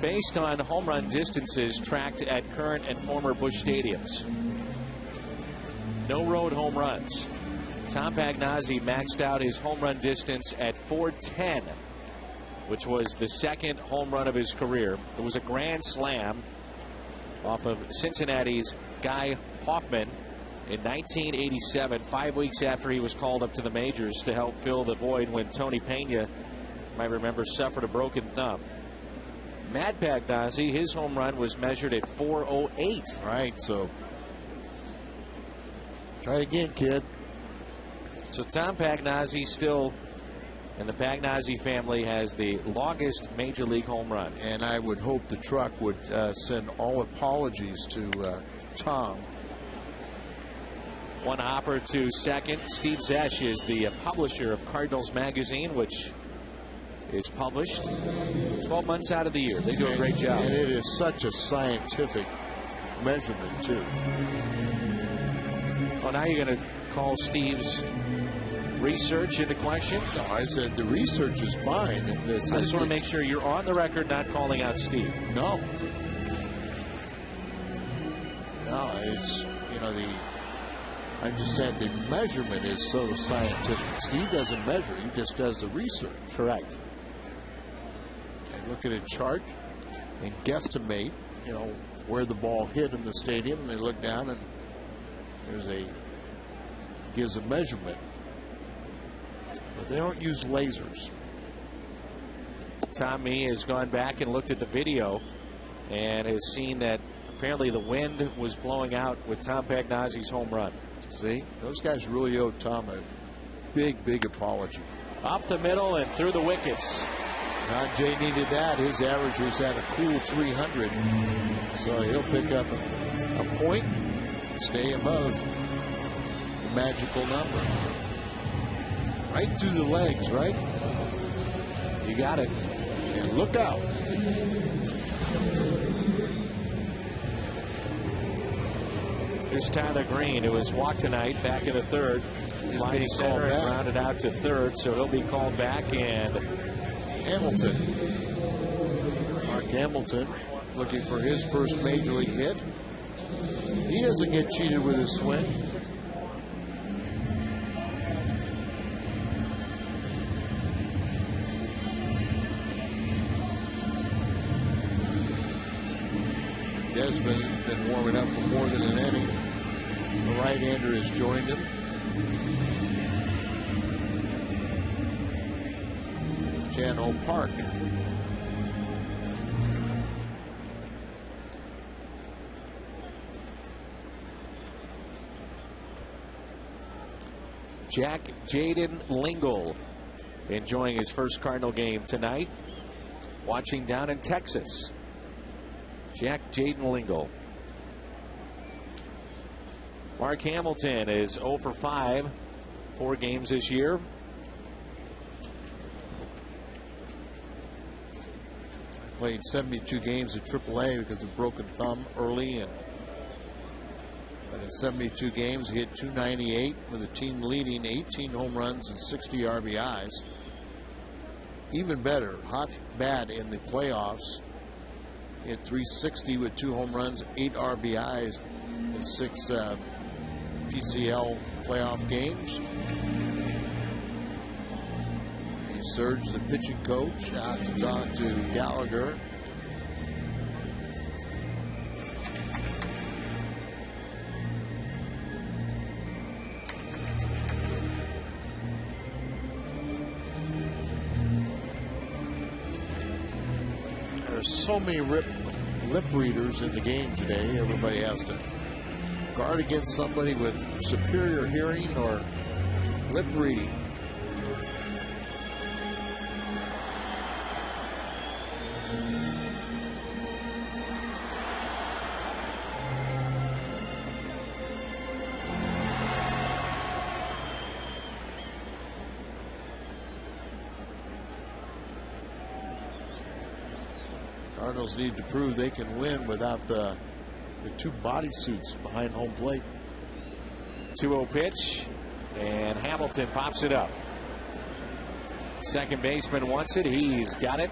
Based on home run distances tracked at current and former Busch stadiums. No road home runs. Tom Pagnazzi maxed out his home run distance at 410, which was the second home run of his career. It was a grand slam off of Cincinnati's Guy Hoffman in 1987, 5 weeks after he was called up to the majors to help fill the void when Tony Pena, you might remember, suffered a broken thumb. Matt Pagnazzi, his home run was measured at 408. Right, so try again, kid. So Tom Pagnazzi still, and the Pagnazzi family has the longest major league home run. And I would hope the truck would send all apologies to Tom. One hopper to second. Steve Zesh is the publisher of Cardinals Magazine, which is published 12 months out of the year. They do a great job. And it is such a scientific measurement, too. Well, now you're going to call Steve's research into question? No, I said the research is fine. And I just want to make sure you're on the record not calling out Steve. No. No, it's, I just said the measurement is so scientific. Steve doesn't measure, he just does the research. Correct. And look at a chart and guesstimate, where the ball hit in the stadium. They look down and gives a measurement. But they don't use lasers. Tommy has gone back and looked at the video and has seen that apparently the wind was blowing out with Tom Pagnazzi's home run. See, those guys really owe Tom a big, big apology. Up the middle and through the wickets. John Jay needed that. His average was at a cool 300. So he'll pick up a point, stay above the magical number. Right through the legs, right? You got it. And look out. Here's Tyler Green, who has walked tonight, back in the third. Flying center and grounded out to third, so he'll be called back. And Hamilton. Mark Hamilton looking for his first major league hit. He doesn't get cheated with his swing. Desmond has been warming up for more than an inning. The right-hander has joined him. Jano Park. Jack Jaden Lingle enjoying his first Cardinal game tonight. Watching down in Texas. Jack Jaden Lingle. Mark Hamilton is 0 for 5, 4 games this year. Played 72 games at AAA because of broken thumb early, but in 72 games he hit .298 with the team leading 18 home runs and 60 RBIs. Even better, hot bat in the playoffs. He hit .360 with 2 home runs, 8 RBIs in 6 PCL playoff games. Serge, the pitching coach, out to talk to Gallagher. There's so many lip readers in the game today. Everybody has to guard against somebody with superior hearing or lip reading. Cardinals need to prove they can win without the 2 bodysuits behind home plate. 2-0 pitch, and Hamilton pops it up. Second baseman wants it. He's got it.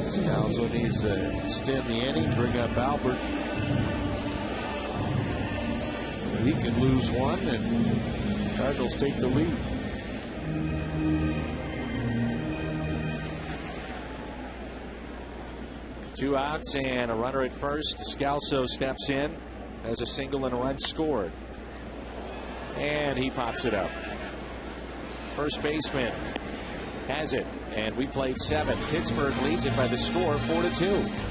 Scalzo needs to extend the inning, bring up Albert. He can lose one, and Cardinals take the lead. Two outs and a runner at first. Scalzo steps in, has a single and a run scored. And he pops it up. First baseman has it, and we played 7. Pittsburgh leads it by the score 4-2.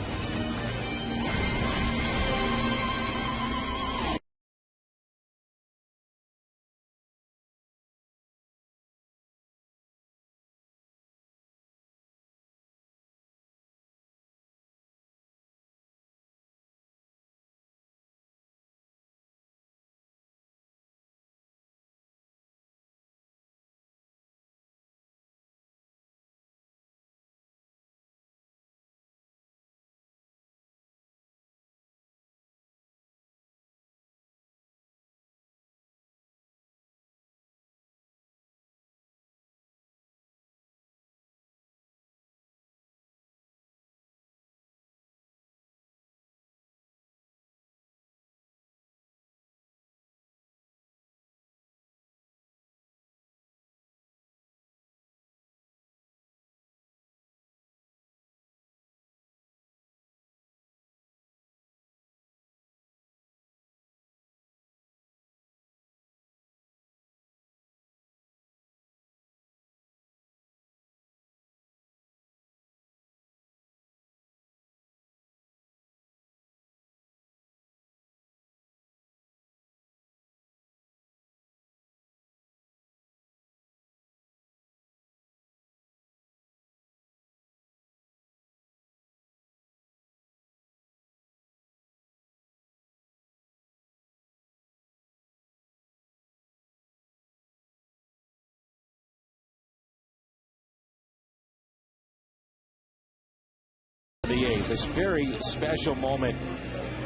the 8th. This very special moment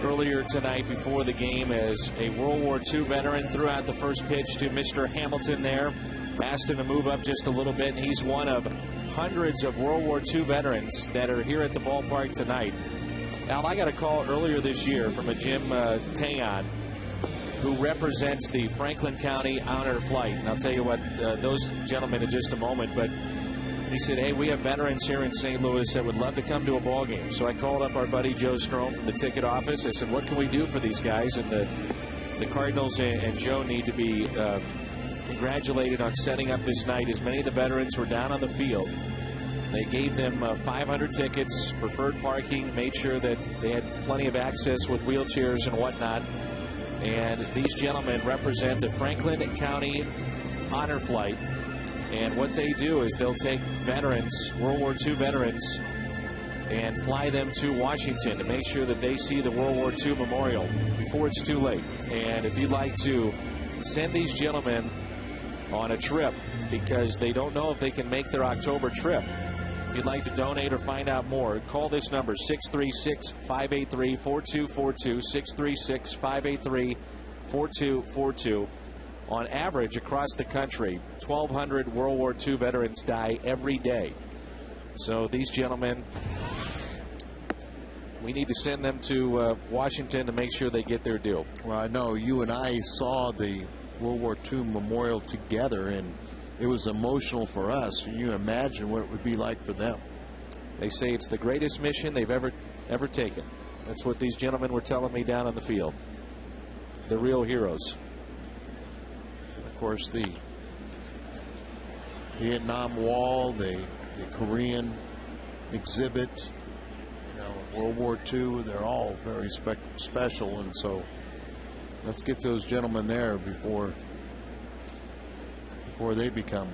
earlier tonight before the game as a World War II veteran threw out the first pitch to Mr. Hamilton there. Asked him to move up just a little bit, and he's one of hundreds of World War II veterans that are here at the ballpark tonight. Al, I got a call earlier this year from a Jim Tayon, who represents the Franklin County Honor Flight. And I'll tell you what, those gentlemen in just a moment, but he said, hey, we have veterans here in St. Louis that would love to come to a ball game. So I called up our buddy Joe Strom from the ticket office. I said, what can we do for these guys? And the Cardinals and Joe need to be congratulated on setting up this night. As many of the veterans were down on the field. They gave them 500 tickets, preferred parking, made sure that they had plenty of access with wheelchairs and whatnot. And these gentlemen represent the Franklin County Honor Flight. And what they do is they'll take veterans, World War II veterans, and fly them to Washington to make sure that they see the World War II memorial before it's too late. And if you'd like to send these gentlemen on a trip because they don't know if they can make their October trip, if you'd like to donate or find out more, call this number, 636-583-4242, 636-583-4242. On average, across the country, 1,200 World War II veterans die every day. So these gentlemen, we need to send them to Washington to make sure they get their due. Well, I know you and I saw the World War II memorial together, and it was emotional for us. Can you imagine what it would be like for them? They say it's the greatest mission they've ever taken. That's what these gentlemen were telling me down on the field. The real heroes. Of course, the Vietnam Wall, the Korean exhibit, World War II, they're all very special. And so let's get those gentlemen there before they become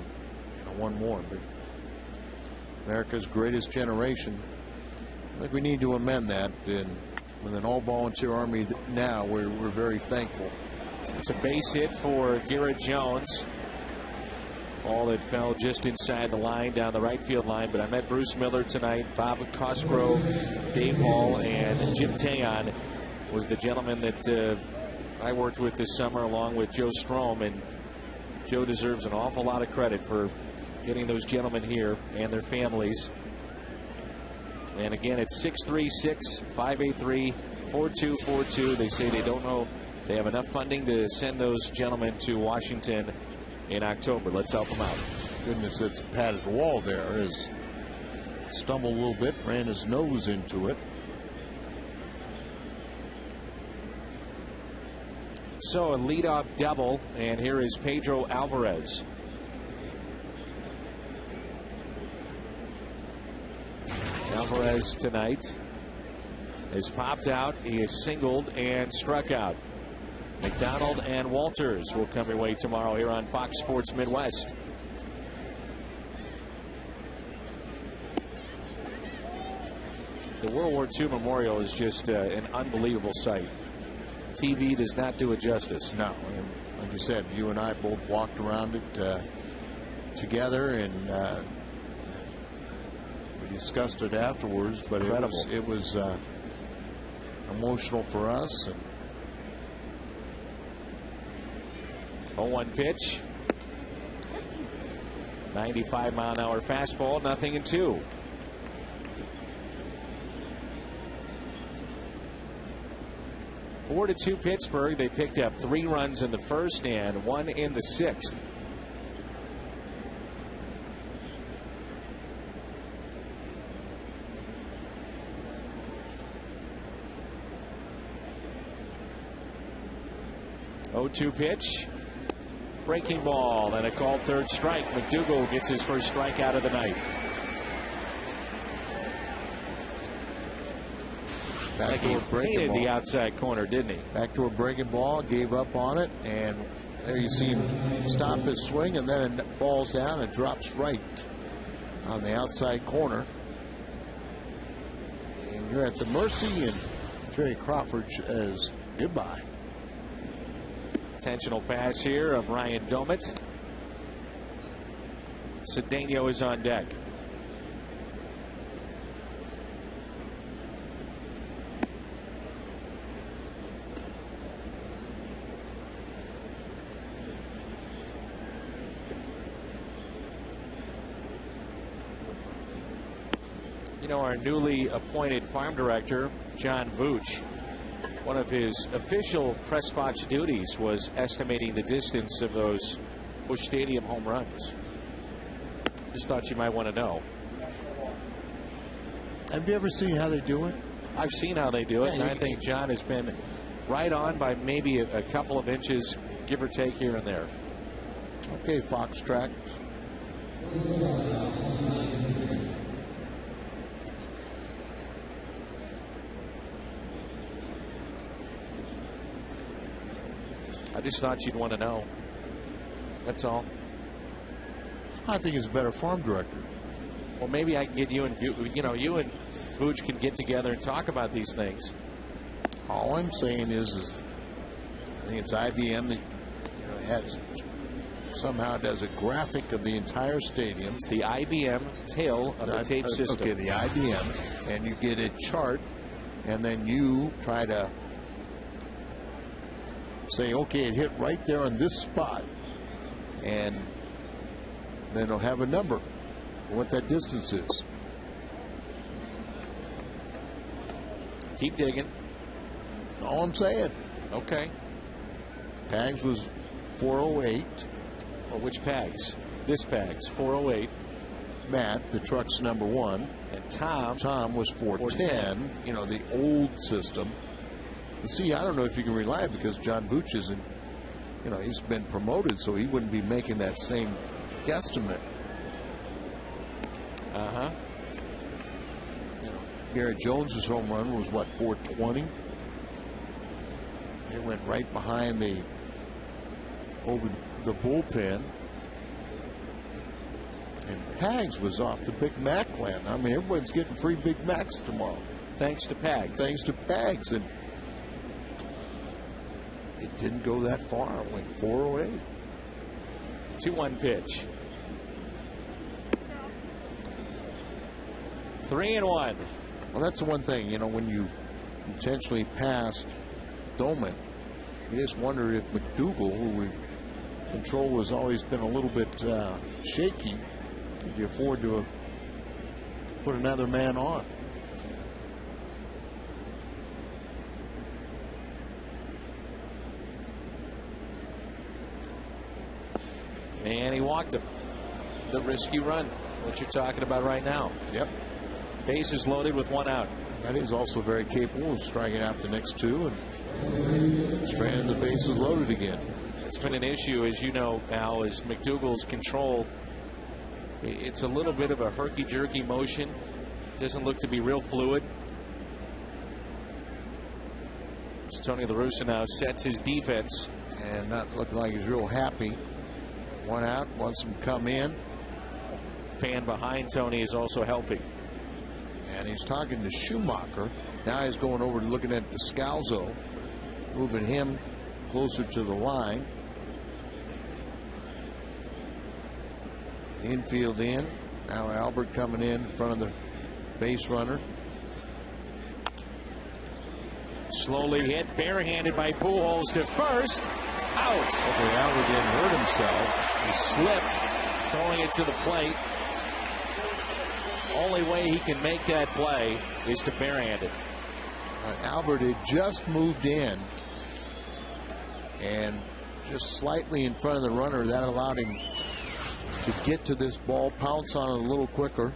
one more. But America's greatest generation. I think we need to amend that. And with an all-volunteer Army now, we're very thankful. It's a base hit for Garrett Jones. Ball that fell just inside the line, down the right field line. But I met Bruce Miller tonight, Bob Cosgrove, Dave Hall, and Jim Tayon was the gentleman that I worked with this summer along with Joe Strom. And Joe deserves an awful lot of credit for getting those gentlemen here and their families. And again, it's 636-583-4242. They say they don't know they have enough funding to send those gentlemen to Washington in October. Let's help them out. Goodness, it's a padded wall there. He stumbled a little bit, ran his nose into it. So a leadoff double, and here is Pedro Alvarez. Alvarez tonight has popped out. He is singled and struck out. McDonald and Walters will come your way tomorrow here on Fox Sports Midwest. The World War II Memorial is just an unbelievable sight. TV does not do it justice. No. And like you said, you and I both walked around it together, and we discussed it afterwards. But it was emotional for us. And 0-1 pitch. 95-mile-an-hour fastball, 0-2. Four to 2 Pittsburgh. They picked up 3 runs in the first and 1 in the 6th. Oh-2 pitch. Breaking ball and a called third strike. McDougal gets his first strikeout of the night. Like he painted the outside corner, didn't he? Back to a breaking ball, gave up on it, and there you see him stop his swing, and then it falls down and drops right on the outside corner. And you're at the mercy, and Jerry Crawford says goodbye. Intentional pass here of Ryan Domit. Cedeno is on deck. You know, our newly appointed farm director, John Vooch, one of his official press box duties was estimating the distance of those Busch Stadium home runs. Just thought you might want to know. Have you ever seen how they do it? I've seen how they do it, and I think John has been right on by maybe a couple of inches, give or take here and there. Okay, Fox track. I just thought you'd want to know. That's all. I think he's a better farm director. Well, maybe I can get you and you and Vooch can get together and talk about these things. All I'm saying is I think it's IBM that has somehow does a graphic of the entire stadium. It's the IBM tail of the tape system. Okay, the IBM, and you get a chart, and then you try to say, okay, it hit right there on this spot, and then it'll have a number, what that distance is. Keep digging. All I'm saying. Okay. Pags was 408. Well, which Pags? This Pags, 408. Matt, the truck's number 1. And Tom was 410. You know, the old system. You see, I don't know if you can rely on it because John Vooch isn't, he's been promoted, so he wouldn't be making that same guesstimate. Uh-huh. Garrett Jones's home run was, 420? It went right behind over the bullpen. And Pags was off the Big Mac land. I mean, everyone's getting free Big Macs tomorrow. Thanks to Pags. Thanks to Pags. And it didn't go that far. It went 408. 2-1 pitch. 3-1. Well, that's the one thing, when you intentionally passed Doman, you just wonder if McDougal, who control has always been a little bit shaky, could you afford to put another man on? And he walked him. The risky run, what you're talking about right now. Yep. Bases loaded with 1 out. That is also very capable of striking out the next 2 and stranding the bases loaded again. It's been an issue, as you know, Al, is McDougal's control. It's a little bit of a herky-jerky motion. Doesn't look to be real fluid. As Tony La Russa now sets his defense. And not looking like he's real happy. 1 out, wants him to come in. Fan behind Tony is also helping. And he's talking to Schumacher. Now he's going over to looking at Descalzo, moving him closer to the line. Infield in. Now Albert coming in front of the base runner. Slowly hit, barehanded by Pujols to first. Out. Okay, Albert didn't hurt himself. He slipped, throwing it to the plate. Only way he can make that play is to barehand it. Albert had just moved in and just slightly in front of the runner. That allowed him to get to this ball, pounce on it a little quicker.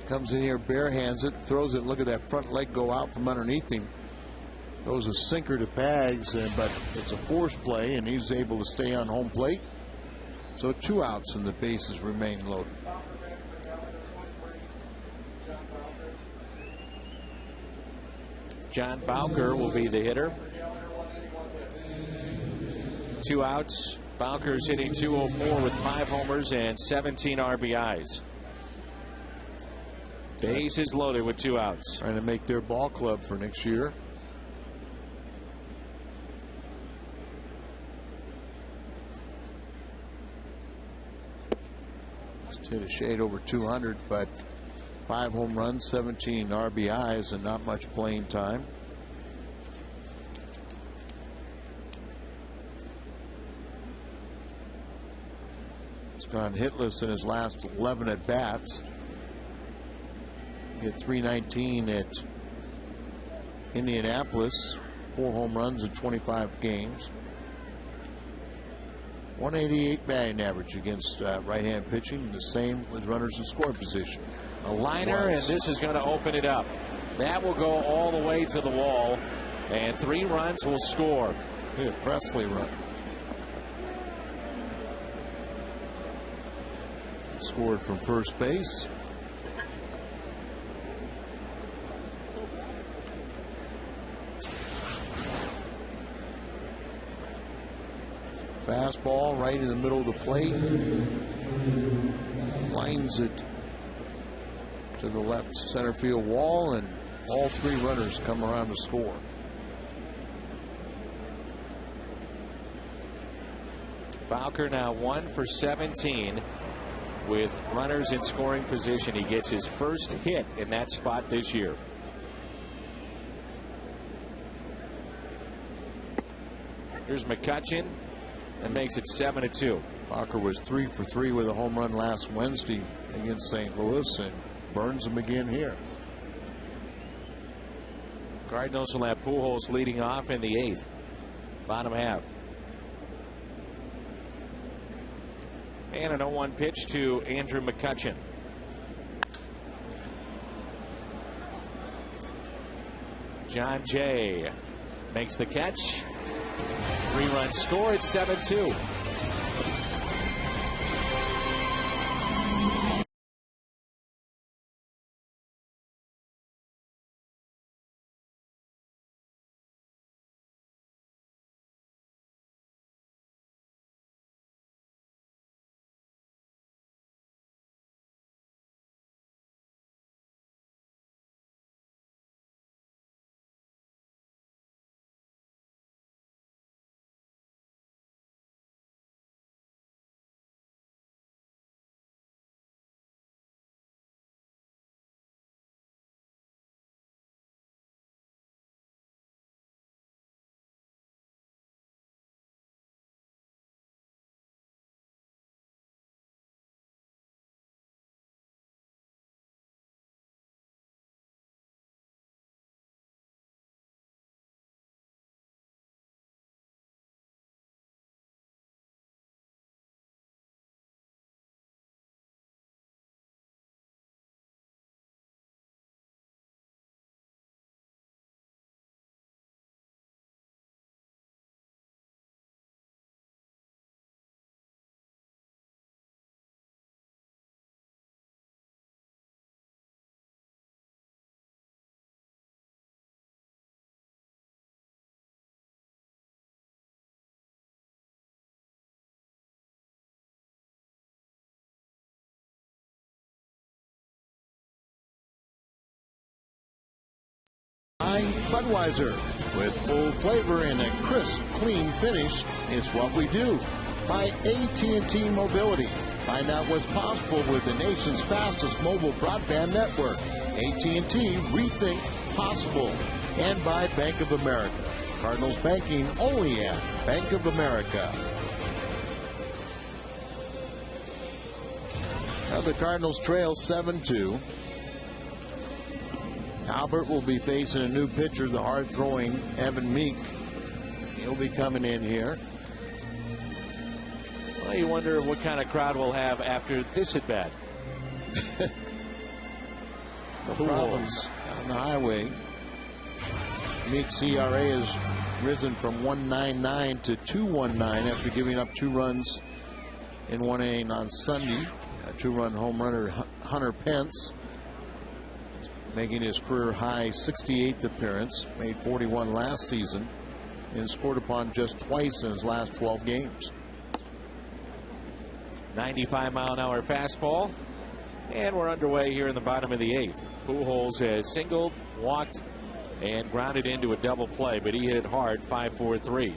Comes in here, barehands it, throws it. Look at that front leg go out from underneath him. Throws a sinker to Pags, but it's a force play, and he's able to stay on home plate. So 2 outs, and the bases remain loaded. John Bowker will be the hitter. 2 outs. Bowker's hitting .204 with 5 homers and 17 RBIs. Bases loaded with 2 outs. Trying to make their ball club for next year. Just hit a shade over 200, but 5 home runs, 17 RBIs, and not much playing time. He's gone hitless in his last 11 at bats. hit .319 at Indianapolis. 4 home runs in 25 games. 188 batting average against right-hand pitching. The same with runners in scoring position. A liner, and this is going to open it up. That will go all the way to the wall, and 3 runs will score. Yeah, Presley run. Scored from first base. Fastball right in the middle of the plate. Lines it to the left center field wall, and all 3 runners come around to score. Bowker now 1 for 17 with runners in scoring position. He gets his first hit in that spot this year. Here's McCutchen. That makes it 7-2. Bowker was 3 for 3 with a home run last Wednesday against St. Louis, and burns him again here. Cardinals will have Pujols leading off in the 8th. Bottom half. And an 0-1 pitch to Andrew McCutchen. John Jay makes the catch. 3-run score at 7-2. Budweiser, with full flavor and a crisp, clean finish. It's what we do. By AT Mobility. Find out what's possible with the nation's fastest mobile broadband network. AT&T, rethink possible. And by Bank of America. Cardinals banking only at Bank of America. Now the Cardinals trail 7-2. Albert will be facing a new pitcher, the hard-throwing Evan Meek. He'll be coming in here. Well, you wonder what kind of crowd we'll have after this at bat. No problems on the highway. Meek's ERA has risen from 1.99 to 2.19 after giving up 2 runs in 1 inning on Sunday. A 2-run home runner, Hunter Pence, making his career high 68th appearance, made 41 last season, and scored upon just twice in his last 12 games. 95-mile-an-hour fastball, and we're underway here in the bottom of the 8th. Pujols has singled, walked, and grounded into a double play, but he hit it hard, 5-4-3.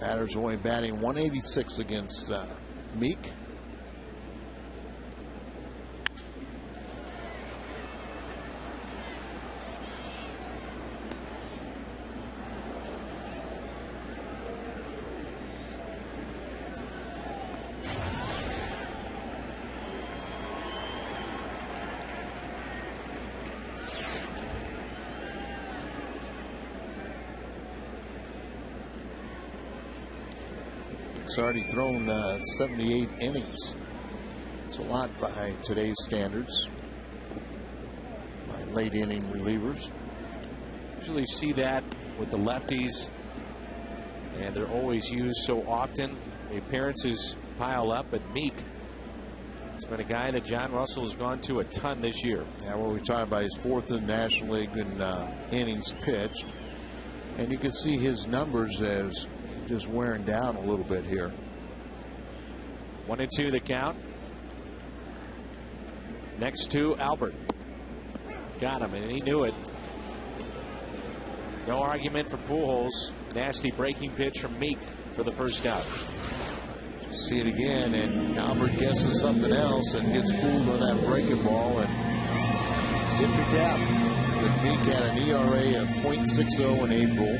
Batter's only batting 186 against Meek. He's already thrown 78 innings. It's a lot by today's standards. By late inning relievers. Usually see that with the lefties, and they're always used so often. The appearances pile up, but Meek has been a guy that John Russell has gone to a ton this year. Yeah, well, we talked about his 4th in the National League in innings pitched, and you can see his numbers as just wearing down a little bit here. 1-2 the count. Next to Albert. Got him, and he knew it. No argument for Pujols. Nasty breaking pitch from Meek for the first out. See it again, and Albert guesses something else and gets fooled on that breaking ball and tip the cap. But Meek had an ERA of .60 in April,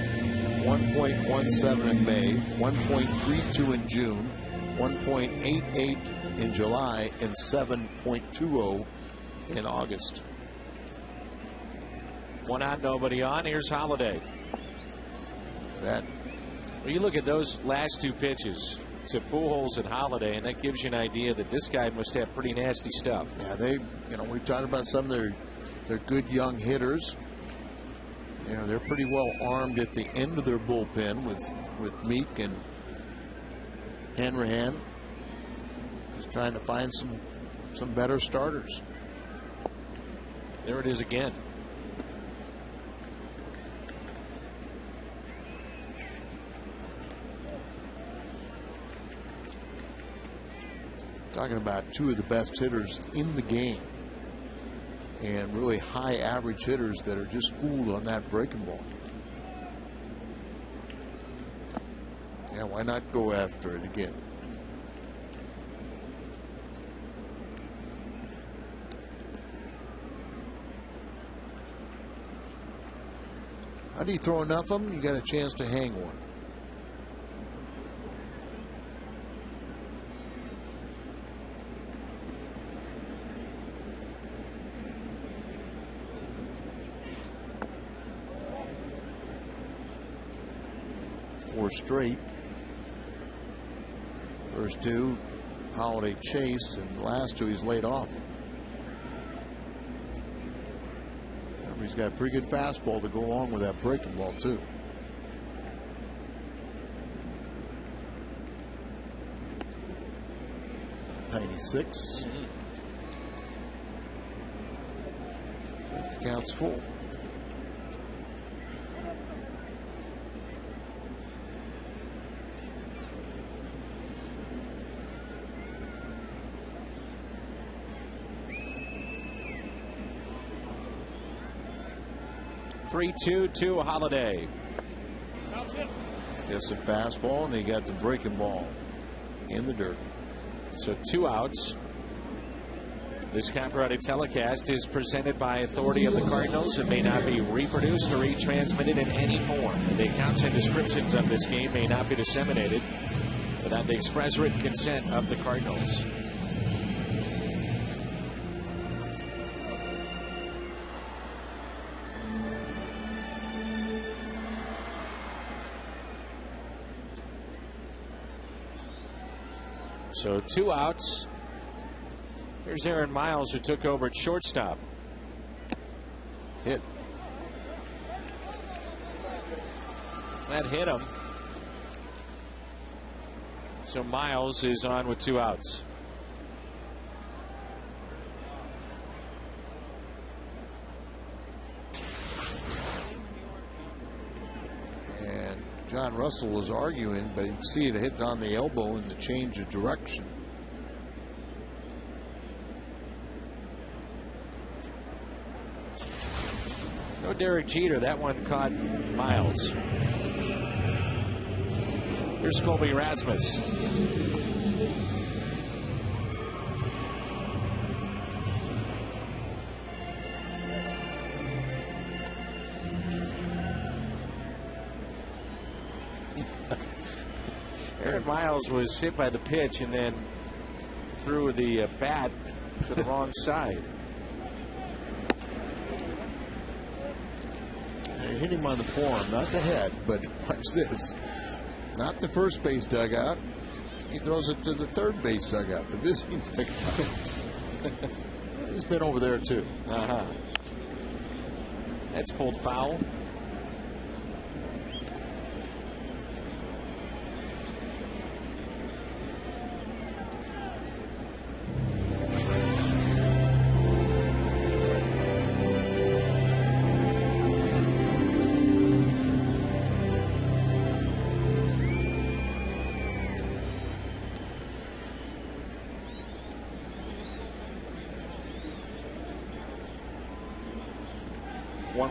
1.17 in May, 1.32 in June, 1.88 in July, and 7.20 in August. 1 out, nobody on. Here's Holiday. That. Well, you look at those last 2 pitches to Pujols and Holiday, and that gives you an idea that this guy must have pretty nasty stuff. Yeah, we talked about some of their good young hitters. They're pretty well armed at the end of their bullpen with Meek and Hanrahan. Just trying to find some better starters. There it is again. Talking about 2 of the best hitters in the game, and really high average hitters that are just fooled on that breaking ball. Yeah, why not go after it again? How do you throw enough of them? You got a chance to hang one. Straight. First 2, Holiday chased, and the last 2 he's laid off. He's got a pretty good fastball to go along with that breaking ball too. .96. The count's full. (3-2) to Holiday. Gets a fastball, and he got the breaking ball in the dirt. So 2 outs. This copyrighted telecast is presented by authority of the Cardinals and may not be reproduced or retransmitted in any form. The accounts and descriptions of this game may not be disseminated without the express written consent of the Cardinals. So 2 outs. Here's Aaron Miles, who took over at shortstop. Hit. That hit him. So Miles is on with 2 outs. John Russell was arguing, but you can see it hit on the elbow in the change of direction. No Derek Jeter. That one caught Miles. Here's Colby Rasmus. Aaron Miles was hit by the pitch and then threw the bat to the wrong side. They hit him on the forearm, not the head, but watch this. Not the first base dugout. He throws it to the third base dugout, the visiting dugout. He's been over there too. That's pulled foul.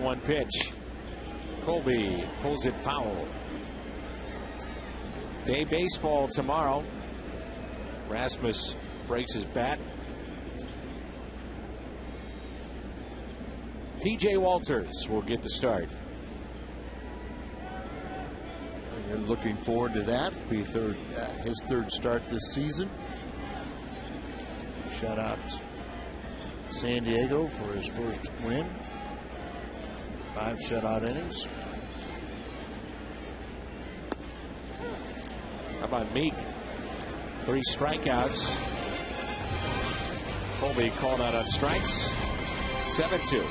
One pitch. Colby pulls it foul. Day baseball tomorrow. Rasmus breaks his bat. P.J. Walters will get the start. You're looking forward to that. Be his third start this season. Shout out San Diego for his first win. 5 shutout innings. How about Meek? 3 strikeouts. Colby called out on strikes. 7-2.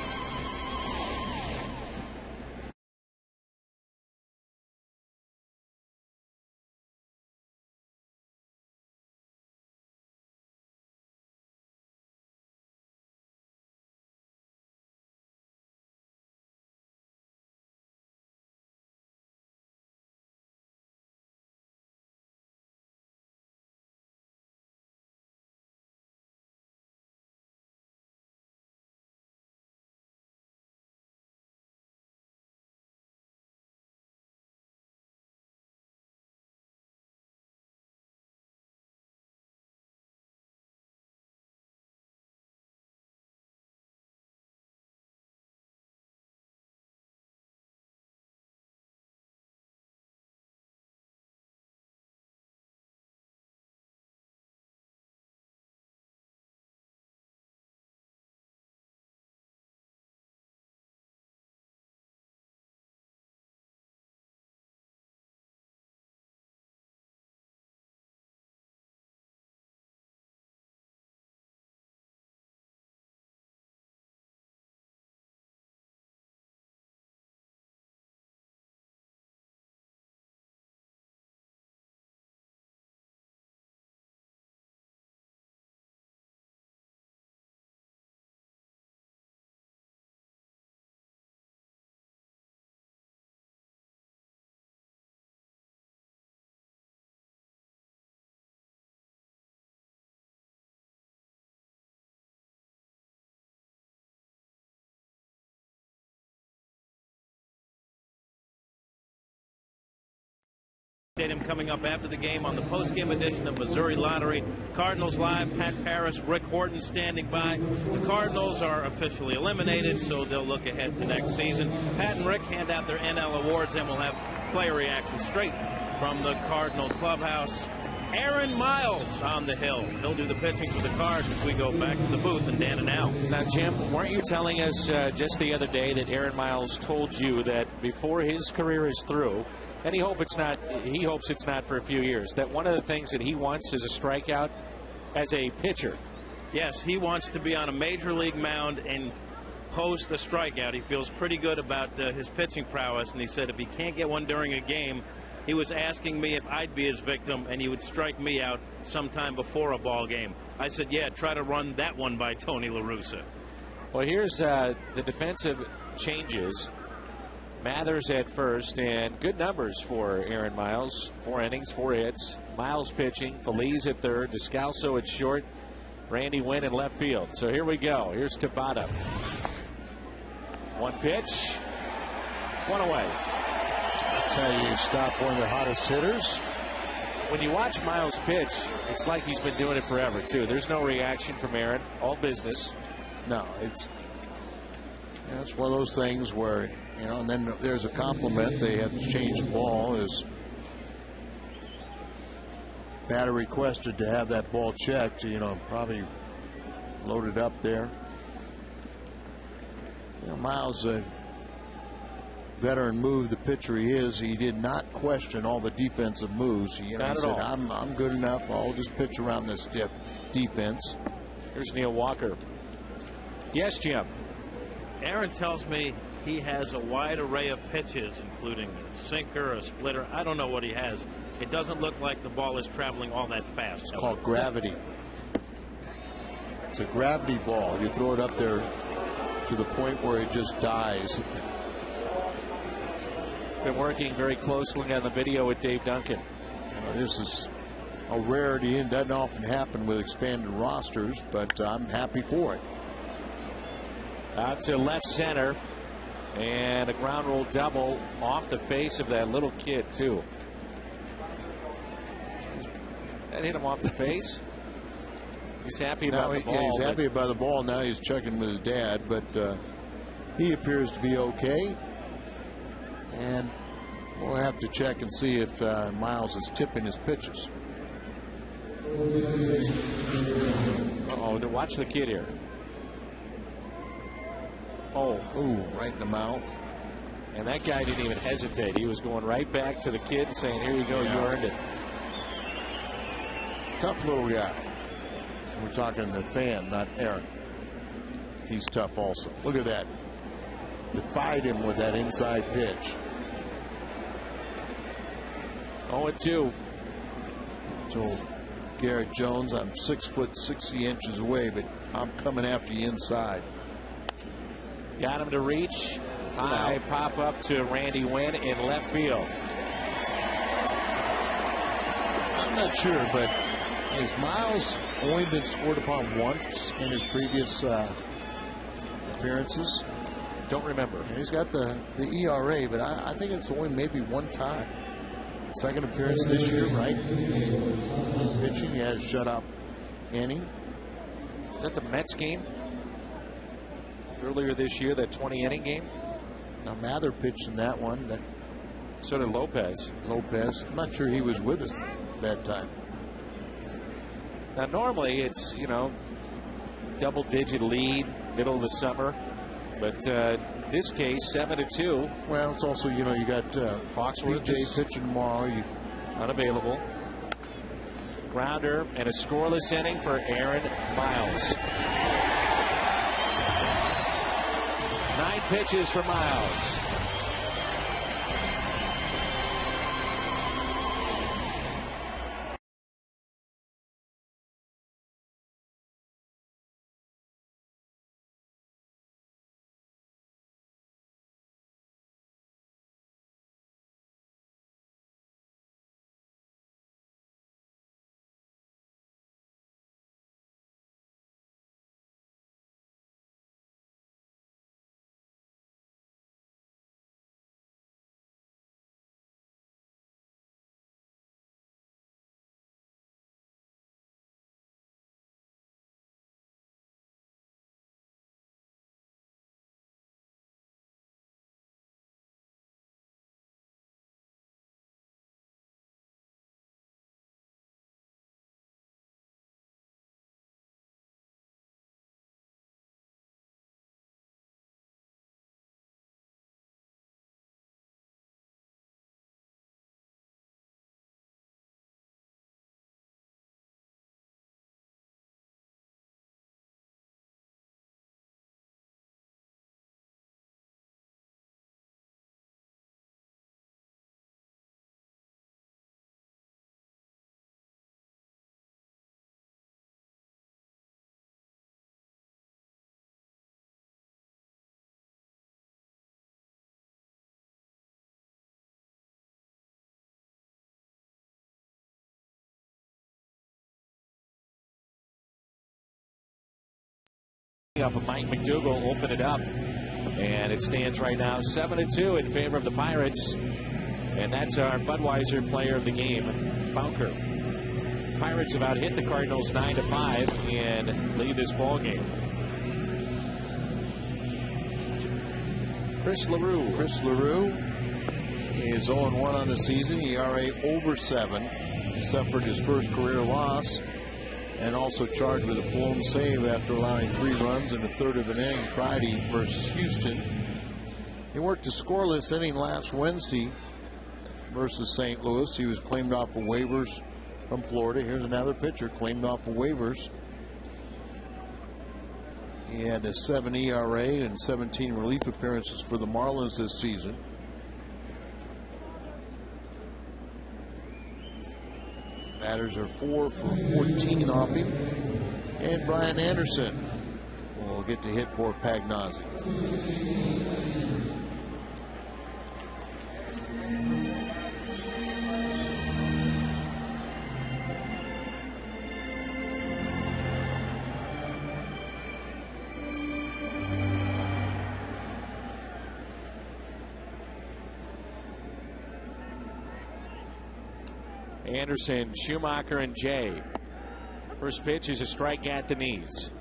Stadium coming up after the game on the post-game edition of Missouri Lottery. Cardinals Live, Pat Paris, Rick Horton standing by. The Cardinals are officially eliminated, so they'll look ahead to next season. Pat and Rick hand out their NL awards, and we'll have player reaction straight from the Cardinal clubhouse. Aaron Miles on the hill. He'll do the pitching for the Cards as we go back to the booth and Dan and Al. Now, Jim, weren't you telling us just the other day that Aaron Miles told you that before his career is through, and he hopes it's not for a few years, that one of the things that he wants is a strikeout as a pitcher? Yes, he wants to be on a major league mound and post a strikeout. He feels pretty good about his pitching prowess, and he said if he can't get one during a game, he was asking me if I'd be his victim and he would strike me out sometime before a ball game. I said, yeah, try to run that one by Tony La Russa. Well, here's the defensive changes. Mathers at first, and good numbers for Aaron Miles. 4 innings, 4 hits. Miles pitching, Feliz at third, Descalso at short, Randy Wynn in left field. So here we go. Here's Tabata. 1 pitch, 1 away. That's how you stop one of the hottest hitters. When you watch Miles pitch, it's like he's been doing it forever, too. There's no reaction from Aaron. All business. No, it's one of those things where, and then there's a compliment. They have to change the ball. As batter requested to have that ball checked, probably loaded up there. Miles veteran move the pitcher he is, he did not question all the defensive moves. He said, I'm good enough. I'll just pitch around this defense. Here's Neil Walker. Yes, Jim. Aaron tells me he has a wide array of pitches, including a sinker, a splitter. I don't know what he has. It doesn't look like the ball is traveling all that fast. It's called gravity. It's a gravity ball. You throw it up there to the point where it just dies. Been working very closely on the video with Dave Duncan. This is a rarity and doesn't often happen with expanded rosters, but I'm happy for it. Out to left center, and a ground roll double off the face of that little kid, too. That hit him off the face. He's happy about the ball. Yeah, he's happy about the ball. Now he's checking with his dad, but he appears to be okay. And we'll have to check and see if Miles is tipping his pitches. Uh-oh, watch the kid here. Oh, ooh, right in the mouth. And that guy didn't even hesitate. He was going right back to the kid and saying, here you go, you earned it. Tough little guy. We're talking the fan, not Aaron. He's tough also. Look at that. Defied him with that inside pitch. 0-2. So Garrett Jones, I'm 6 foot 60 inches away, but I'm coming after you inside. Got him to reach. High pop up to Randy Wynn in left field. I'm not sure, but has Miles only been scored upon once in his previous appearances? Don't remember. He's got the ERA, but I think it's only maybe one time. Second appearance this year, right? Pitching, he has shut up inning. Is that the Mets game? Earlier this year, that 20-inning game? Now, Mather pitched in that one. So did Lopez. I'm not sure he was with us that time. Now, normally it's, double-digit lead, middle of the summer. But this case, 7-2. Well, it's also, you got Hawksworth pitching tomorrow. Unavailable. Grounder and a scoreless inning for Aaron Miles. 9 pitches for Miles. Up of Mike McDougall, open it up, and it stands right now 7-2 in favor of the Pirates, and that's our Budweiser player of the game, Bowker. Pirates have out-hit the Cardinals 9-5 and lead this ball game. Chris LaRue is 0-1 on the season. ERA over 7. He suffered his first career loss, and also charged with a blown save after allowing 3 runs in a third of an inning Friday versus Houston. He worked a scoreless inning last Wednesday versus St. Louis. He was claimed off of waivers from Florida. Here's another pitcher claimed off of waivers. He had a 7 ERA and 17 relief appearances for the Marlins this season. Batters are 4 for 14 off him. And Brian Anderson will get to hit for Pagnazzi. Anderson, Schumacher, and Jay. First pitch is a strike at the knees.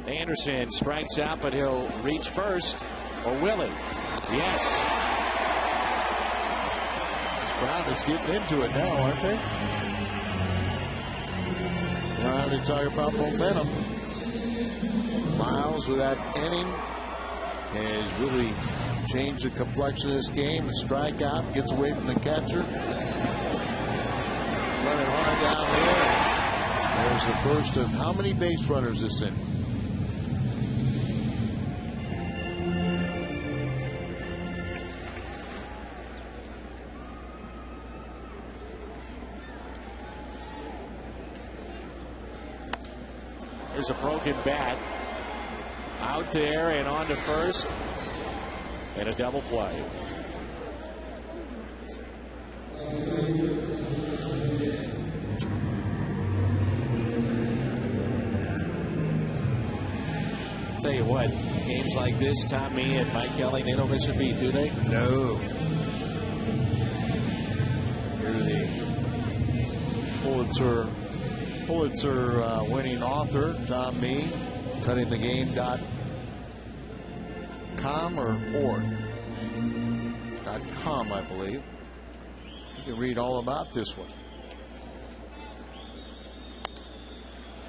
Anderson strikes out, but he'll reach first, or will he? Yes. This crowd is getting into it now, aren't they? You know how they talk about momentum. Miles with that inning has really changed the complexion of this game. A strikeout, gets away from the catcher. Running hard down there. There's the first of how many base runners this inning? There's a broken bat out there and on to first, and a double play. Tell you what, games like this, Tommy and Mike Kelly, they don't miss a beat, do they? No. Here's the Pulitzer winning author, Tom Mee, cuttingthegame.com or .org. .com, I believe. You can read all about this one.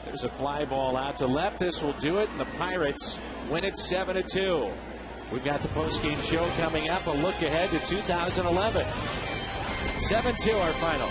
There's a fly ball out to left. This will do it, and the Pirates win it 7-2. We've got the postgame show coming up. A look ahead to 2011. 7-2 our final.